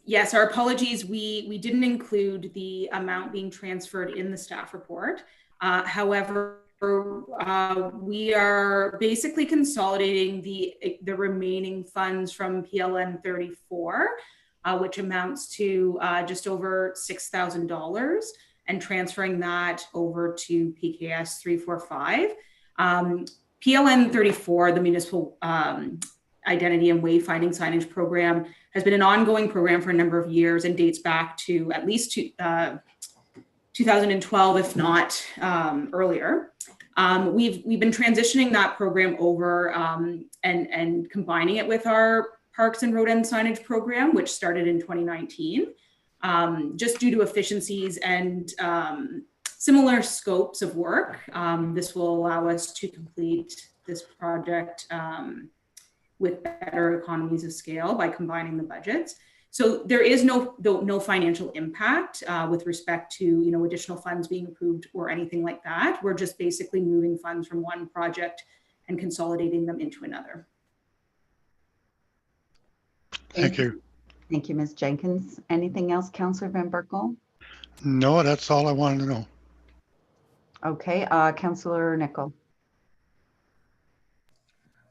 Yes, our apologies. We didn't include the amount being transferred in the staff report. However, we are basically consolidating the remaining funds from PLN 34, which amounts to just over $6,000, and transferring that over to PKS 345. PLN 34, the Municipal Identity and Wayfinding Signage Program, has been an ongoing program for a number of years and dates back to at least 2012, if not earlier. We've been transitioning that program over and combining it with our Parks and Road End signage program, which started in 2019, just due to efficiencies and similar scopes of work. This will allow us to complete this project with better economies of scale by combining the budgets. So there is no financial impact with respect to additional funds being approved or anything like that. We're just basically moving funds from one project and consolidating them into another.
Thank you.
Thank you, Ms. Jenkins. Anything else, Councillor Van Berkel?
No, that's all I wanted to know.
Okay, Councillor Nicol.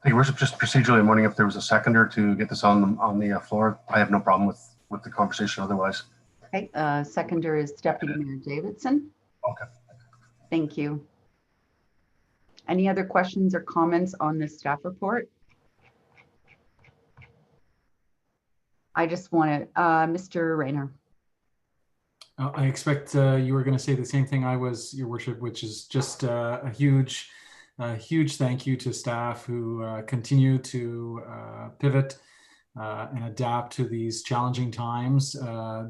Thank you, Worship. Just procedurally, I'm wondering if there was a seconder to get this on the floor. I have no problem with the conversation otherwise.
Okay, seconder is Deputy Mayor Davidson.
Okay.
Thank you. Any other questions or comments on this staff report? I just want to, Mr. Rayner.
I expect you were going to say the same thing I was, Your Worship, which is just a huge thank you to staff who continue to pivot and adapt to these challenging times.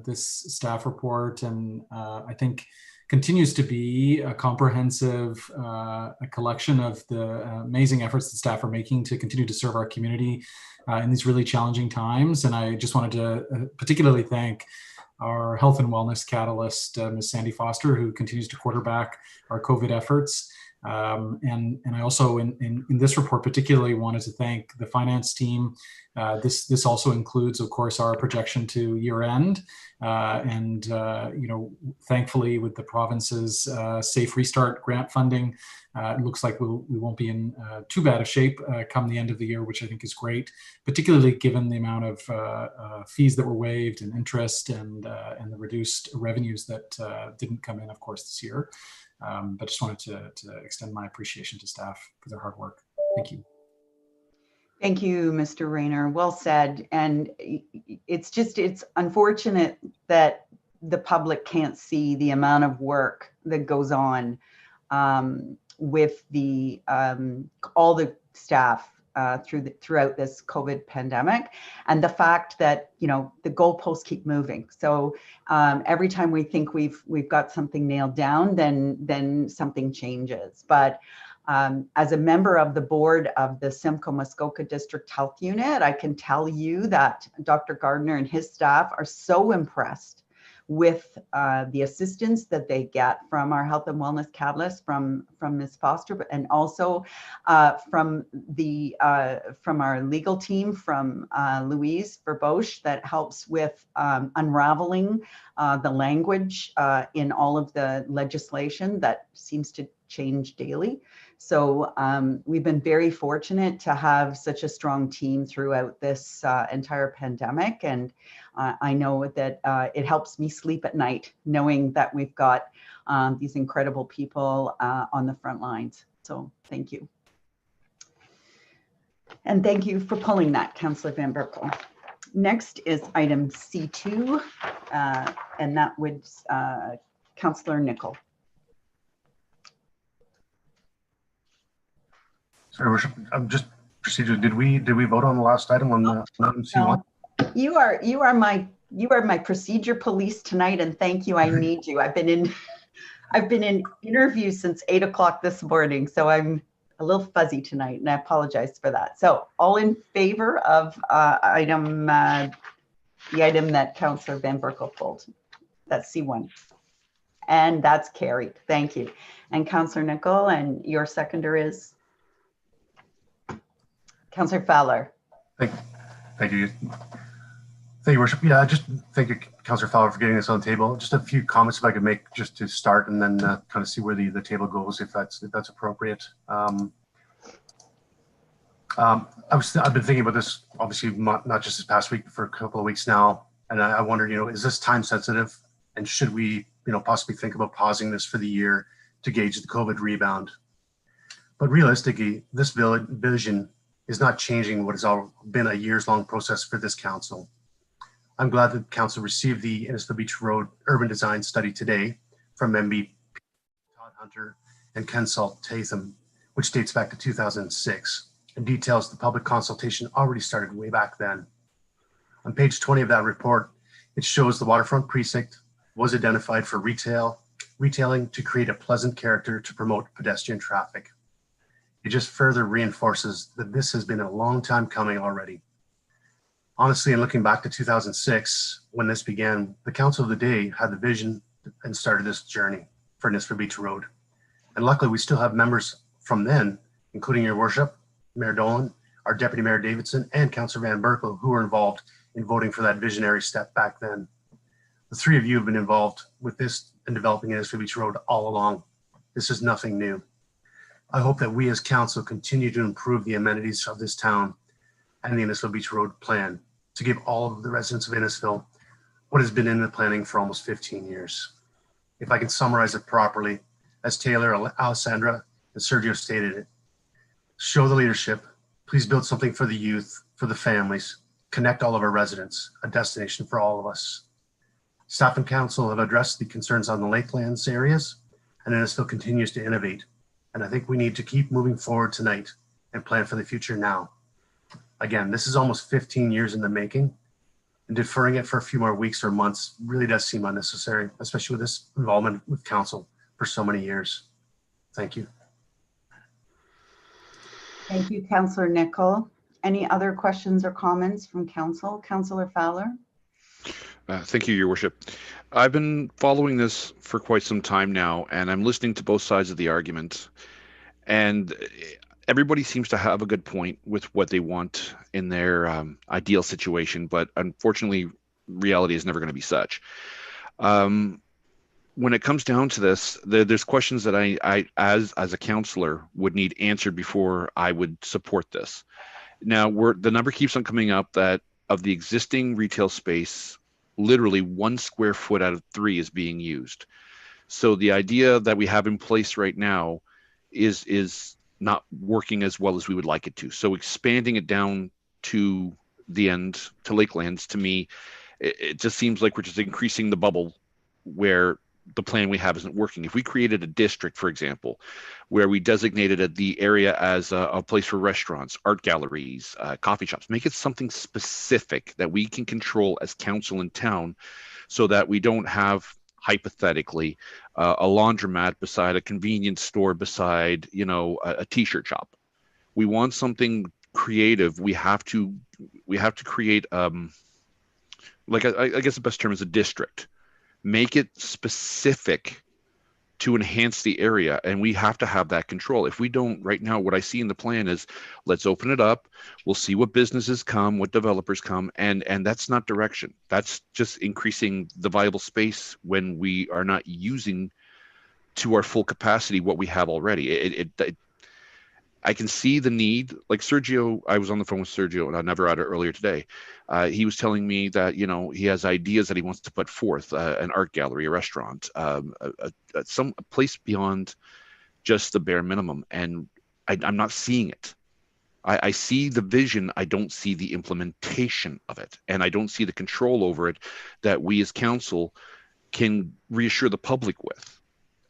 This staff report, and I think, continues to be a comprehensive a collection of the amazing efforts that staff are making to continue to serve our community in these really challenging times. And I just wanted to particularly thank our health and wellness catalyst, Ms. Sandy Foster, who continues to quarterback our COVID efforts. And I also, in this report, particularly wanted to thank the finance team. This also includes, of course, our projection to year end. Thankfully, with the province's Safe Restart grant funding, it looks like we won't be in too bad a shape come the end of the year, which I think is great, particularly given the amount of fees that were waived and interest and the reduced revenues that didn't come in, of course, this year. But just wanted to extend my appreciation to staff for their hard work. Thank you.
Thank you, Mr. Rayner. Well said. And it's unfortunate that the public can't see the amount of work that goes on with the all the staff throughout this COVID pandemic, and the fact that the goalposts keep moving. So every time we think we've got something nailed down, then something changes. But as a member of the board of the Simcoe Muskoka District Health Unit, I can tell you that Dr. Gardner and his staff are so impressed with the assistance that they get from our Health and Wellness Catalyst, from Ms. Foster, and also from our legal team, from Louise Verbosch, that helps with unraveling the language in all of the legislation that seems to change daily. So we've been very fortunate to have such a strong team throughout this entire pandemic. And I know that it helps me sleep at night, knowing that we've got these incredible people on the front lines. So thank you. And thank you for pulling that, Councillor Van Berkel. Next is item C2, and that would Councillor Nicol.
Sorry, Worship. I'm just procedure. Did we vote on the last item on the C1?
You are my procedure police tonight, and thank you. I need you. I've been in interviews since 8 o'clock this morning, so I'm a little fuzzy tonight, and I apologize for that. So, all in favor of the item that Councillor Van Berkel pulled? That's C1, and that's carried. Thank you. And Councillor Nicol, and your seconder is Councillor Fowler.
Thank you. Thank you, Worship. Yeah, just thank you, Councillor Fowler, for getting this on the table. Just a few comments if I could make just to start, and then kind of see where the table goes if that's appropriate. I've been thinking about this, obviously not just this past week, but for a couple of weeks now, and I wondered, is this time sensitive, and should we, possibly think about pausing this for the year to gauge the COVID rebound? But realistically, this vision is not changing what has been a years-long process for this council. I'm glad that council received the Innisfil Beach Road Urban Design Study today from MB Todd Hunter and Kensal Tatham, which dates back to 2006 and details the public consultation already started way back then. On page 20 of that report, it shows the waterfront precinct was identified for retailing to create a pleasant character to promote pedestrian traffic. It just further reinforces that this has been a long time coming already. Honestly, and looking back to 2006, when this began, the council of the day had the vision and started this journey for Innisfil Beach Road. And luckily, we still have members from then, including your worship, Mayor Dolan, our Deputy Mayor Davidson, and Councillor Van Berkel, who were involved in voting for that visionary step back then. The three of you have been involved with this and developing Innisfil Beach Road all along. This is nothing new. I hope that we as council continue to improve the amenities of this town and the Innisfil Beach Road plan to give all of the residents of Innisfil what has been in the planning for almost 15 years. If I can summarize it properly, as Taylor, Alessandra, and Sergio stated it, show the leadership, please build something for the youth, for the families, connect all of our residents, a destination for all of us. Staff and council have addressed the concerns on the Lakelands areas, and Innisfil continues to innovate. And I think we need to keep moving forward tonight and plan for the future now. Again, this is almost 15 years in the making, and deferring it for a few more weeks or months really does seem unnecessary, especially with this involvement with council for so many years. Thank you.
Thank you, Councillor Nicol. Any other questions or comments from council? Councillor Fowler?
Thank you, Your Worship. I've been following this for quite some time now, and I'm listening to both sides of the argument. And everybody seems to have a good point with what they want in their ideal situation, but unfortunately, reality is never going to be such. When it comes down to this, there's questions that I as a counselor would need answered before I would support this. Now, the number keeps on coming up that of the existing retail space, literally 1 square foot out of 3 is being used. So the idea that we have in place right now is not working as well as we would like it to. So expanding it down to the end, to Lakelands, to me, it just seems like we're just increasing the bubble where the plan we have isn't working. If we created a district, for example, where we designated the area as a place for restaurants, art galleries, coffee shops, make it something specific that we can control as council in town, so that we don't have, hypothetically, a laundromat beside a convenience store beside, a t-shirt shop. We want something creative. We have to create, like I guess the best term is a district. Make it specific to enhance the area, and we have to have that control. If we don't, right now, what I see in the plan is, let's open it up, we'll see what businesses come, what developers come, and that's not direction. That's just increasing the viable space when we are not using to our full capacity what we have already. I can see the need. Like Sergio, I was on the phone with Sergio and I never had it earlier today. He was telling me that, he has ideas that he wants to put forth, an art gallery, a restaurant, some place beyond just the bare minimum. And I'm not seeing it. I see the vision. I don't see the implementation of it. And I don't see the control over it that we as council can reassure the public with.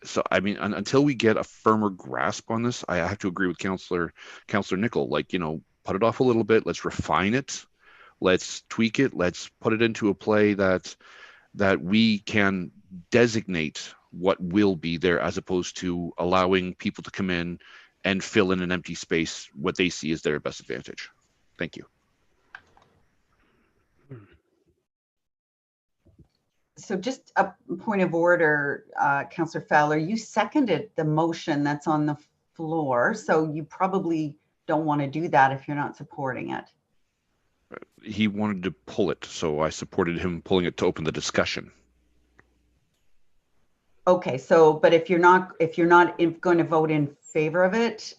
So, I mean, until we get a firmer grasp on this, I have to agree with Councillor Nicol, put it off a little bit. Let's refine it. Let's tweak it. Let's put it into a play that we can designate what will be there, as opposed to allowing people to come in and fill in an empty space, what they see as their best advantage. Thank you.
So just a point of order, Councillor Fowler, you seconded the motion that's on the floor, so you probably don't want to do that if you're not supporting it.
He wanted to pull it, so I supported him pulling it to open the discussion.
Okay, so but if you're not going to vote in favor of it,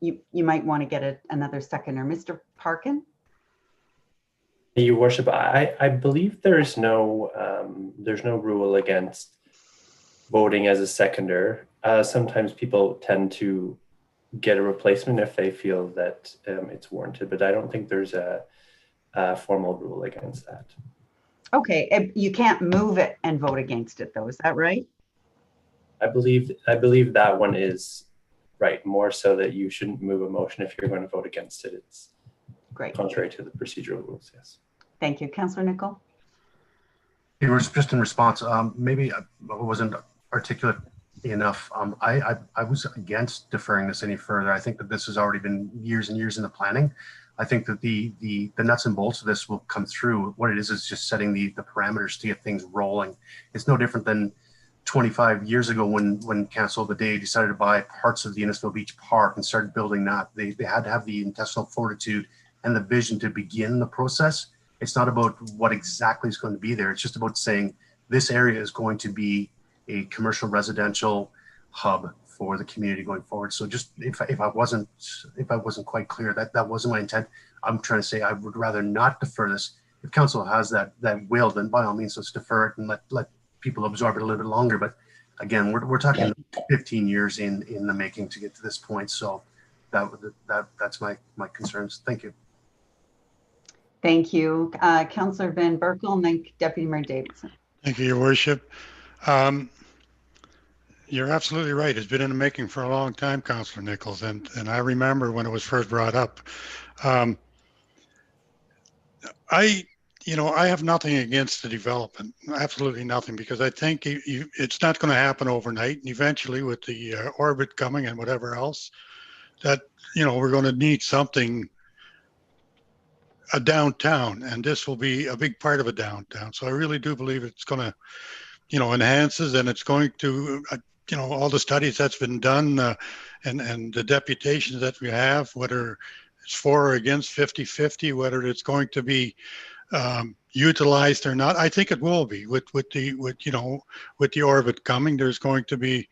you might want to get another seconder. Mr. Parkin?
Your Worship, I believe there's no rule against voting as a seconder. Sometimes people tend to get a replacement if they feel that it's warranted, but I don't think there's a formal rule against that.
Okay, you can't move it and vote against it, though. Is that right?
I believe that one is right. More so that you shouldn't move a motion if you're going to vote against it. It's
great.
Contrary to the procedural rules, yes.
Thank you. Councillor Nicol?
It was just in response. Maybe I wasn't articulate enough. I was against deferring this any further. I think that this has already been years and years in the planning. I think that the nuts and bolts of this will come through. What it is just setting the parameters to get things rolling. It's no different than 25 years ago when Council of the Day decided to buy parts of the Innisfil Beach Park and started building that. They had to have the intestinal fortitude and the vision to begin the process. It's not about what exactly is going to be there. It's just about saying this area is going to be a commercial residential hub for the community going forward. So just if I wasn't quite clear, that wasn't my intent. I'm trying to say I would rather not defer this. If council has that will, then by all means let's defer it and let people absorb it a little bit longer. But again, we're talking 15 years in the making to get to this point. So that's my concerns. Thank you.
Thank you. Councillor Van Berkel and then Deputy Mayor Davidson.
Thank you, Your Worship. You're absolutely right. It's been in the making for a long time, Councillor Nichols, and I remember when it was first brought up. I have nothing against the development, absolutely nothing, because I think it's not going to happen overnight. And eventually, with the orbit coming and whatever else, that we're going to need something. A downtown, and this will be a big part of a downtown. So I really do believe it's going to, enhances, and it's going to all the studies that's been done and the deputations that we have, whether it's for or against 50-50, whether it's going to be utilized or not. I think it will be with the orbit coming. There's going to be,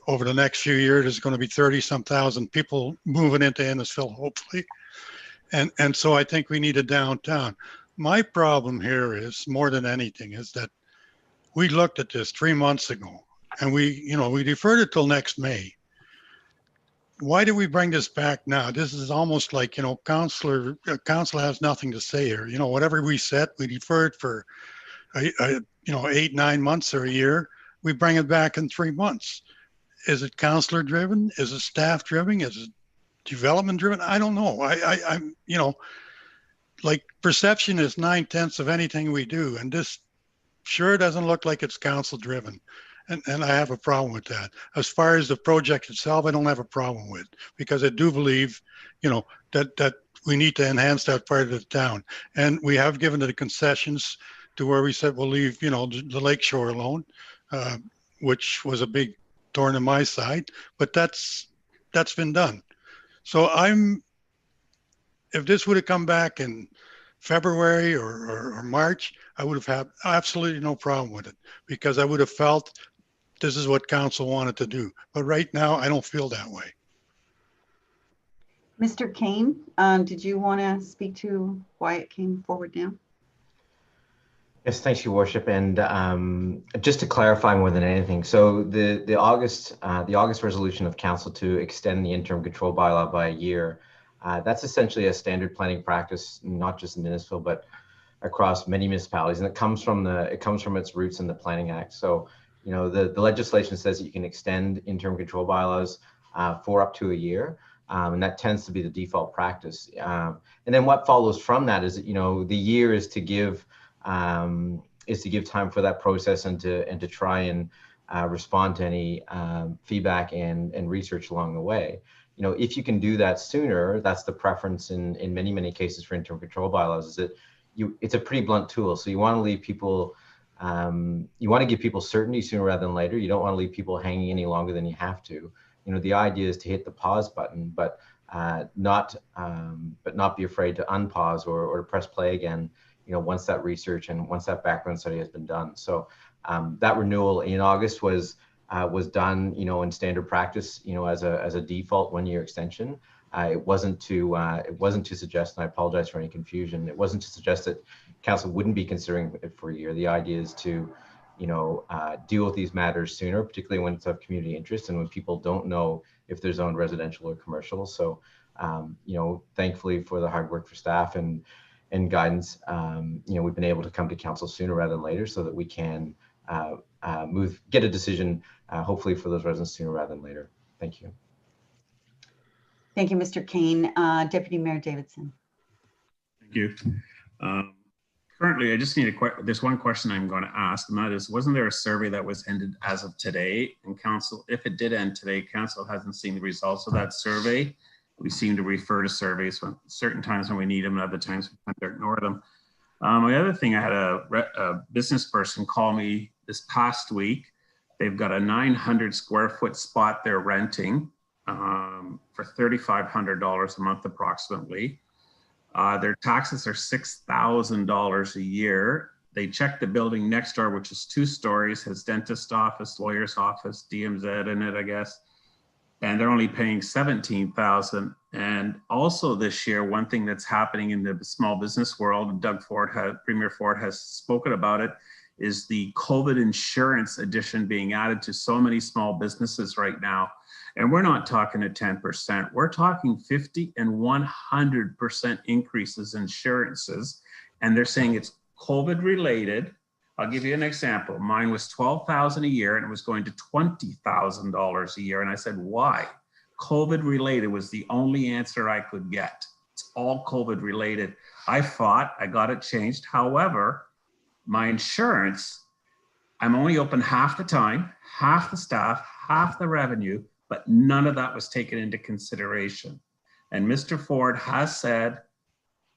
over the next few years, there's going to be 30-some thousand people moving into Innisfil, hopefully. And so I think we need a downtown. My problem here is, more than anything, is that we looked at this 3 months ago and we deferred it till next May. Why do we bring this back now? This is almost like, council has nothing to say here. Whatever we set, we defer it for, 8-9 months or a year. We bring it back in 3 months. Is it councillor driven? Is it staff driven? Is it development driven? I don't know. I'm like, perception is 9/10 of anything we do. And this sure doesn't look like it's council driven. And I have a problem with that. As far as the project itself, I don't have a problem with, because I do believe, that we need to enhance that part of the town. And we have given the concessions to where we said we'll leave, the lakeshore alone, which was a big thorn in my side, but that's been done. So if this would have come back in February or March, I would have had absolutely no problem with it, because I would have felt this is what council wanted to do. But right now, I don't feel that way.
Mr. Kane, did you want to speak to why it came forward now?
Yes, thanks, Your Worship. And just to clarify more than anything, so the August resolution of council to extend the interim control bylaw by a year, that's essentially a standard planning practice, not just in Innisfil, but across many municipalities, and it comes from its roots in the Planning Act. So, the legislation says that you can extend interim control bylaws for up to a year, and that tends to be the default practice. And then what follows from that is, the year is to give time for that process and to try and respond to any feedback and research along the way. If you can do that sooner, that's the preference in many cases for interim control bylaws, is that it's a pretty blunt tool. So you want to leave people, you want to give people certainty sooner rather than later. You don't want to leave people hanging any longer than you have to. The idea is to hit the pause button, but not be afraid to unpause or to press play again, once that research and once that background study has been done. So that renewal in August was done, in standard practice, as a default 1-year extension. It wasn't to suggest, and I apologize for any confusion, it wasn't to suggest that council wouldn't be considering it for a year. The idea is to, deal with these matters sooner, particularly when it's of community interest and when people don't know if they're zoned residential or commercial. So, thankfully for the hard work for staff and guidance, we've been able to come to council sooner rather than later so that we can get a decision, hopefully for those residents sooner rather than later. Thank you.
Thank you, Mr. Kane. Deputy Mayor Davidson.
Thank you. Currently, I just need there's one question I'm going to ask, and that is, wasn't there a survey that was ended as of today? And council, if it did end today, council hasn't seen the results of that survey. We seem to refer to surveys when certain times when we need them, and other times we tend to ignore them. The other thing, I had a business person call me this past week. They've got a 900 square foot spot they're renting for $3,500 a month approximately. Their taxes are $6,000 a year. They checked the building next door, which is 2 stories, has dentist office, lawyer's office, DMZ in it, I guess. And they're only paying $17,000. And also this year, one thing that's happening in the small business world, Premier Ford has spoken about it, is the COVID insurance addition being added to so many small businesses right now. And we're not talking at 10%, we're talking 50 and 100% increases in insurances. And they're saying it's COVID related. I'll give you an example. Mine was $12,000 a year and it was going to $20,000 a year. And I said, why? COVID related was the only answer I could get. It's all COVID related. I fought, I got it changed. However, my insurance, I'm only open half the time, half the staff, half the revenue, but none of that was taken into consideration. And Mr. Ford has said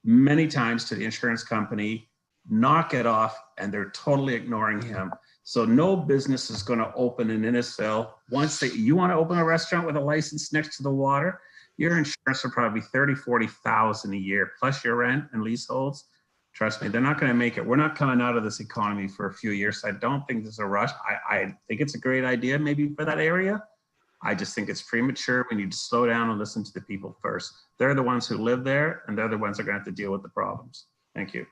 many times to the insurance company, knock it off, and they're totally ignoring him. So no business is going to open in Innisfil. Once you want to open a restaurant with a license next to the water, your insurance will probably be 30, 40,000 a year, plus your rent and leaseholds. Trust me, they're not going to make it. We're not coming out of this economy for a few years. I don't think there's a rush. I think it's a great idea maybe for that area. I just think it's premature. We need to slow down and listen to the people first. They're the ones who live there, and they're the ones that are going to have to deal with the problems. Thank you.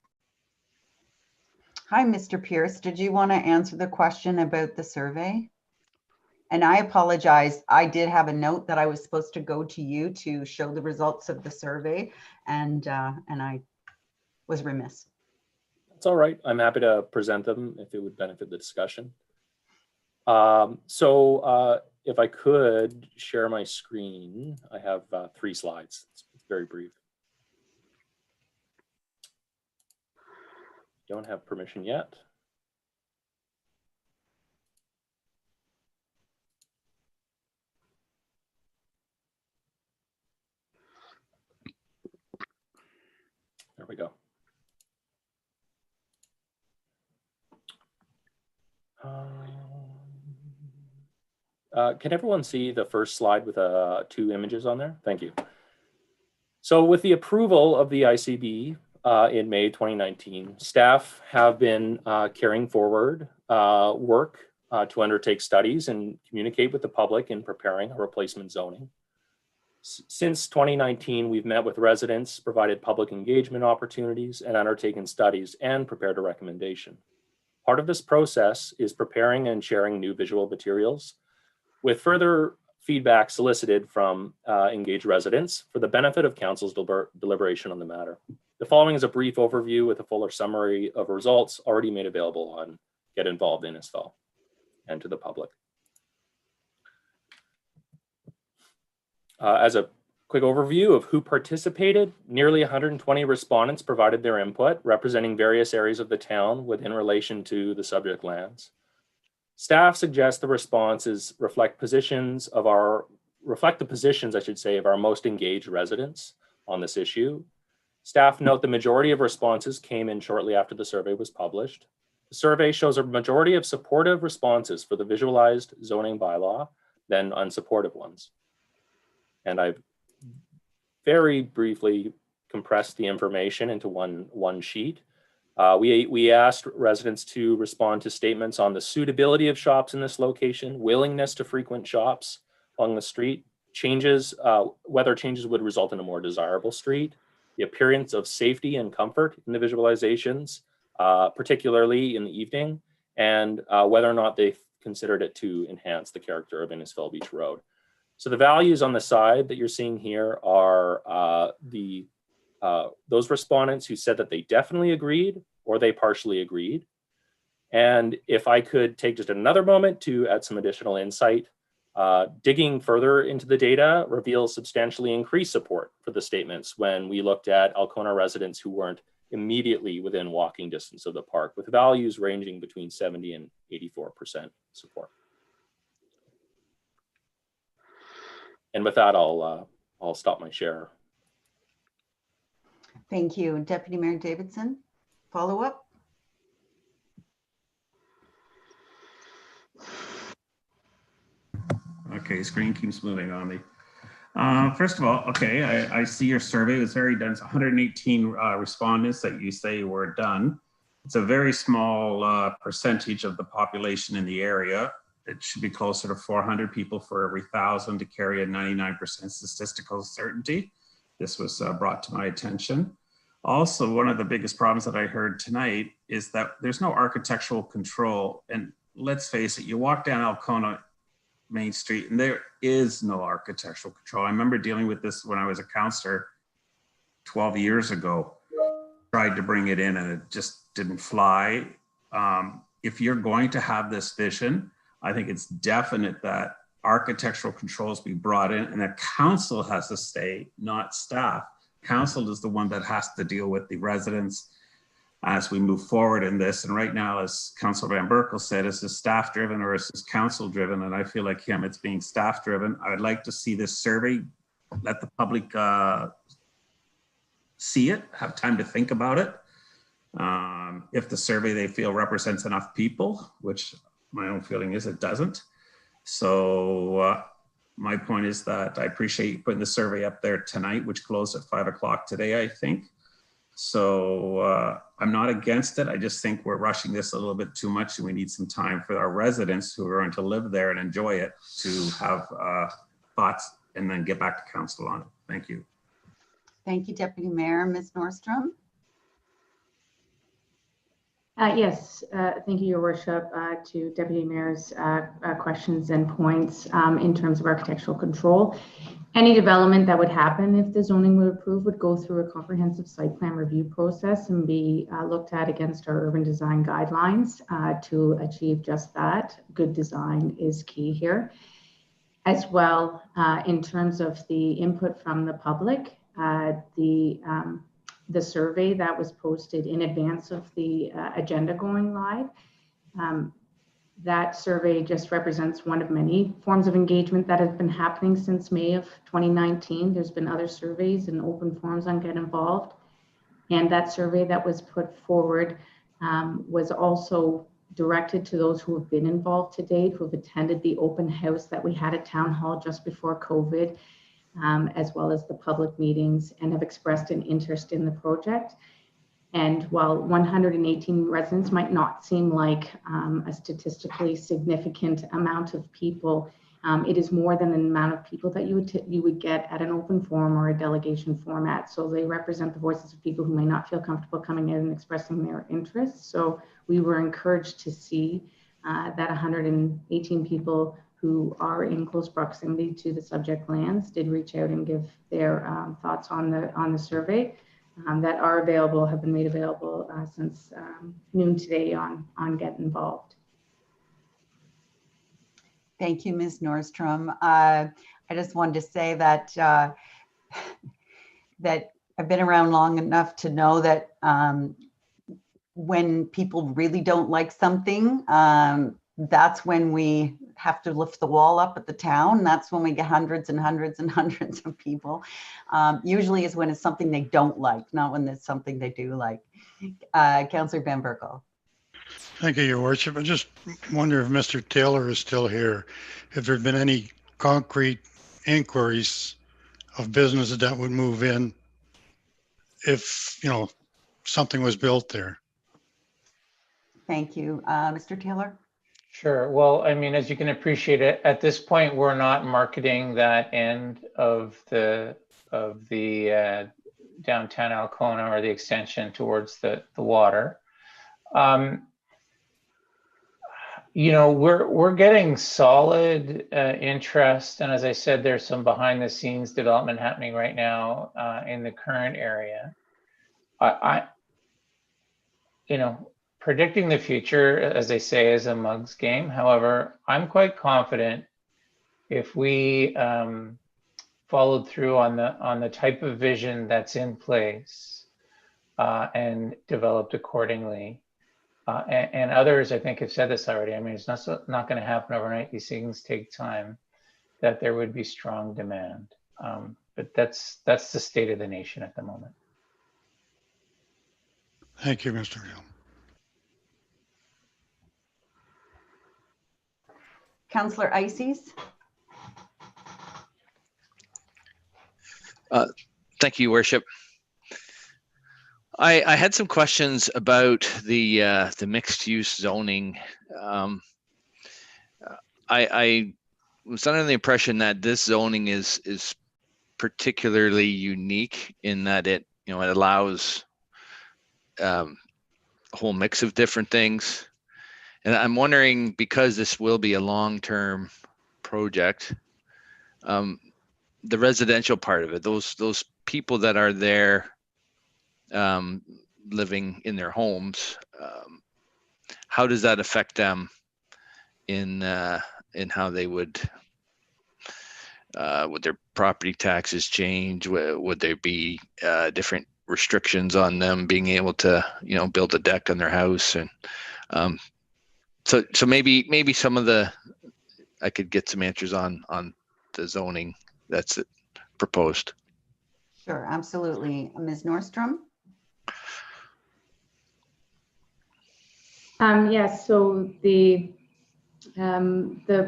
Hi, Mr. Pierce. Did you want to answer the question about the survey? And I apologize. I did have a note that I was supposed to go to you to show the results of the survey, and I was remiss.
It's all right. I'm happy to present them if it would benefit the discussion. If I could share my screen, I have 3 slides. It's very brief. Don't have permission yet. There we go. Can everyone see the first slide with 2 images on there? Thank you. So with the approval of the ICB in May 2019, staff have been carrying forward work to undertake studies and communicate with the public in preparing a replacement zoning. Since 2019, we've met with residents, provided public engagement opportunities, and undertaken studies and prepared a recommendation. Part of this process is preparing and sharing new visual materials with further feedback solicited from engaged residents for the benefit of council's deliberation on the matter. The following is a brief overview with a fuller summary of results already made available on Get Involved Innisfil and to the public. As a quick overview of who participated, nearly 120 respondents provided their input, representing various areas of the town within relation to the subject lands. Staff suggests the responses reflect the positions, I should say, of our most engaged residents on this issue. Staff note the majority of responses came in shortly after the survey was published. The survey shows a majority of supportive responses for the visualized zoning bylaw than unsupportive ones. And I've very briefly compressed the information into one sheet. We asked residents to respond to statements on the suitability of shops in this location, willingness to frequent shops along the street, whether changes would result in a more desirable street, the appearance of safety and comfort in the visualizations, particularly in the evening, and whether or not they considered it to enhance the character of Innisfil Beach Road. So the values on the side that you're seeing here are those respondents who said that they definitely agreed or they partially agreed. And if I could take just another moment to add some additional insight, digging further into the data reveals substantially increased support for the statements when we looked at Alcona residents who weren't immediately within walking distance of the park, with values ranging between 70 and 84% support. And with that, I'll stop my share.
Thank you. Deputy Mayor Davidson, follow up?
Okay, screen keeps moving on me. First of all, okay, I see your survey was very dense. 118 respondents that you say were done. It's a very small percentage of the population in the area. It should be closer to 400 people for every 1,000 to carry a 99% statistical certainty. This was brought to my attention. Also, one of the biggest problems that I heard tonight is that there's no architectural control. And let's face it, you walk down Alcona Main Street and there is no architectural control. I remember dealing with this when I was a councillor 12 years ago. Tried to bring it in and it just didn't fly. If you're going to have this vision, I think it's definite that architectural controls be brought in and that council has to stay, not staff. Council is the one that has to deal with the residents as we move forward in this. And right now, as Councillor Van Berkel said, is this staff driven or is this council driven? And I feel like it's being staff driven. I would like to see this survey, let the public see it, have time to think about it. If the survey they feel represents enough people, which my own feeling is it doesn't. So my point is that I appreciate you putting the survey up there tonight, which closed at 5 o'clock today, I think. So I'm not against it. I just think we're rushing this a little bit too much, and we need some time for our residents who are going to live there and enjoy it to have thoughts and then get back to council on it. Thank you.
Thank you, Deputy Mayor. Ms. Nordstrom?
Yes, thank you, Your Worship, to Deputy Mayor's questions and points in terms of architectural control. Any development that would happen if the zoning would approve would go through a comprehensive site plan review process and be looked at against our urban design guidelines to achieve just that. Good design is key here. As well, in terms of the input from the public, the survey that was posted in advance of the agenda going live, that survey just represents one of many forms of engagement that have been happening since May of 2019. There's been other surveys and open forums on Get Involved. And that survey that was put forward was also directed to those who have been involved to date, who have attended the open house that we had at Town Hall just before COVID, as well as the public meetings, and have expressed an interest in the project. And while 118 residents might not seem like a statistically significant amount of people, it is more than the amount of people that you would get at an open forum or a delegation format. So they represent the voices of people who may not feel comfortable coming in and expressing their interests. So we were encouraged to see that 118 people who are in close proximity to the subject lands did reach out and give their thoughts on the survey that are available, have been made available since noon today on Get Involved.
Thank you, Ms. Nordstrom. I just wanted to say that that I've been around long enough to know that when people really don't like something, that's when we have to lift the wall up at the town. That's when we get hundreds and hundreds and hundreds of people. Usually is when it's something they don't like, not when it's something they do like. Councillor Van Berkel.
Thank you, Your Worship. I just wonder if Mr. Taylor is still here, if there have been any concrete inquiries of businesses that would move in if, you know, something was built there.
Thank you. Mr. Taylor?
Sure. Well, I mean, as you can appreciate it, at this point, we're not marketing that end of the downtown Alcona or the extension towards the water. You know, we're getting solid interest, and as I said, there's some behind the scenes development happening right now in the current area. You know, predicting the future, as they say, is a mug's game. However, I'm quite confident if we followed through on the type of vision that's in place and developed accordingly. And others, I think, have said this already. I mean, it's not going to happen overnight. These things take time. That there would be strong demand, but that's the state of the nation at the moment.
Thank you, Mr. Hill.
Councillor Ices.
Thank you, Worship. I had some questions about the mixed-use zoning. I was under the impression that this zoning is particularly unique in that it allows a whole mix of different things. And I'm wondering, because this will be a long-term project, the residential part of it, those people that are there living in their homes, how does that affect them in how they would their property taxes change? Would there be different restrictions on them being able to build a deck on their house? And so maybe some of I could get some answers on the zoning that's proposed.
Sure, absolutely. Ms. Nordstrom?
Yes, so the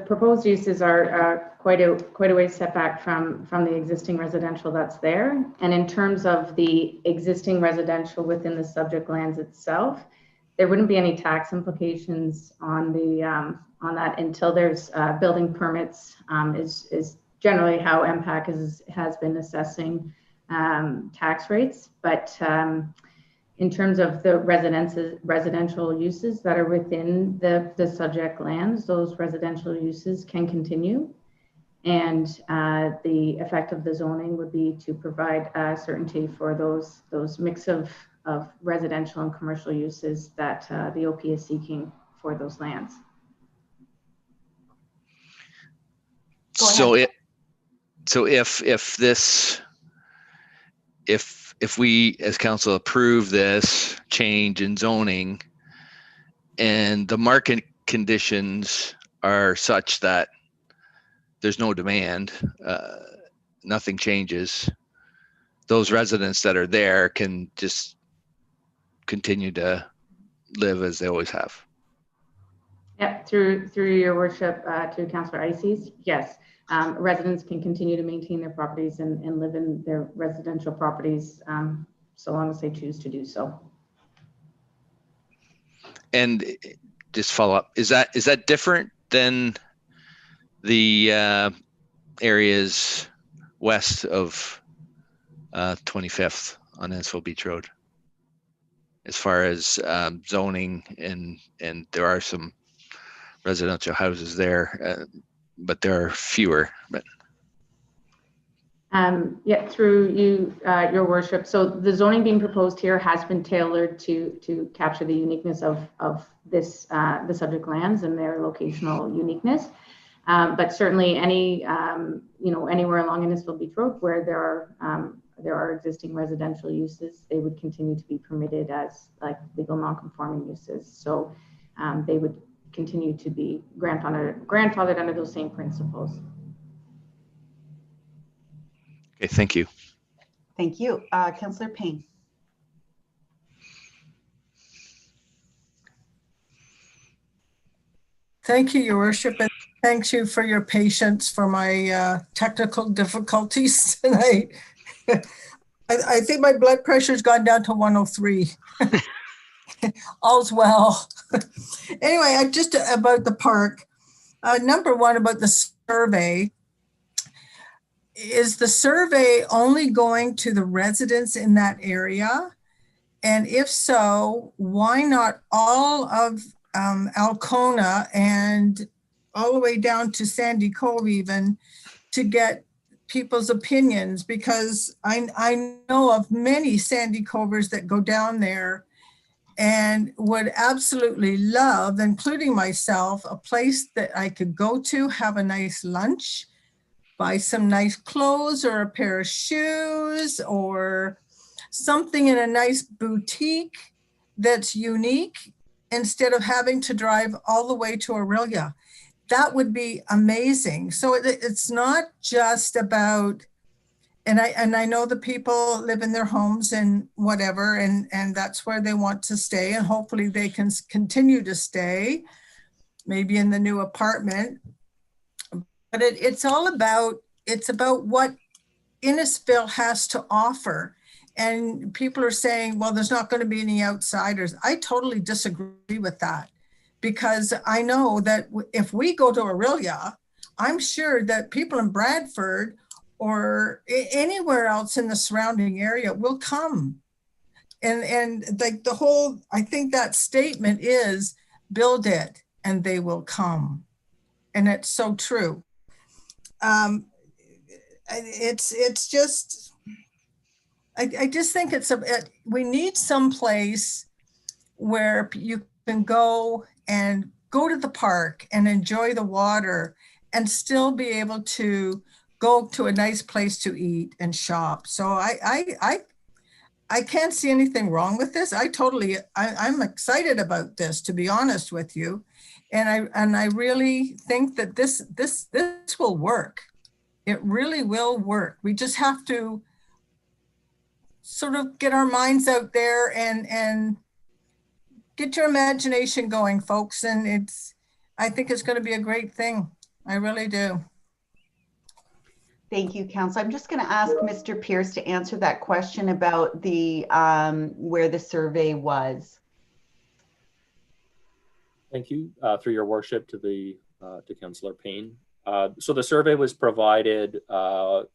proposed uses are quite a way set back from the existing residential that's there. And in terms of the existing residential within the subject lands itself, there wouldn't be any tax implications on the on that until there's building permits. Is generally how MPAC has been assessing tax rates, but in terms of the residential uses that are within the subject lands, those residential uses can continue. And the effect of the zoning would be to provide certainty for those mix of residential and commercial uses that the OP is seeking for those lands.
So if we as council approve this change in zoning and the market conditions are such that there's no demand, nothing changes, those residents that are there can just continue to live as they always have.
Yep, through your worship, to Councillor Ices, yes. Residents can continue to maintain their properties and live in their residential properties so long as they choose to do so.
And just follow up, is that different than the areas west of 25th on Innisfil Beach Road, as far as zoning, and there are some residential houses there, but there are fewer. But
yeah, through your worship. So the zoning being proposed here has been tailored to capture the uniqueness of this the subject lands and their locational uniqueness. But certainly anywhere along Innisfil Beach Road where there are existing residential uses, they would continue to be permitted as like legal non-conforming uses. So they would continue to be grandfathered under those same principles.
okay, thank you.
Thank you. Councillor Payne.
Thank you, Your Worship, and thank you for your patience for my technical difficulties tonight. I think my blood pressure's gone down to 103. All's well. Anyway, just about the park. Number one, about the survey. Is the survey only going to the residents in that area? And if so, why not all of Alcona and all the way down to Sandy Cove even, to get people's opinions? Because I know of many Sandy Covers that go down there and would absolutely love, including myself, a place that I could go to, have a nice lunch, buy some nice clothes or a pair of shoes or something in a nice boutique that's unique, instead of having to drive all the way to Orillia. That would be amazing. So it's not just about, and I know the people live in their homes and whatever, and that's where they want to stay, and hopefully they can continue to stay, maybe in the new apartment. But it's about what Innisfil has to offer. And people are saying, well, there's not going to be any outsiders. I totally disagree with that, because I know that if we go to Orillia, I'm sure that people in Bradford or anywhere else in the surrounding area will come. And like the whole, I think that statement is build it and they will come. And it's so true. It's just, I just think we need some place where you can go to the park and enjoy the water and still be able to go to a nice place to eat and shop. So I can't see anything wrong with this. I'm excited about this, to be honest with you. And I really think that this will work. It really will work. We just have to sort of get our minds out there and get your imagination going, folks. And I think it's going to be a great thing. I really do.
Thank you, Council. I'm just going to ask Mr. Pierce to answer that question about the where the survey was.
Thank you, through your worship, to Councillor Payne. So the survey was provided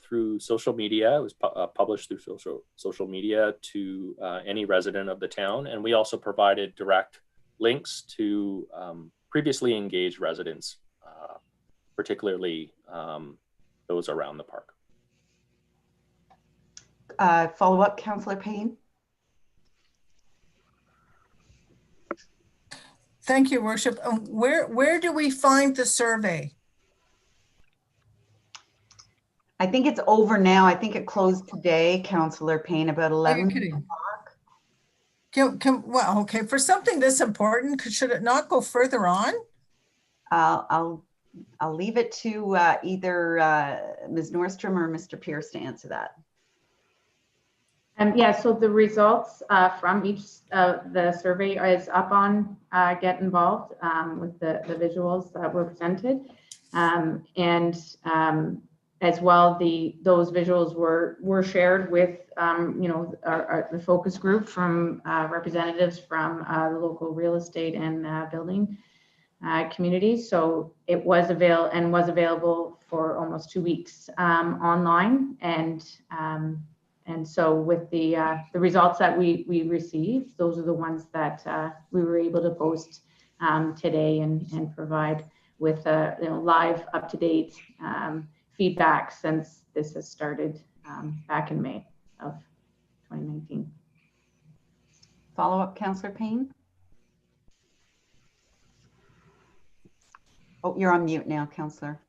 through social media. It was published through social media to any resident of the town. And we also provided direct links to previously engaged residents, particularly those around the park.
Follow up, Councillor Payne.
Thank you, Worship. Where do we find the survey?
I think it's over now. I think it closed today, Councillor Payne, about 11 o'clock.
Well, okay, for something this important, should it not go further on?
I'll leave it to either Ms. Nordstrom or Mr. Pierce to answer that.
Yeah, so the results from each the survey is up on Get Involved with the visuals that were presented, as well, those visuals were shared with the focus group from representatives from the local real estate and building communities. So it was available for almost 2 weeks online, and so with the results that we received, those are the ones that we were able to post today and provide with live up-to-date feedback since this has started back in May of 2019.
Follow up, Councillor Payne. Oh, you're on mute now, Councillor.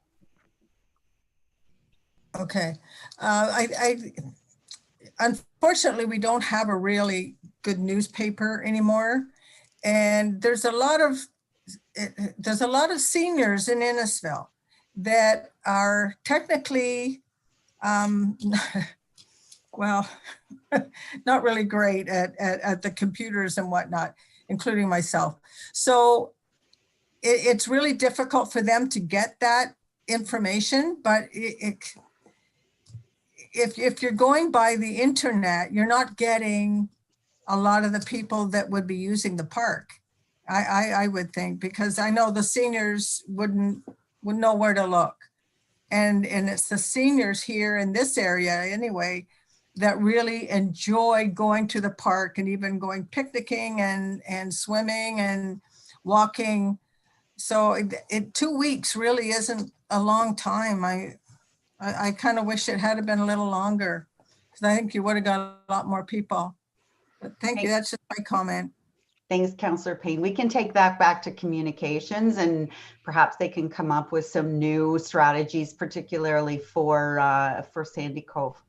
Okay. Unfortunately, we don't have a really good newspaper anymore, and there's a lot of seniors in Innisfil that are technically, well, not really great at the computers and whatnot, including myself. So it's really difficult for them to get that information, but if you're going by the internet, you're not getting a lot of the people that would be using the park. I would think, because I know the seniors wouldn't know where to look. And it's the seniors here in this area anyway, that really enjoy going to the park and even going picnicking and swimming and walking. So 2 weeks really isn't a long time. I kind of wish it had been a little longer, because I think you would have got a lot more people. But thank you, that's just my comment.
Thanks, Councillor Payne. We can take that back to communications, and perhaps they can come up with some new strategies, particularly for Sandy Cove.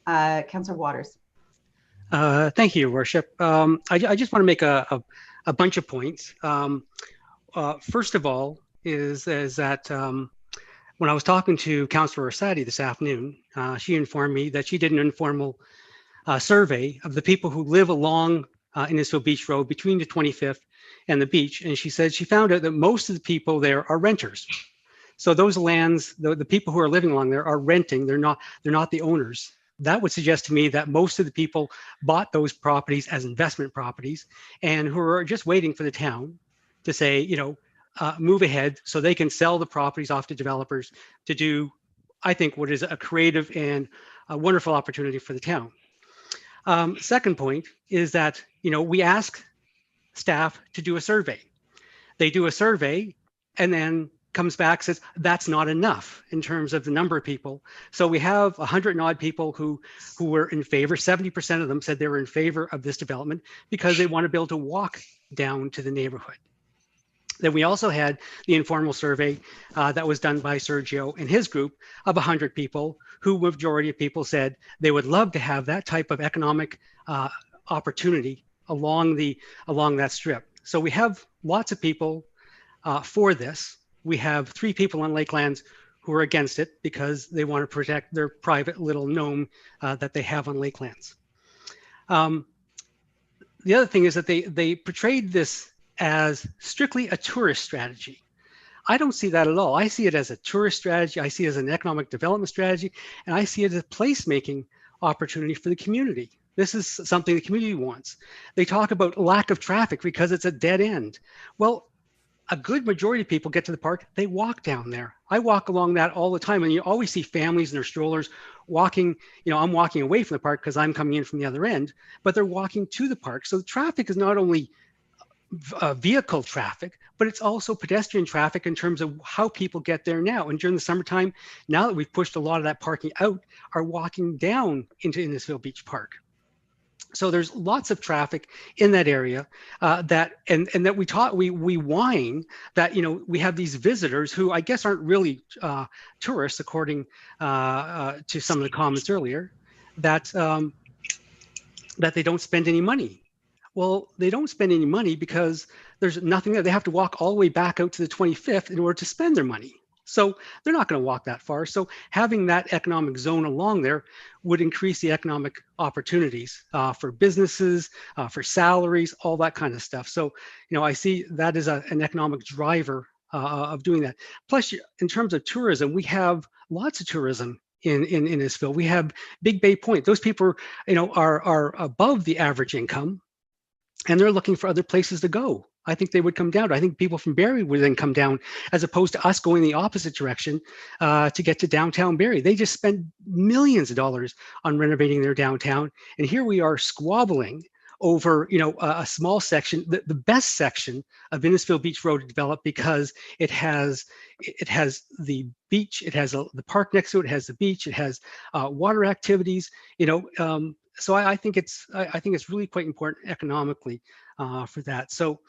Councillor Waters.
Thank you, Your Worship. I just want to make a bunch of points. First of all, is that when I was talking to Councillor Rosati this afternoon, she informed me that she did an informal survey of the people who live along Innisfil Beach Road between the 25th and the beach. And she said she found out that most of the people there are renters. So those lands, the people who are living along there are renting. They're not the owners. That would suggest to me that most of the people bought those properties as investment properties and who are just waiting for the town to say, move ahead so they can sell the properties off to developers to do, I think, what is a creative and a wonderful opportunity for the town. Second point is that, we ask staff to do a survey. They do a survey and then comes back, says that's not enough in terms of the number of people. So we have 100 and odd people who were in favor. 70% of them said they were in favor of this development because they want to be able to walk down to the neighborhood. Then we also had the informal survey that was done by Sergio and his group of 100 people, who majority of people said they would love to have that type of economic opportunity along that strip. So we have lots of people for this. We have 3 people on Lakelands who are against it because they want to protect their private little gnome that they have on Lakelands. the other thing is that they portrayed this as strictly a tourist strategy. I don't see that at all. I see it as a tourist strategy. I see it as an economic development strategy, and I see it as a placemaking opportunity for the community. This is something the community wants. They talk about lack of traffic because it's a dead end. Well, a good majority of people get to the park, they walk down there. I walk along that all the time, and you always see families in their strollers walking. You know, I'm walking away from the park because I'm coming in from the other end, but they're walking to the park. So the traffic is not only vehicle traffic, but it's also pedestrian traffic in terms of how people get there now. And during the summertime, now that we've pushed a lot of that parking out, are walking down into Innisfil Beach Park. So there's lots of traffic in that area that we whine that, you know, we have these visitors who I guess aren't really tourists, according to some of the comments earlier, that that they don't spend any money. Well, they don't spend any money because there's nothing there. They have to walk all the way back out to the 25th in order to spend their money. So they're not going to walk that far. So having that economic zone along there would increase the economic opportunities for businesses, for salaries, all that kind of stuff. So, you know, I see that as an economic driver of doing that. Plus, in terms of tourism, we have lots of tourism in Innisfil. We have Big Bay Point. Those people, you know, are above the average income, and they're looking for other places to go. I think they would come down. I think people from Barrie would then come down, as opposed to us going the opposite direction to get to downtown Barrie. They just spent millions of dollars on renovating their downtown, and here we are squabbling over, you know, a small section, the best section of Innisfil Beach Road to develop, because it has the beach, it has the park next to it, it has the beach, it has water activities, you know. So I think it's really quite important economically for that. So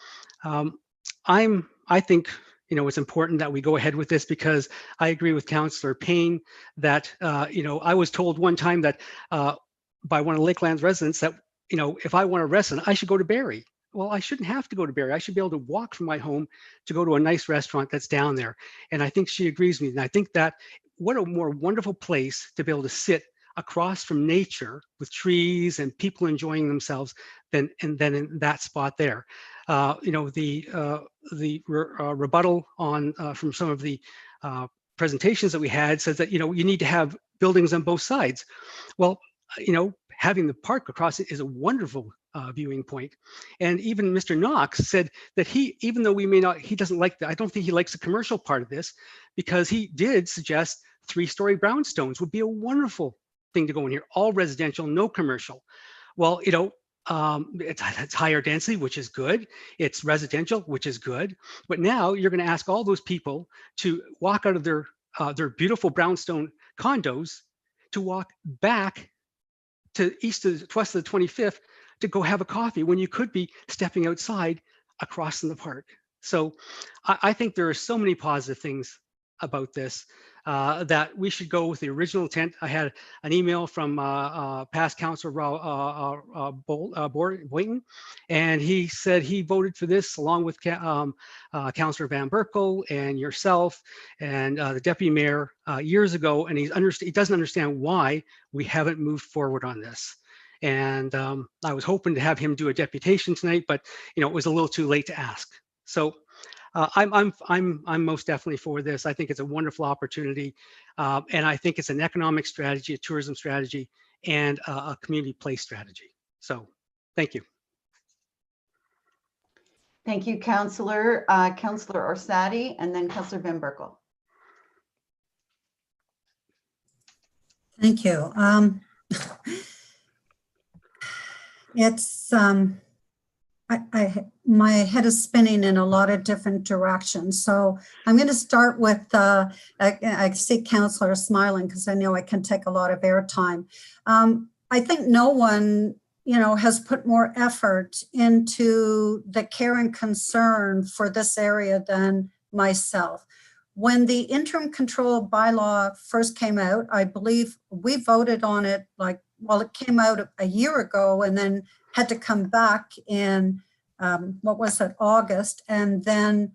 I think, you know, it's important that we go ahead with this, because I agree with Councillor Payne that you know, I was told one time that by one of Lakeland's residents that, you know, if I want a restaurant, I should go to Barrie. Well, I shouldn't have to go to Barrie. I should be able to walk from my home to go to a nice restaurant that's down there. And I think she agrees with me. And I think that what a more wonderful place to be able to sit across from nature with trees and people enjoying themselves than in that spot there. You know, the rebuttal on from some of the presentations that we had says that, you know, you need to have buildings on both sides. Well, you know, having the park across it is a wonderful viewing point. And even Mr. Knox said that even though he doesn't like I don't think he likes the commercial part of this, because he did suggest 3-story brownstones would be a wonderful thing to go in here, all residential, no commercial. Well, you know, it's higher density, which is good. It's residential, which is good. But now you're going to ask all those people to walk out of their beautiful brownstone condos to walk back to west of the 25th to go have a coffee, when you could be stepping outside across from the park. So I think there are so many positive things about this that we should go with the original intent. I had an email from past Councillor Boynton, and he said he voted for this along with Councillor Van Berkel and yourself and the Deputy Mayor years ago, and he doesn't understand why we haven't moved forward on this. And I was hoping to have him do a deputation tonight, but you know, it was a little too late to ask. So I'm most definitely for this. I think it's a wonderful opportunity, and I think it's an economic strategy, a tourism strategy, and a community place strategy. So, thank you.
Thank you, Councillor. Councillor Orsatti, and then Councillor Van Berkel.
Thank you. It's my head is spinning in a lot of different directions. So I'm going to start with, I see Councillor smiling because I know I can take a lot of airtime. I think no one, you know, has put more effort into the care and concern for this area than myself. When the interim control bylaw first came out, I believe we voted on it it came out a year ago and then had to come back in, what was it, August. And then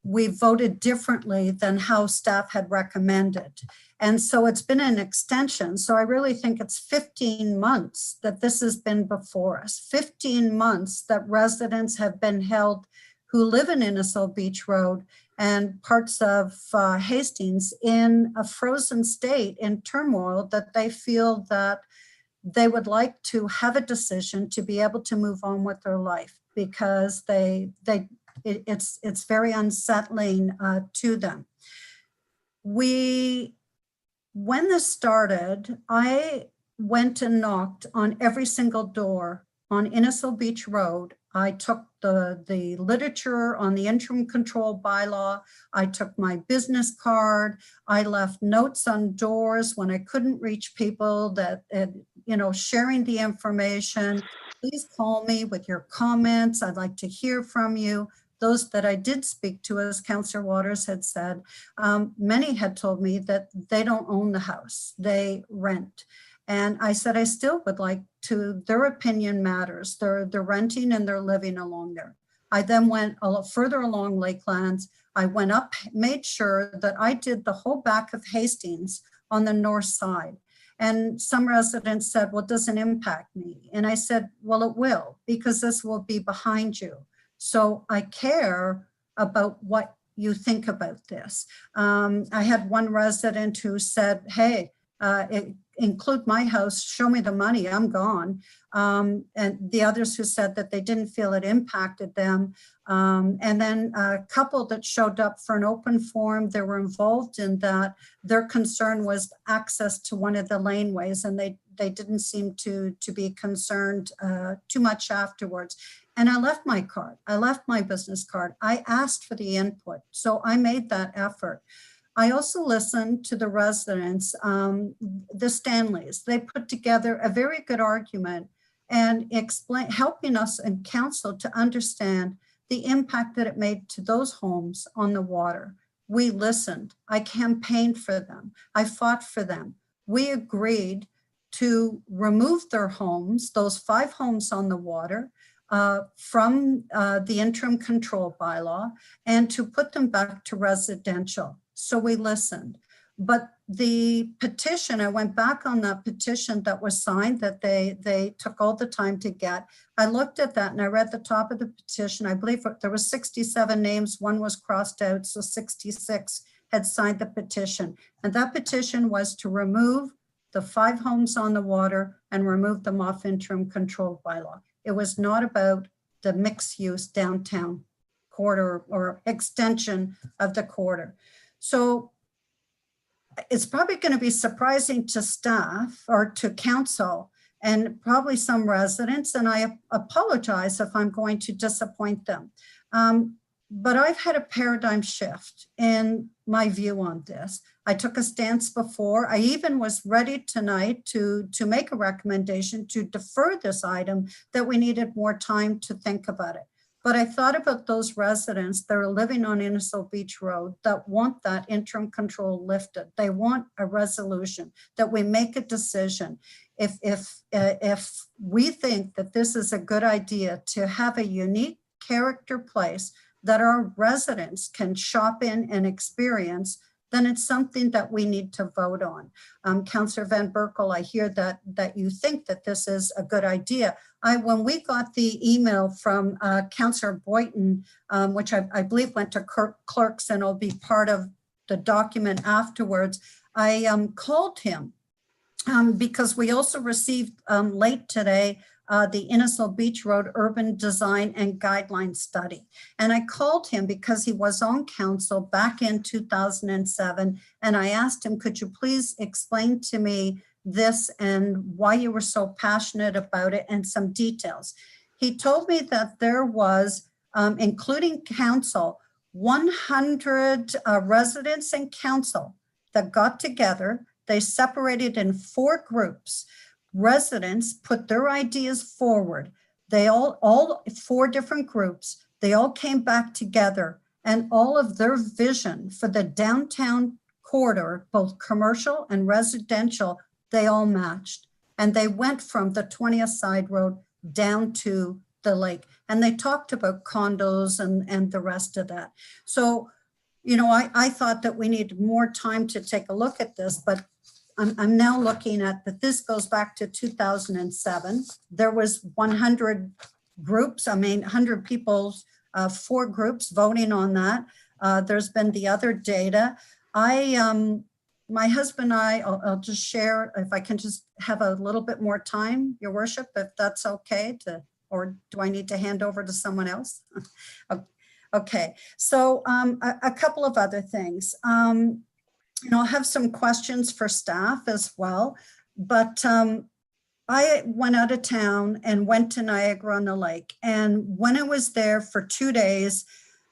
we voted differently than how staff had recommended. And so it's been an extension. So I really think it's 15 months that this has been before us, 15 months that residents have been held who live in Innisfil Beach Road and parts of Hastings in a frozen state, in turmoil, that they feel that they would like to have a decision to be able to move on with their life, because it's very unsettling to them. When this started, I went and knocked on every single door on Innisfil Beach Road. I took the literature on the interim control bylaw. I took my business card. I left notes on doors when I couldn't reach people, that, sharing the information. Please call me with your comments. I'd like to hear from you. Those that I did speak to, as Councillor Waters had said, many had told me that they don't own the house, they rent. And I said, I still would like to, their opinion matters. They're renting and they're living along there. I then went a little further along Lakelands. I went up, made sure that I did the whole back of Hastings on the north side. And some residents said, well, it doesn't impact me. And I said, well, it will, because this will be behind you. So I care about what you think about this. I had one resident who said, hey, include my house, show me the money, I'm gone. And the others who said that they didn't feel it impacted them. And then a couple that showed up for an open forum, they were involved in that. Their concern was access to one of the laneways, and they didn't seem to be concerned too much afterwards. And I left my card, I left my business card. I asked for the input, so I made that effort. I also listened to the residents, the Stanleys. They put together a very good argument and helping us in council to understand the impact that it made to those homes on the water. We listened. I campaigned for them. I fought for them. We agreed to remove their homes, those 5 homes on the water, from the interim control bylaw, and to put them back to residential. So we listened. But the petition, I went back on that petition that was signed, that they took all the time to get. I looked at that and I read the top of the petition. I believe there was 67 names, one was crossed out, so 66 had signed the petition. And that petition was to remove the 5 homes on the water and remove them off interim control bylaw. It was not about the mixed use downtown corridor or extension of the corridor. So it's probably going to be surprising to staff or to council and probably some residents, and I apologize if I'm going to disappoint them. But I've had a paradigm shift in my view on this. I took a stance before. I even was ready tonight to make a recommendation to defer this item, that we needed more time to think about it. But I thought about those residents that are living on Innisfil Beach Road that want that interim control lifted. They want a resolution, that we make a decision. If we think that this is a good idea to have a unique character place that our residents can shop in and experience, then it's something that we need to vote on. Councillor Van Berkel, I hear that you think that this is a good idea. When we got the email from Councillor Boyton, which I believe went to clerks and will be part of the document afterwards, I called him because we also received late today the Innisfil Beach Road Urban Design and Guideline Study. And I called him because he was on council back in 2007. And I asked him, could you please explain to me this and why you were so passionate about it and some details. He told me that there was, including council, 100 residents and council that got together. They separated in 4 groups. Residents put their ideas forward. They all 4 different groups, they all came back together, and all of their vision for the downtown corridor, both commercial and residential, they all matched. And they went from the 20th Side Road down to the lake. And they talked about condos and the rest of that. So you know, I thought that we needed more time to take a look at this, but I'm now looking at that this goes back to 2007. There was 100 groups, 100 people, 4 groups voting on that. There's been the other data. My husband and I'll just share, if I can just have a little bit more time, Your Worship, if that's okay, or do I need to hand over to someone else? Okay, so a couple of other things. I'll have some questions for staff as well, but I went out of town and went to Niagara-on-the-Lake. And when I was there for 2 days,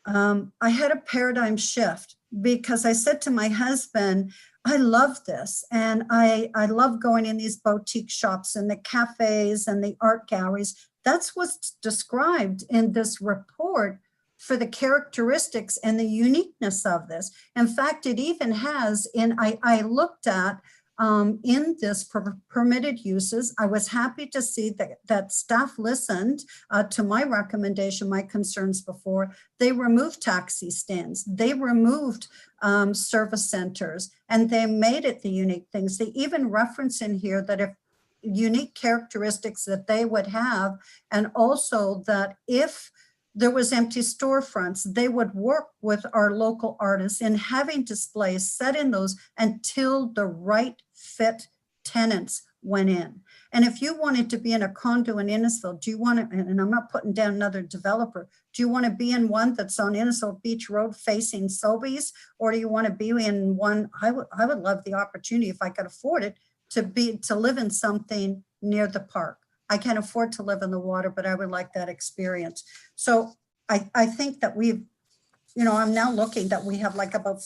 I had a paradigm shift because I said to my husband, I love this. And I love going in these boutique shops and the cafes and the art galleries. That's what's described in this report for the characteristics and the uniqueness of this. In fact, it even has I looked at in this permitted uses, I was happy to see that staff listened to my recommendation, my concerns before. They removed taxi stands, they removed service centers, and they made it the unique things. They even reference in here that if unique characteristics that they would have, and also that if there was empty storefronts, they would work with our local artists in having displays set in those until the right fit tenants went in. And if you wanted to be in a condo in Innisfil, do you want to, and I'm not putting down another developer, do you want to be in one that's on Innisfil Beach Road facing Sobeys? Or do you want to be in one, I would love the opportunity, if I could afford it, to live in something near the park. I can't afford to live in the water, but I would like that experience. So I think that we've, I'm now looking that we have like about,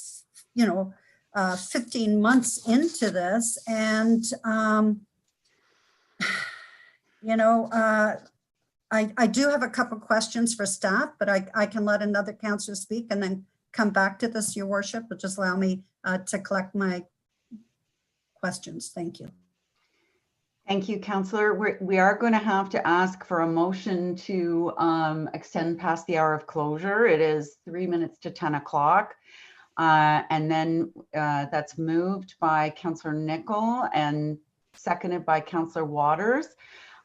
15 months into this. And, I do have a couple questions for staff, but I can let another councillor speak and then come back to this, Your Worship, but just allow me to collect my questions. Thank you.
Thank you, Councillor. We are going to have to ask for a motion to extend past the hour of closure. It is 3 minutes to 10 o'clock. And then that's moved by Councillor Nicol and seconded by Councillor Waters.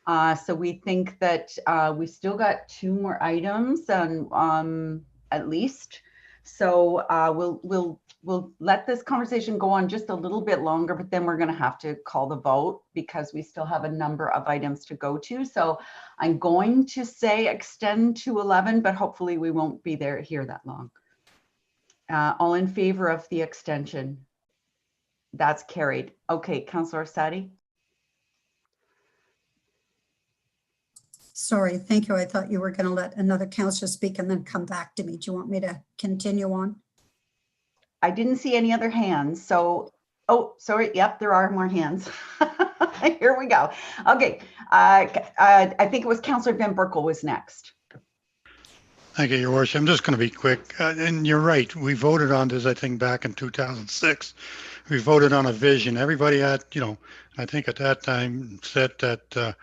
So we think that we still got 2 more items and at least. So we'll let this conversation go on just a little bit longer, but then we're going to have to call the vote because we still have a number of items to go to. So I'm going to say extend to 11, but hopefully we won't be here that long. All in favor of the extension? That's carried. Okay, Councillor Orsatti.
Sorry, thank you. I thought you were going to let another councillor speak and then come back to me. Do you want me to continue on?
I didn't see any other hands. So, oh, sorry. Yep, there are more hands. Here we go. Okay. I think it was Councillor Van Berkel was next.
Thank you, Your Worship. I'm just going to be quick. And you're right. We voted on this, I think, back in 2006. We voted on a vision. Everybody had, I think at that time said that,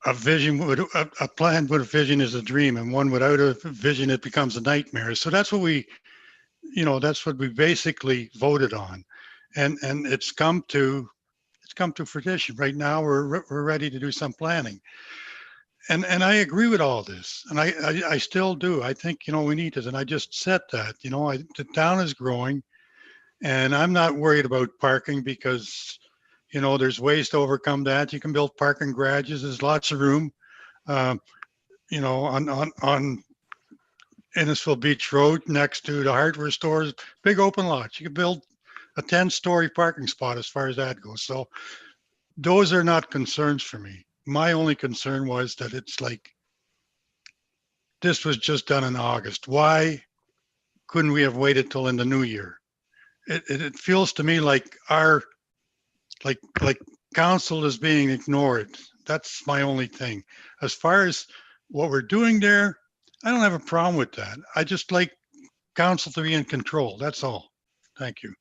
a vision a plan with a vision is a dream, and one without a vision, it becomes a nightmare. So that's what we basically voted on, and it's come to fruition. Right now, we're ready to do some planning, and I agree with all this, and I still do. I think we need it, and I just said that. The town is growing, and I'm not worried about parking because there's ways to overcome that. You can build parking garages. There's lots of room, on Innisfil Beach Road next to the hardware stores, big open lots. You can build a 10-story parking spot as far as that goes. So those are not concerns for me. My only concern was that it's like, this was just done in August. Why couldn't we have waited till in the new year? It feels to me like like council is being ignored. That's my only thing. As far as what we're doing there, I don't have a problem with that. I just like council to be in control. That's all. Thank you.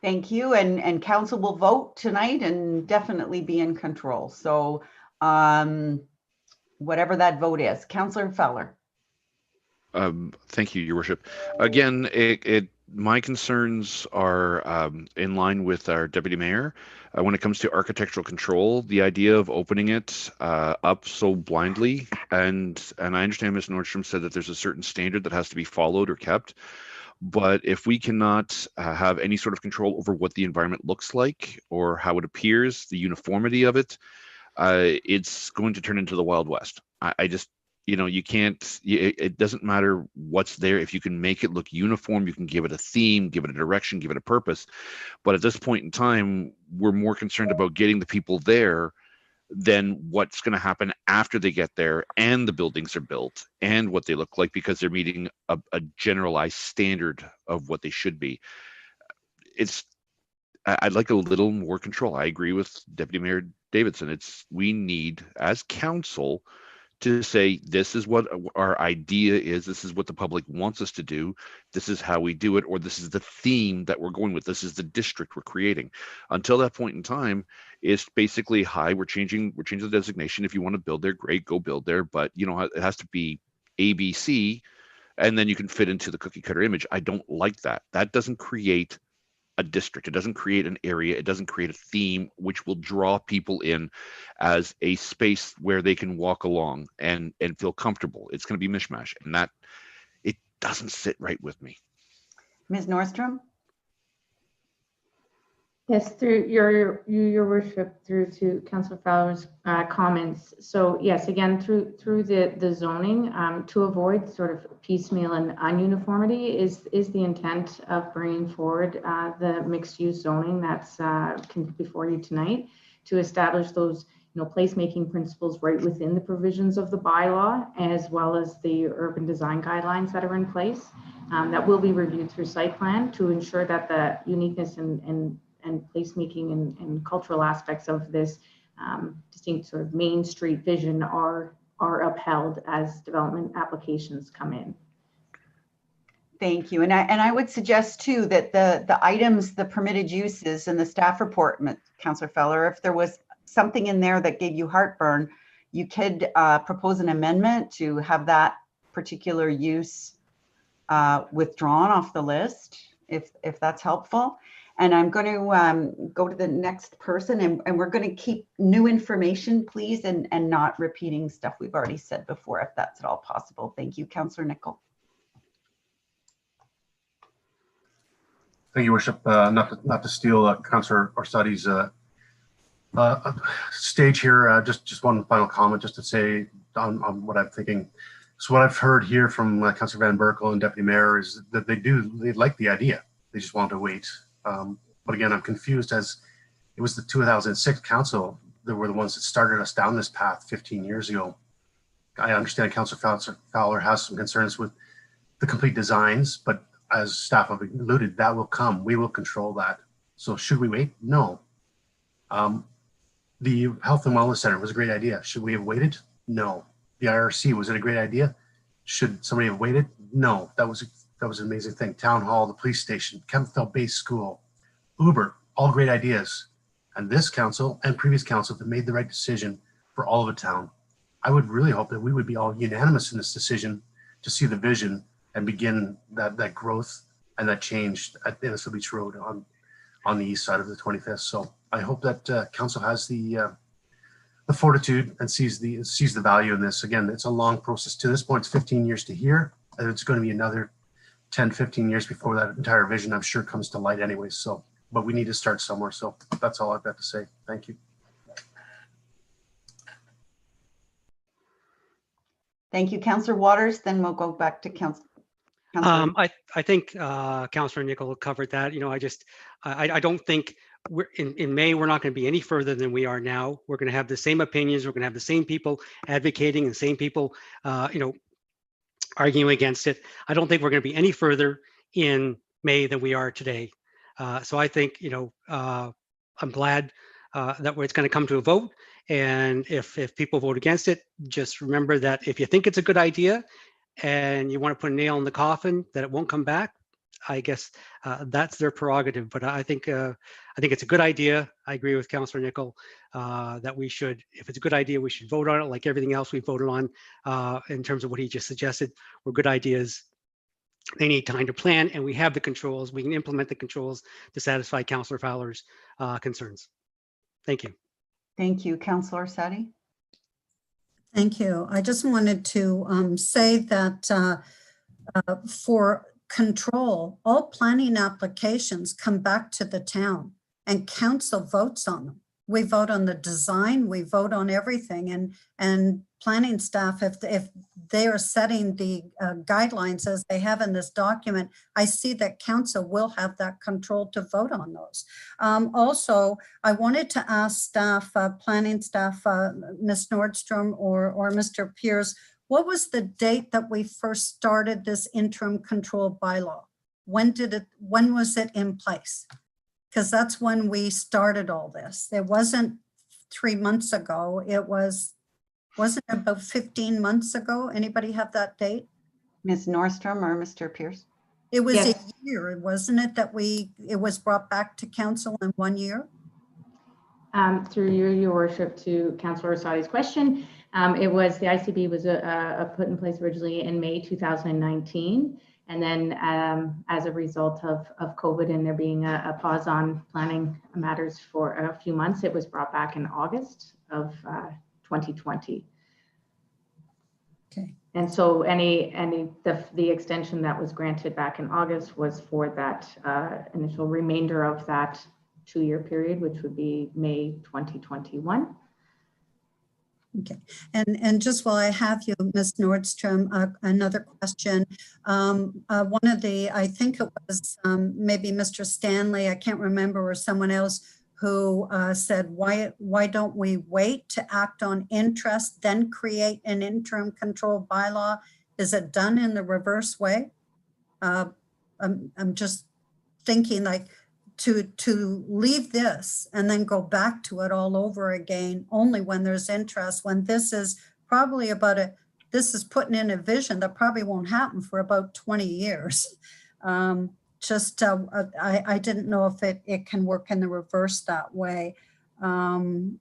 Thank you. And council will vote tonight and definitely be in control. So whatever that vote is. Councillor Feller.
Thank you, Your Worship. Again, my concerns are in line with our deputy mayor. When it comes to architectural control, the idea of opening it up so blindly, and I understand Ms. Nordstrom said that there's a certain standard that has to be followed or kept. But if we cannot have any sort of control over what the environment looks like or how it appears, the uniformity of it, it's going to turn into the Wild West. I just, you can't, it doesn't matter what's there. If you can make it look uniform, you can give it a theme, give it a direction, give it a purpose. But at this point in time, we're more concerned about getting the people there than what's going to happen after they get there and the buildings are built and what they look like, because they're meeting a generalized standard of what they should be. I'd like a little more control. I agree with Deputy Mayor Davidson. We need, as council, to say, this is what our idea is, this is what the public wants us to do, this is how we do it, or this is the theme that we're going with, this is the district we're creating. Until that point in time, it's basically, hi, we're changing the designation. If you want to build there, great, go build there, but it has to be ABC, and then you can fit into the cookie cutter image. I don't like that. That doesn't create a district. It doesn't create an area. It doesn't create a theme which will draw people in as a space where they can walk along and feel comfortable. It's going to be mishmash, and that it doesn't sit right with me.
Ms. Nordstrom?
Yes, through your worship, through to Councillor Fowler's comments. So yes, again, through the zoning, to avoid sort of piecemeal and ununiformity is the intent of bringing forward the mixed use zoning that's before you tonight, to establish those placemaking principles right within the provisions of the bylaw, as well as the urban design guidelines that are in place that will be reviewed through site plan to ensure that the uniqueness and placemaking and cultural aspects of this distinct sort of Main Street vision are upheld as development applications come in.
Thank you. And I would suggest too that the items, the permitted uses and the staff report, Councillor Feller, if there was something in there that gave you heartburn, you could propose an amendment to have that particular use withdrawn off the list, if that's helpful. And I'm going to go to the next person, and we're going to keep new information, please, and not repeating stuff we've already said before, if that's at all possible. Thank you, Councillor Nicol.
Thank you, Worship. Not to steal Councillor Orsatti's stage here. Just one final comment, just to say on what I'm thinking. So what I've heard here from Councillor Van Berkel and Deputy Mayor is that they like the idea. They just want to wait. But again, I'm confused, as it was the 2006 council that were the ones that started us down this path 15 years ago. I understand Councillor Fowler has some concerns with the complete designs, but as staff have alluded, that will come. We will control that. So should we wait? No. The Health and Wellness Center was a great idea. Should we have waited? No. The IRC, was it a great idea? Should somebody have waited? No. That was an amazing thing. Town Hall, the police station, Kempfell Base School, Uber, all great ideas. And this council and previous council have made the right decision for all of the town. I would really hope that we would be all unanimous in this decision to see the vision and begin that growth and that change at Innisfil Beach Road on the east side of the 25th. So I hope that council has the fortitude and sees the value in this. Again, it's a long process. To this point, it's 15 years to here, and it's going to be another 10, 15 years before that entire vision, I'm sure, comes to light anyway. So, but we need to start somewhere. So that's all I've got to say. Thank you.
Thank you, Councillor Waters. Then we'll go back to Councillor.
I think Councillor Nicol covered that. I don't think we're in May, we're not going to be any further than we are now. We're going to have the same opinions. We're going to have the same people advocating and the same people, arguing against it. I don't think we're going to be any further in May than we are today. So I think, I'm glad that it's going to come to a vote. And if people vote against it, just remember that if you think it's a good idea and you want to put a nail in the coffin that it won't come back, I guess that's their prerogative. But I think it's a good idea. I agree with Councillor Nicol that we should, if it's a good idea, we should vote on it like everything else we voted on in terms of what he just suggested. Were good ideas. They need time to plan, and we have the controls. We can implement the controls to satisfy Councillor Fowler's concerns. Thank you.
Thank you, Councillor Sadi.
Thank you. I just wanted to say that for control, all planning applications come back to the town and council votes on them. We vote on the design, we vote on everything, and planning staff, if they are setting the guidelines as they have in this document, I see that council will have that control to vote on those. Also, I wanted to ask staff, planning staff, Ms. Nordstrom or Mr. Pierce, what was the date that we first started this interim control bylaw? When was it in place? Because that's when we started all this. It wasn't 3 months ago. Wasn't it about 15 months ago? Anybody have that date?
Ms. Nordstrom or Mr. Pierce?
It was
Yes.
a year, wasn't it, that it was brought back to council in 1 year?
Through your worship, to Councillor Sadi's question, it was, the ICB was put in place originally in May 2019. And then as a result of COVID and there being a pause on planning matters for a few months, it was brought back in August of 2020.
Okay.
And so the extension that was granted back in August was for that initial remainder of that 2-year period, which would be May 2021.
Okay, and just while I have you, Ms. Nordstrom, another question. One of the, I think it was maybe Mr. Stanley, I can't remember, or someone else who said, why don't we wait to act on interest, then create an interim control bylaw? Is it done in the reverse way? I'm just thinking like, to leave this and then go back to it all over again only when there's interest, when this is probably this is putting in a vision that probably won't happen for about 20 years. I didn't know if it can work in the reverse that way. And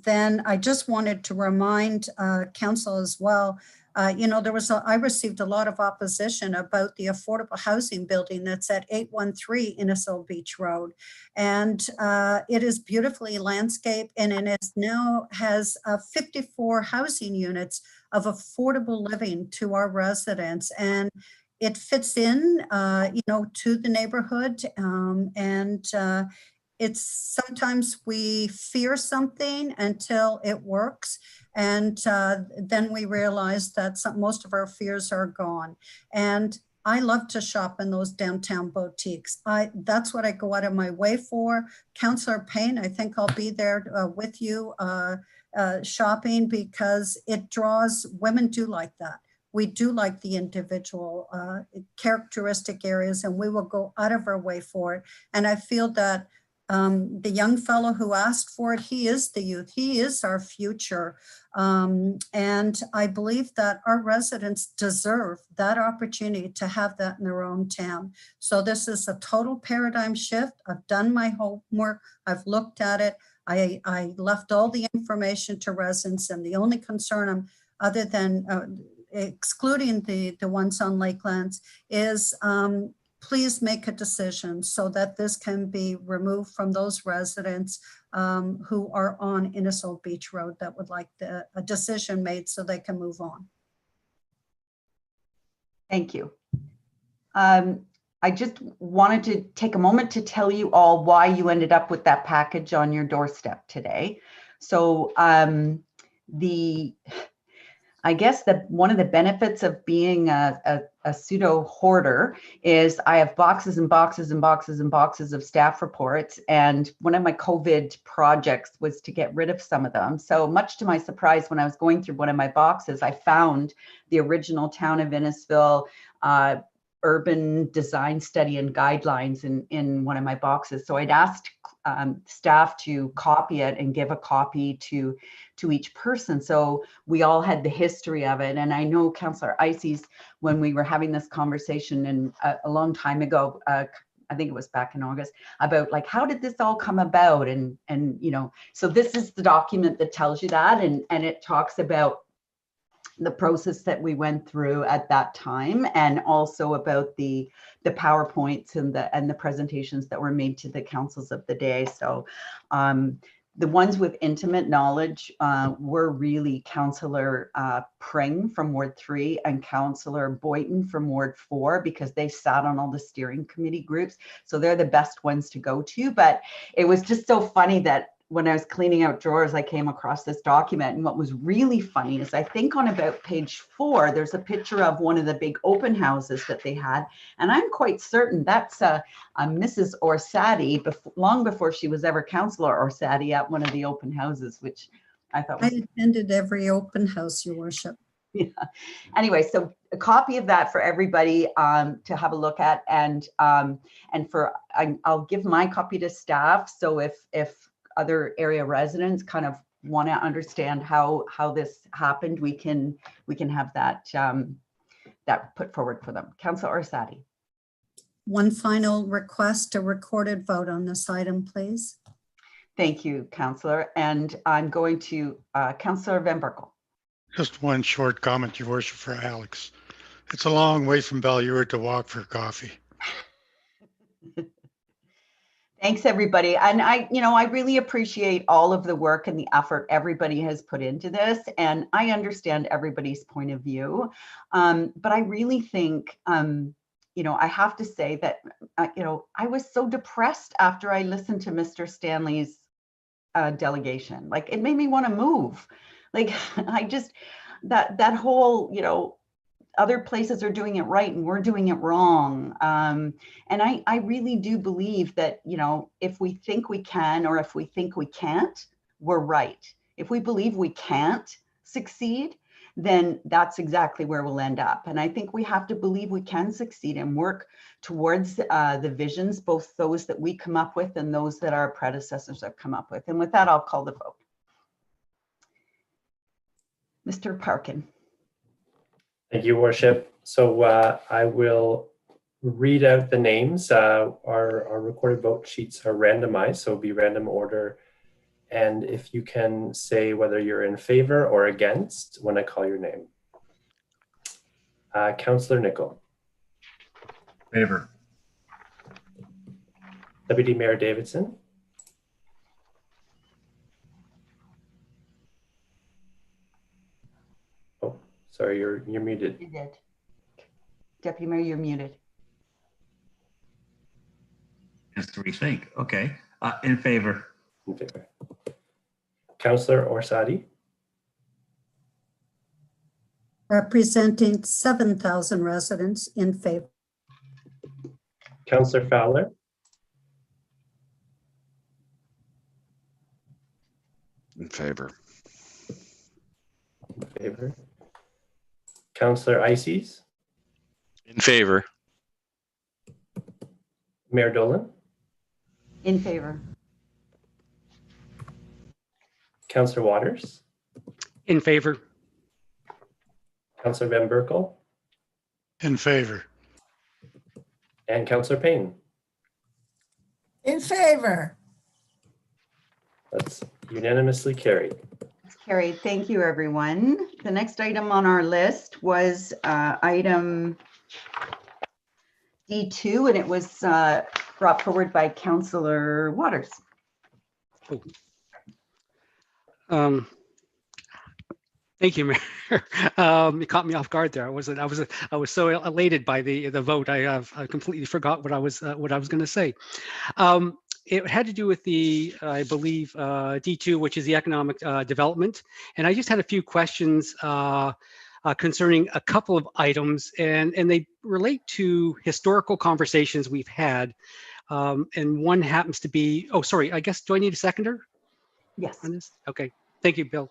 then I just wanted to remind council as well, I received a lot of opposition about the affordable housing building that's at 813 Innisfil Beach Road. And it is beautifully landscaped, and it now has 54 housing units of affordable living to our residents. And it fits in, to the neighborhood. It's sometimes we fear something until it works. And then we realize that most of our fears are gone. And I love to shop in those downtown boutiques. That's what I go out of my way for. Councillor Payne, I think I'll be there with you shopping, because it draws, women do like that. We do like the individual characteristic areas, and we will go out of our way for it. And I feel that the young fellow who asked for it, he is the youth, he is our future. And I believe that our residents deserve that opportunity to have that in their own town. So this is a total paradigm shift. I've done my homework, I've looked at it. I left all the information to residents, and the only concern other than excluding the ones on Lakelands is please make a decision so that this can be removed from those residents who are on Innisfil Beach Road that would like a decision made so they can move on.
Thank you. I just wanted to take a moment to tell you all why you ended up with that package on your doorstep today. So I guess one of the benefits of being a pseudo hoarder is I have boxes and boxes and boxes and boxes of staff reports. And one of my COVID projects was to get rid of some of them. So much to my surprise, when I was going through one of my boxes, I found the original Town of Innisfil urban design study and guidelines in one of my boxes. So I'd asked staff to copy it and give a copy to each person. So we all had the history of it. And I know Councillor Ices, when we were having this conversation and a long time ago, I think it was back in August, about like, how did this all come about? And you know, so this is the document that tells you that, and it talks about the process that we went through at that time, and also about the PowerPoints and the presentations that were made to the councils of the day. So the ones with intimate knowledge were really Councillor Pring from Ward 3 and Councillor Boyton from Ward 4, because they sat on all the steering committee groups. So they're the best ones to go to. But it was just so funny that when I was cleaning out drawers, I came across this document. And what was really funny is I think on about page 4, there's a picture of one of the big open houses that they had. And I'm quite certain that's a Mrs. Orsatti, long before she was ever Councillor Orsatti, at one of the open houses, which I thought was...
I attended every open house, Your Worship.
Yeah. Anyway, so a copy of that for everybody to have a look at. And for I'll give my copy to staff. So if other area residents kind of want to understand how this happened, we can have that that put forward for them. Councillor Orsatti.
One final request, a recorded vote on this item, please.
Thank you, Councillor. And I'm going to Councillor Van Berkel.
Just one short comment, Your Worship, for Alex. It's a long way from Bellure to walk for coffee.
Thanks, everybody. And I really appreciate all of the work and the effort everybody has put into this. And I understand everybody's point of view. But I really think, I have to say that, I was so depressed after I listened to Mr. Stanley's delegation. Like, it made me want to move. Like, I just, that whole, other places are doing it right and we're doing it wrong. And I really do believe that, if we think we can, or if we think we can't, we're right. If we believe we can't succeed, then that's exactly where we'll end up. And I think we have to believe we can succeed and work towards the visions, both those that we come up with and those that our predecessors have come up with. And with that, I'll call the vote. Mr. Parkin.
Thank you, Worship. So I will read out the names. Our recorded vote sheets are randomized, so it'll be random order. And if you can say whether you're in favor or against when I call your name. Councillor Nicol.
Favor.
Deputy Mayor Davidson. Sorry, you're muted.
You did. Deputy Mayor, you're muted.
Has to rethink. Okay. In favor.
In favor. Councillor Orsatti.
Representing 7,000 residents, in favor.
Councillor Fowler.
In favor.
In favor. Councillor Ices.
In favor.
Mayor Dolan.
In favor.
Councillor Waters.
In favor.
Councillor Van Berkel.
In favor.
And Councillor Payne.
In favor.
That's unanimously carried.
Carried. Thank you, everyone. The next item on our list was item D2, and it was brought forward by Councillor Waters.
Thank you, Mayor. You caught me off guard there. I was so elated by the vote. I completely forgot what I was going to say. It had to do with the, I believe, D2, which is the economic development. And I just had a few questions concerning a couple of items, and they relate to historical conversations we've had. And one happens to be, oh, sorry, I guess, do I need a seconder?
Yes.
On this? Okay, thank you, Bill.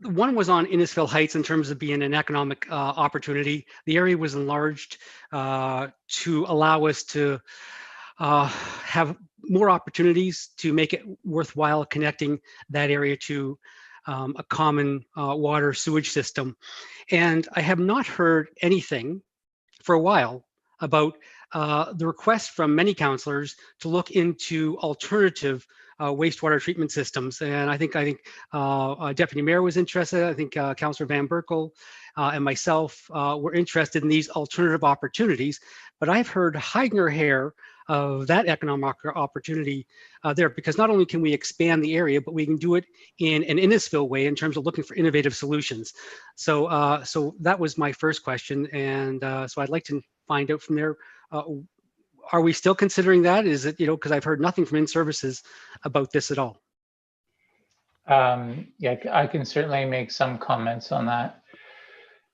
One was on Innisfil Heights in terms of being an economic opportunity. The area was enlarged to allow us to have more opportunities to make it worthwhile connecting that area to a common water sewage system. And I have not heard anything for a while about the request from many councillors to look into alternative wastewater treatment systems. And I think Deputy Mayor was interested. I think Councillor Van Berkel and myself were interested in these alternative opportunities. But I've heard hide nor hair of that economic opportunity there, because not only can we expand the area, but we can do it in an Innisfil way in terms of looking for innovative solutions. So, so that was my first question, and so I'd like to find out from there. Are we still considering that? Is it, because I've heard nothing from In-Services about this at all.
Yeah, I can certainly make some comments on that.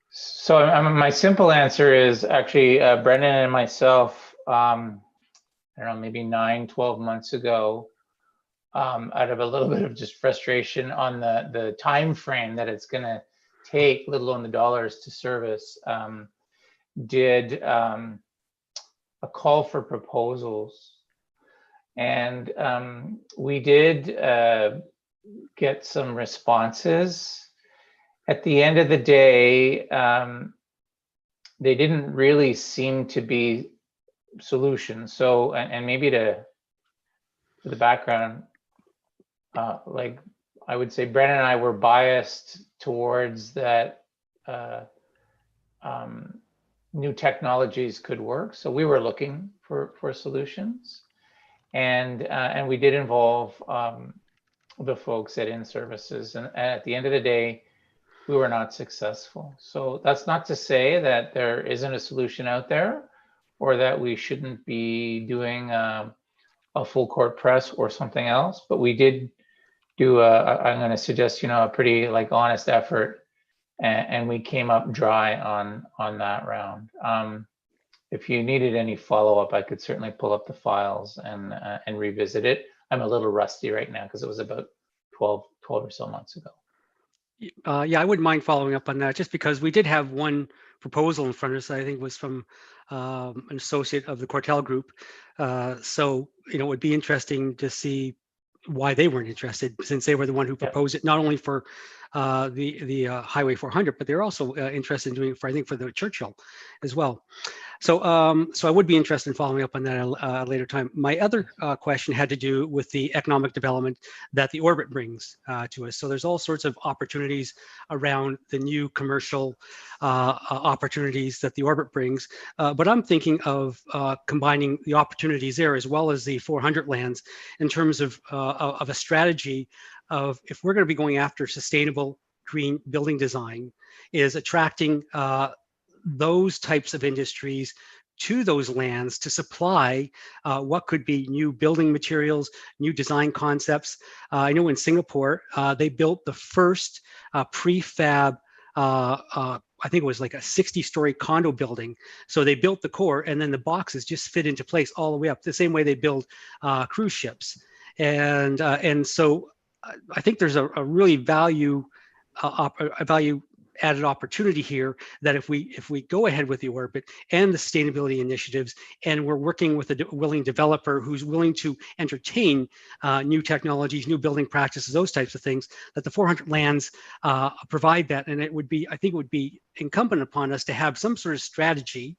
So my simple answer is actually Brendan and myself, I don't know, maybe 9-12 months ago, out of a little bit of just frustration on the time frame that it's going to take, let alone the dollars to service, did a call for proposals. And we did get some responses. At the end of the day, they didn't really seem to be solutions. So, and maybe to the background, like I would say Brennan and I were biased towards that new technologies could work. So we were looking for solutions, and we did involve the folks at In-Services, and at the end of the day, we were not successful. So that's not to say that there isn't a solution out there, or that we shouldn't be doing a full court press or something else. But we did do I'm going to suggest, a pretty honest effort, and we came up dry on that round. If you needed any follow-up, I could certainly pull up the files and revisit it. I'm a little rusty right now because it was about 12 or so months ago.
Yeah, I wouldn't mind following up on that, just because we did have one proposal in front of us. I think was from an associate of the Cortel Group. So, it would be interesting to see why they weren't interested, since they were the one who proposed it, not only for the Highway 400, but they're also interested in doing it for, I think, for the Churchill as well. So, so I would be interested in following up on that at a later time. My other question had to do with the economic development that the orbit brings to us. So there's all sorts of opportunities around the new commercial opportunities that the orbit brings. But I'm thinking of combining the opportunities there as well as the 400 lands in terms of a strategy of, if we're going to be going after sustainable green building design, is attracting those types of industries to those lands to supply what could be new building materials, new design concepts. I know in Singapore, they built the first prefab, I think it was like a 60-story condo building. So they built the core, and then the boxes just fit into place all the way up, the same way they build cruise ships. And so I think there's a really value added opportunity here, that if we go ahead with the orbit and the sustainability initiatives, and we're working with a willing developer who's willing to entertain new technologies, new building practices, those types of things, that the 400 lands provide that. And I think it would be incumbent upon us to have some sort of strategy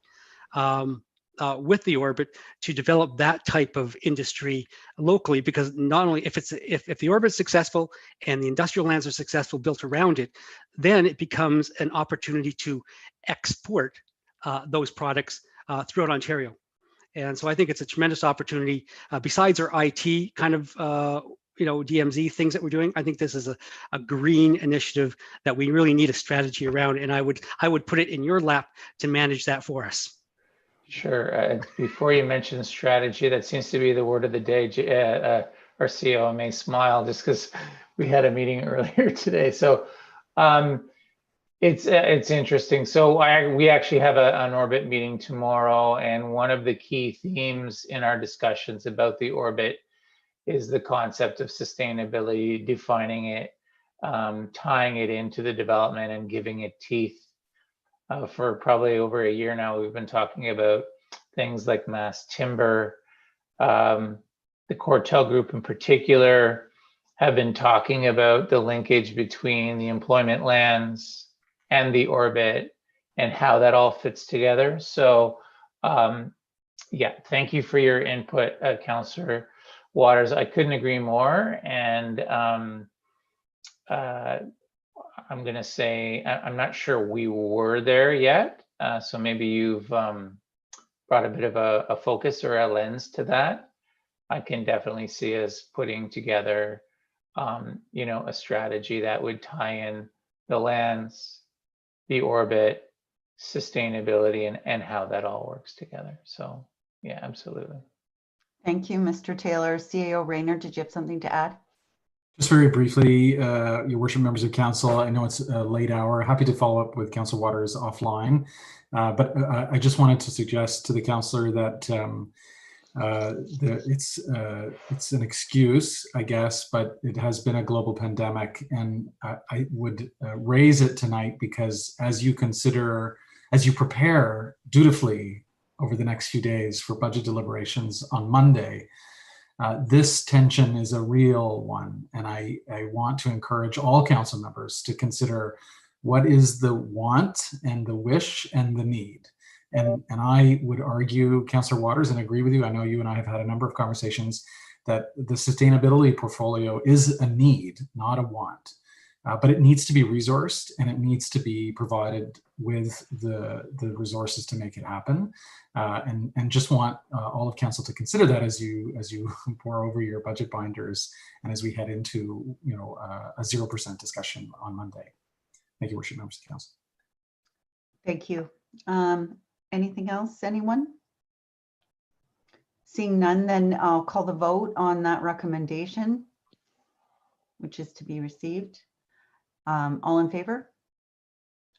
with the orbit to develop that type of industry locally, because not only if the orbit's successful and the industrial lands are successful built around it, then it becomes an opportunity to export those products throughout Ontario. And so I think it's a tremendous opportunity. Besides our IT kind of DMZ things that we're doing, I think this is a green initiative that we really need a strategy around, and I would put it in your lap to manage that for us.
Sure. Before you mention strategy, that seems to be the word of the day. Our CEO may smile just because we had a meeting earlier today. So it's interesting. So we actually have an orbit meeting tomorrow, and one of the key themes in our discussions about the orbit is the concept of sustainability, defining it, tying it into the development, and giving it teeth. For probably over a year now, we've been talking about things like mass timber, The Cortel Group in particular have been talking about the linkage between the employment lands and the orbit and how that all fits together. So yeah, thank you for your input, Councillor Waters. I couldn't agree more. And I'm going to say, I'm not sure we were there yet. So maybe you've brought a bit of a focus or a lens to that. I can definitely see us putting together, you know, a strategy that would tie in the lands, the orbit, sustainability, and how that all works together. So yeah, absolutely.
Thank you, Mr. Taylor. CAO Rayner, did you have something to add?
Just very briefly, Your Worship, members of council, I know it's a late hour. Happy to follow up with Councillor Waters offline, but I just wanted to suggest to the councillor that it's an excuse, I guess, but it has been a global pandemic, and I would raise it tonight because as you prepare dutifully over the next few days for budget deliberations on Monday, this tension is a real one. And I want to encourage all council members to consider what is the want and the wish and the need. And I would argue, Councillor Waters, and agree with you, I know you and I have had a number of conversations, that the sustainability portfolio is a need, not a want. But it needs to be resourced and it needs to be provided with the resources to make it happen. And just want all of council to consider that as you pour over your budget binders and as we head into a 0% discussion on Monday. Thank you, worship members of the council.
Thank you. Anything else, anyone? Seeing none, then I'll call the vote on that recommendation, which is to be received. All in favor?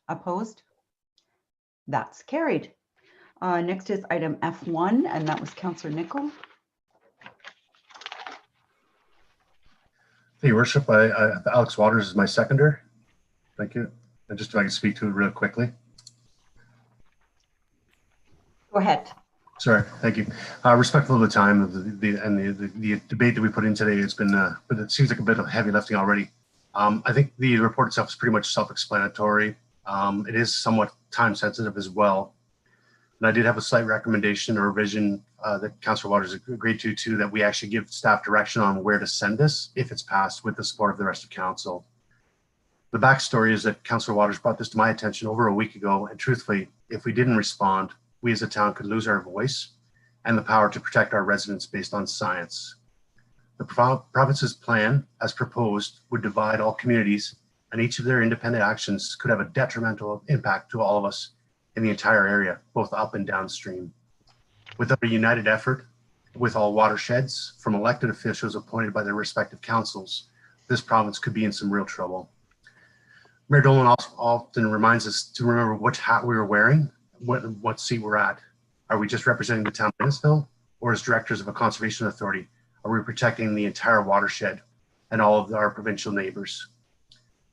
Opposed? That's carried. Next is item F1, and that was Councillor Nicol.
Hey, Your Worship, Alex Waters is my seconder. Thank you. And just if I can speak to it real quickly.
Go ahead.
Sorry, thank you. Respectful of the time of the debate that we put in today, it's been, but it seems like a bit of heavy lifting already. I think the report itself is pretty much self-explanatory. It is somewhat time sensitive as well. And I did have a slight recommendation or revision that Councillor Waters agreed to that we actually give staff direction on where to send this if it's passed with the support of the rest of council. The backstory is that Councillor Waters brought this to my attention over a week ago, and truthfully, if we didn't respond, we as a town could lose our voice and the power to protect our residents based on science. The province's plan, as proposed, would divide all communities, and each of their independent actions could have a detrimental impact to all of us in the entire area, both up and downstream. Without a united effort with all watersheds from elected officials appointed by their respective councils, this province could be in some real trouble. Mayor Dolan also often reminds us to remember which hat we were wearing, what seat we're at. Are we just representing the town of Innisfil, or as directors of a conservation authority, are we protecting the entire watershed and all of our provincial neighbors?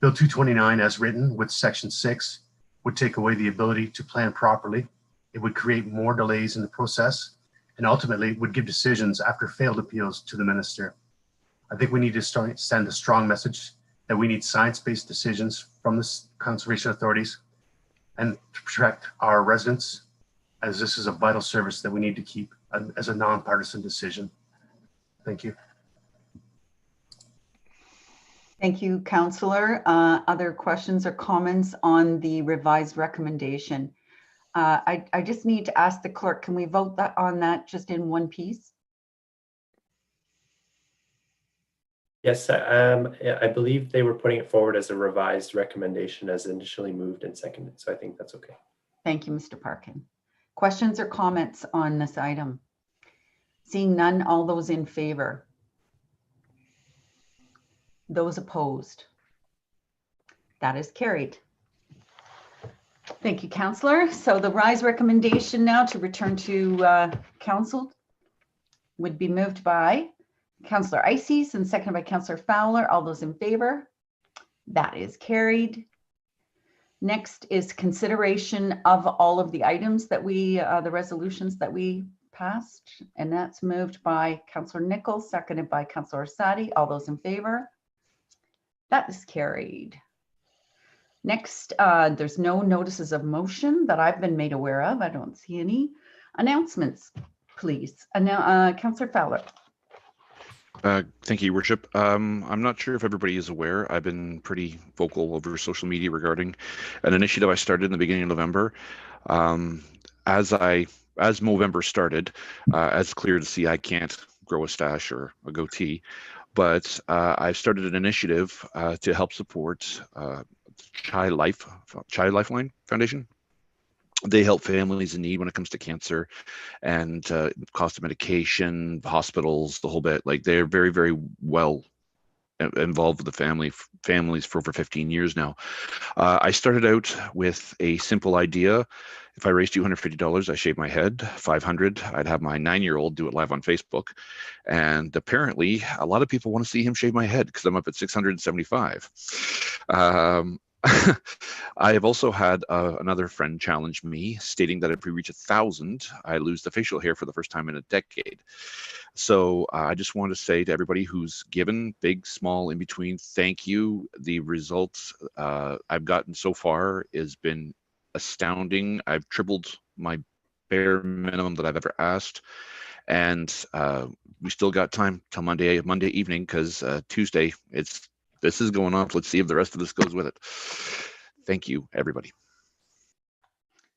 Bill 229, as written with Section 6, would take away the ability to plan properly. It would create more delays in the process, and ultimately would give decisions after failed appeals to the minister. I think we need to send a strong message that we need science-based decisions from the conservation authorities and to protect our residents, as this is a vital service that we need to keep as a nonpartisan decision. Thank you.
Thank you, Councillor. Other questions or comments on the revised recommendation? I just need to ask the clerk, can we vote on that just in one piece?
Yes, I believe they were putting it forward as a revised recommendation as initially moved and seconded, so I think that's okay.
Thank you, Mr. Parkin. Questions or comments on this item? Seeing none, all those in favor? Those opposed? That is carried. Thank you, Councillor. So the rise recommendation now to return to council would be moved by Councillor Eisses and seconded by Councillor Fowler. All those in favor? That is carried. Next is consideration of all of the items that we, the resolutions that we passed, and that's moved by Councillor Nichols, seconded by Councillor Sadi. All those in favor? That is carried. Next, there's no notices of motion that I've been made aware of. I don't see any. Announcements, please. Councillor Fowler.
Thank you, Your Worship. I'm not sure if everybody is aware. I've been pretty vocal over social media regarding an initiative I started in the beginning of November. As Movember started, as clear to see, I can't grow a stash or a goatee, but I've started an initiative to help support Child Lifeline Foundation. They help families in need when it comes to cancer and cost of medication, hospitals, the whole bit. Like, they're very, very well involved with the families for over 15 years now. I started out with a simple idea. If I raised $250, I shave my head. $500, I'd have my 9-year-old do it live on Facebook. And apparently, a lot of people want to see him shave my head because I'm up at 675. I have also had another friend challenge me, stating that if we reach 1,000, I lose the facial hair for the first time in a decade. So I just want to say to everybody who's given, big, small, in between, thank you. The results I've gotten so far has been astounding. I've tripled my bare minimum that I've ever asked. And we still got time till Monday evening, because Tuesday, this is going on. Let's see if the rest of this goes with it. Thank you, everybody.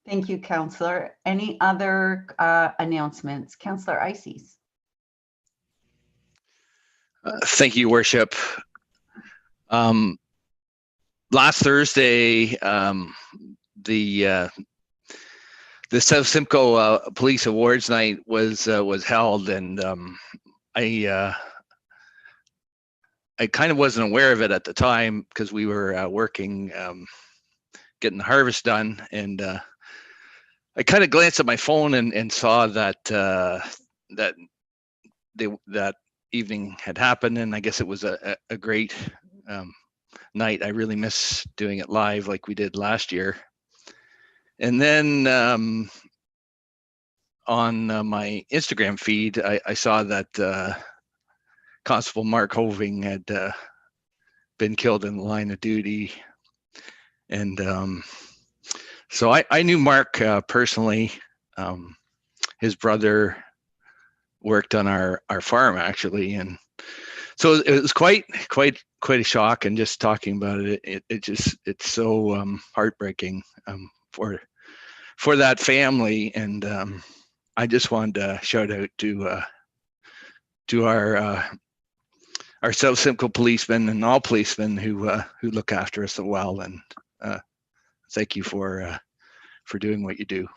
Thank you, Councillor. Any other announcements? Councillor Ices.
Thank you, Worship. Last Thursday, the South Simcoe Police Awards Night was held, and I kind of wasn't aware of it at the time because we were working, getting the harvest done, and I kind of glanced at my phone and saw that that evening had happened, and I guess it was a great night. I really miss doing it live like we did last year. And then on my Instagram feed, I saw that Constable Mark Hoving had been killed in the line of duty. And so I knew Mark personally. His brother worked on our farm, actually. And so it was quite a shock. And just talking about it, it's so heartbreaking for that family. And I just wanted to shout out to our South Simcoe policemen and all policemen who look after us so well, and thank you for doing what you do.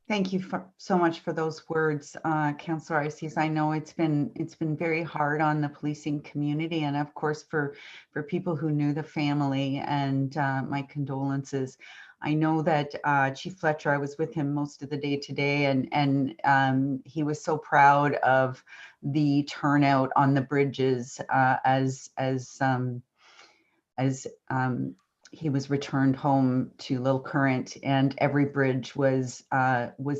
Thank you so much for those words, Councillor Ices. I know it's been very hard on the policing community, and of course for people who knew the family, and my condolences. I know that Chief Fletcher, I was with him most of the day today, and he was so proud of the turnout on the bridges as he was returned home to Little Current, and every bridge was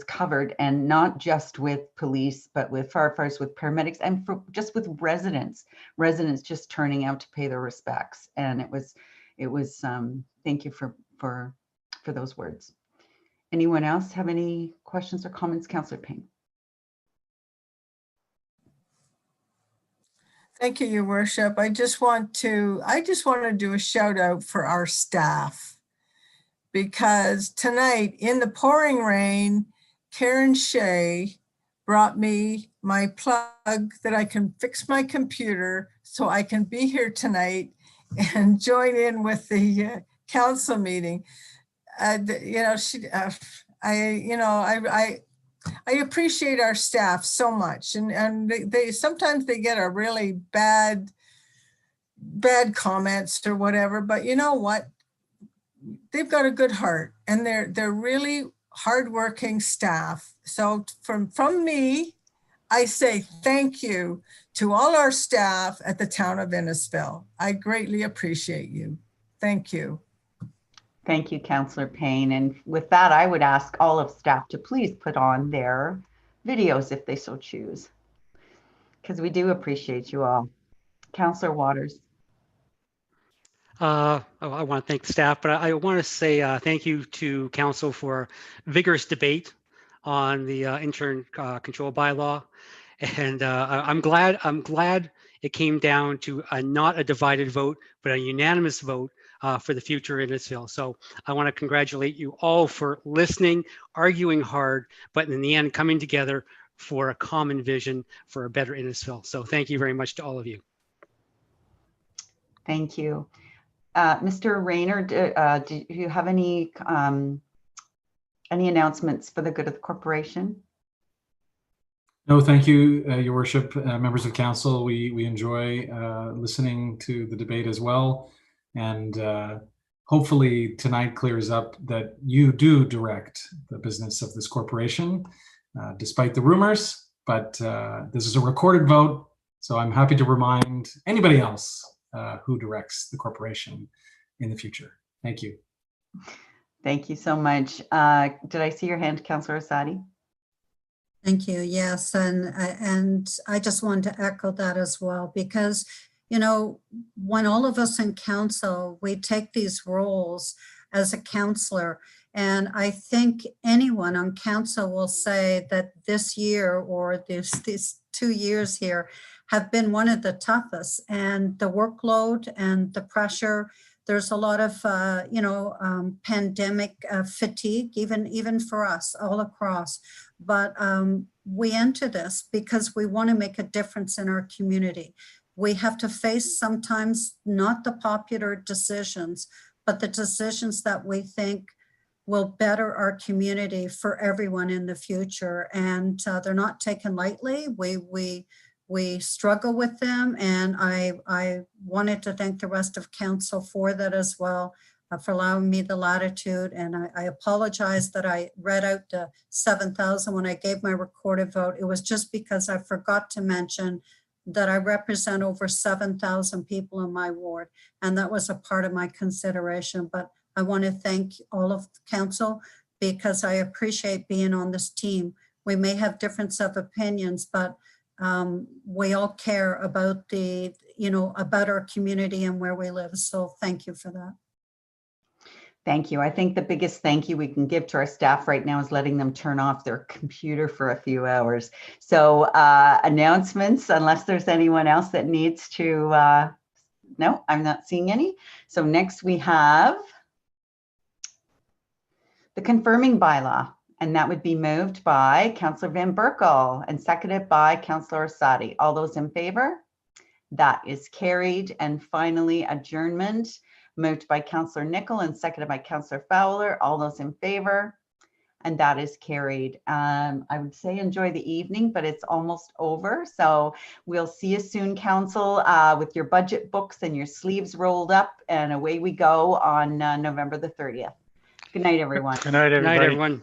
covered, and not just with police, but with firefighters, with paramedics, and just with residents just turning out to pay their respects. And it was thank you for those words. Anyone else have any questions or comments? Councillor Payne.
Thank you, Your Worship. I just want to do a shout out for our staff, because tonight in the pouring rain, Karen Shea brought me my plug that I can fix my computer so I can be here tonight and join in with the council meeting. I appreciate our staff so much, and they sometimes they get a really bad comments or whatever, but you know what? They've got a good heart, and they're really hardworking staff. So from me, I say thank you to all our staff at the town of Innisfil. I greatly appreciate you. Thank you.
Thank you, Councillor Payne. And with that, I would ask all of staff to please put on their videos if they so choose, because we do appreciate you all. Councillor Waters.
I want to thank the staff, but I want to say thank you to council for vigorous debate on the intern control bylaw. And I'm glad it came down to not a divided vote, but a unanimous vote for the future in Innisfil. So I want to congratulate you all for listening, arguing hard, but in the end coming together for a common vision for a better Innisfil. So thank you very much to all of you.
Thank you. Mr. Rayner, do you have any announcements for the good of the corporation?
No, thank you, Your Worship, members of council. We enjoy listening to the debate as well. And hopefully tonight clears up that you do direct the business of this corporation, despite the rumors. But this is a recorded vote, so I'm happy to remind anybody else who directs the corporation in the future. Thank you.
Thank you so much. Did I see your hand, Councillor Asadi?
Thank you. Yes, and I just wanted to echo that as well, because you know, when all of us in council, we take these roles as a councillor, and I think anyone on council will say that this year or these 2 years here have been one of the toughest, and the workload and the pressure. There's a lot of, pandemic fatigue, even for us all across. But we enter this because we want to make a difference in our community. We have to face sometimes not the popular decisions, but the decisions that we think will better our community for everyone in the future. And they're not taken lightly. We struggle with them, and I wanted to thank the rest of council for that as well, for allowing me the latitude. And I apologize that I read out the 7,000 when I gave my recorded vote. It was just because I forgot to mention that I represent over 7,000 people in my ward, and that was a part of my consideration. But I want to thank all of council because I appreciate being on this team. We may have difference of opinions, but we all care about about our community and where we live. So thank you for that.
Thank you. I think the biggest thank you we can give to our staff right now is letting them turn off their computer for a few hours. So announcements, unless there's anyone else that needs to, no, I'm not seeing any. So next we have the confirming bylaw, and that would be moved by Councillor Van Berkel and seconded by Councillor Asadi. All those in favor? That is carried. And finally, adjournment, moved by Councillor Nicol and seconded by Councillor Fowler. All those in favor? And that is carried. I would say enjoy the evening, but it's almost over. So we'll see you soon, council, with your budget books and your sleeves rolled up, and away we go on November the 30th. Good night, everyone.
Good night, everybody.
Good night, everyone.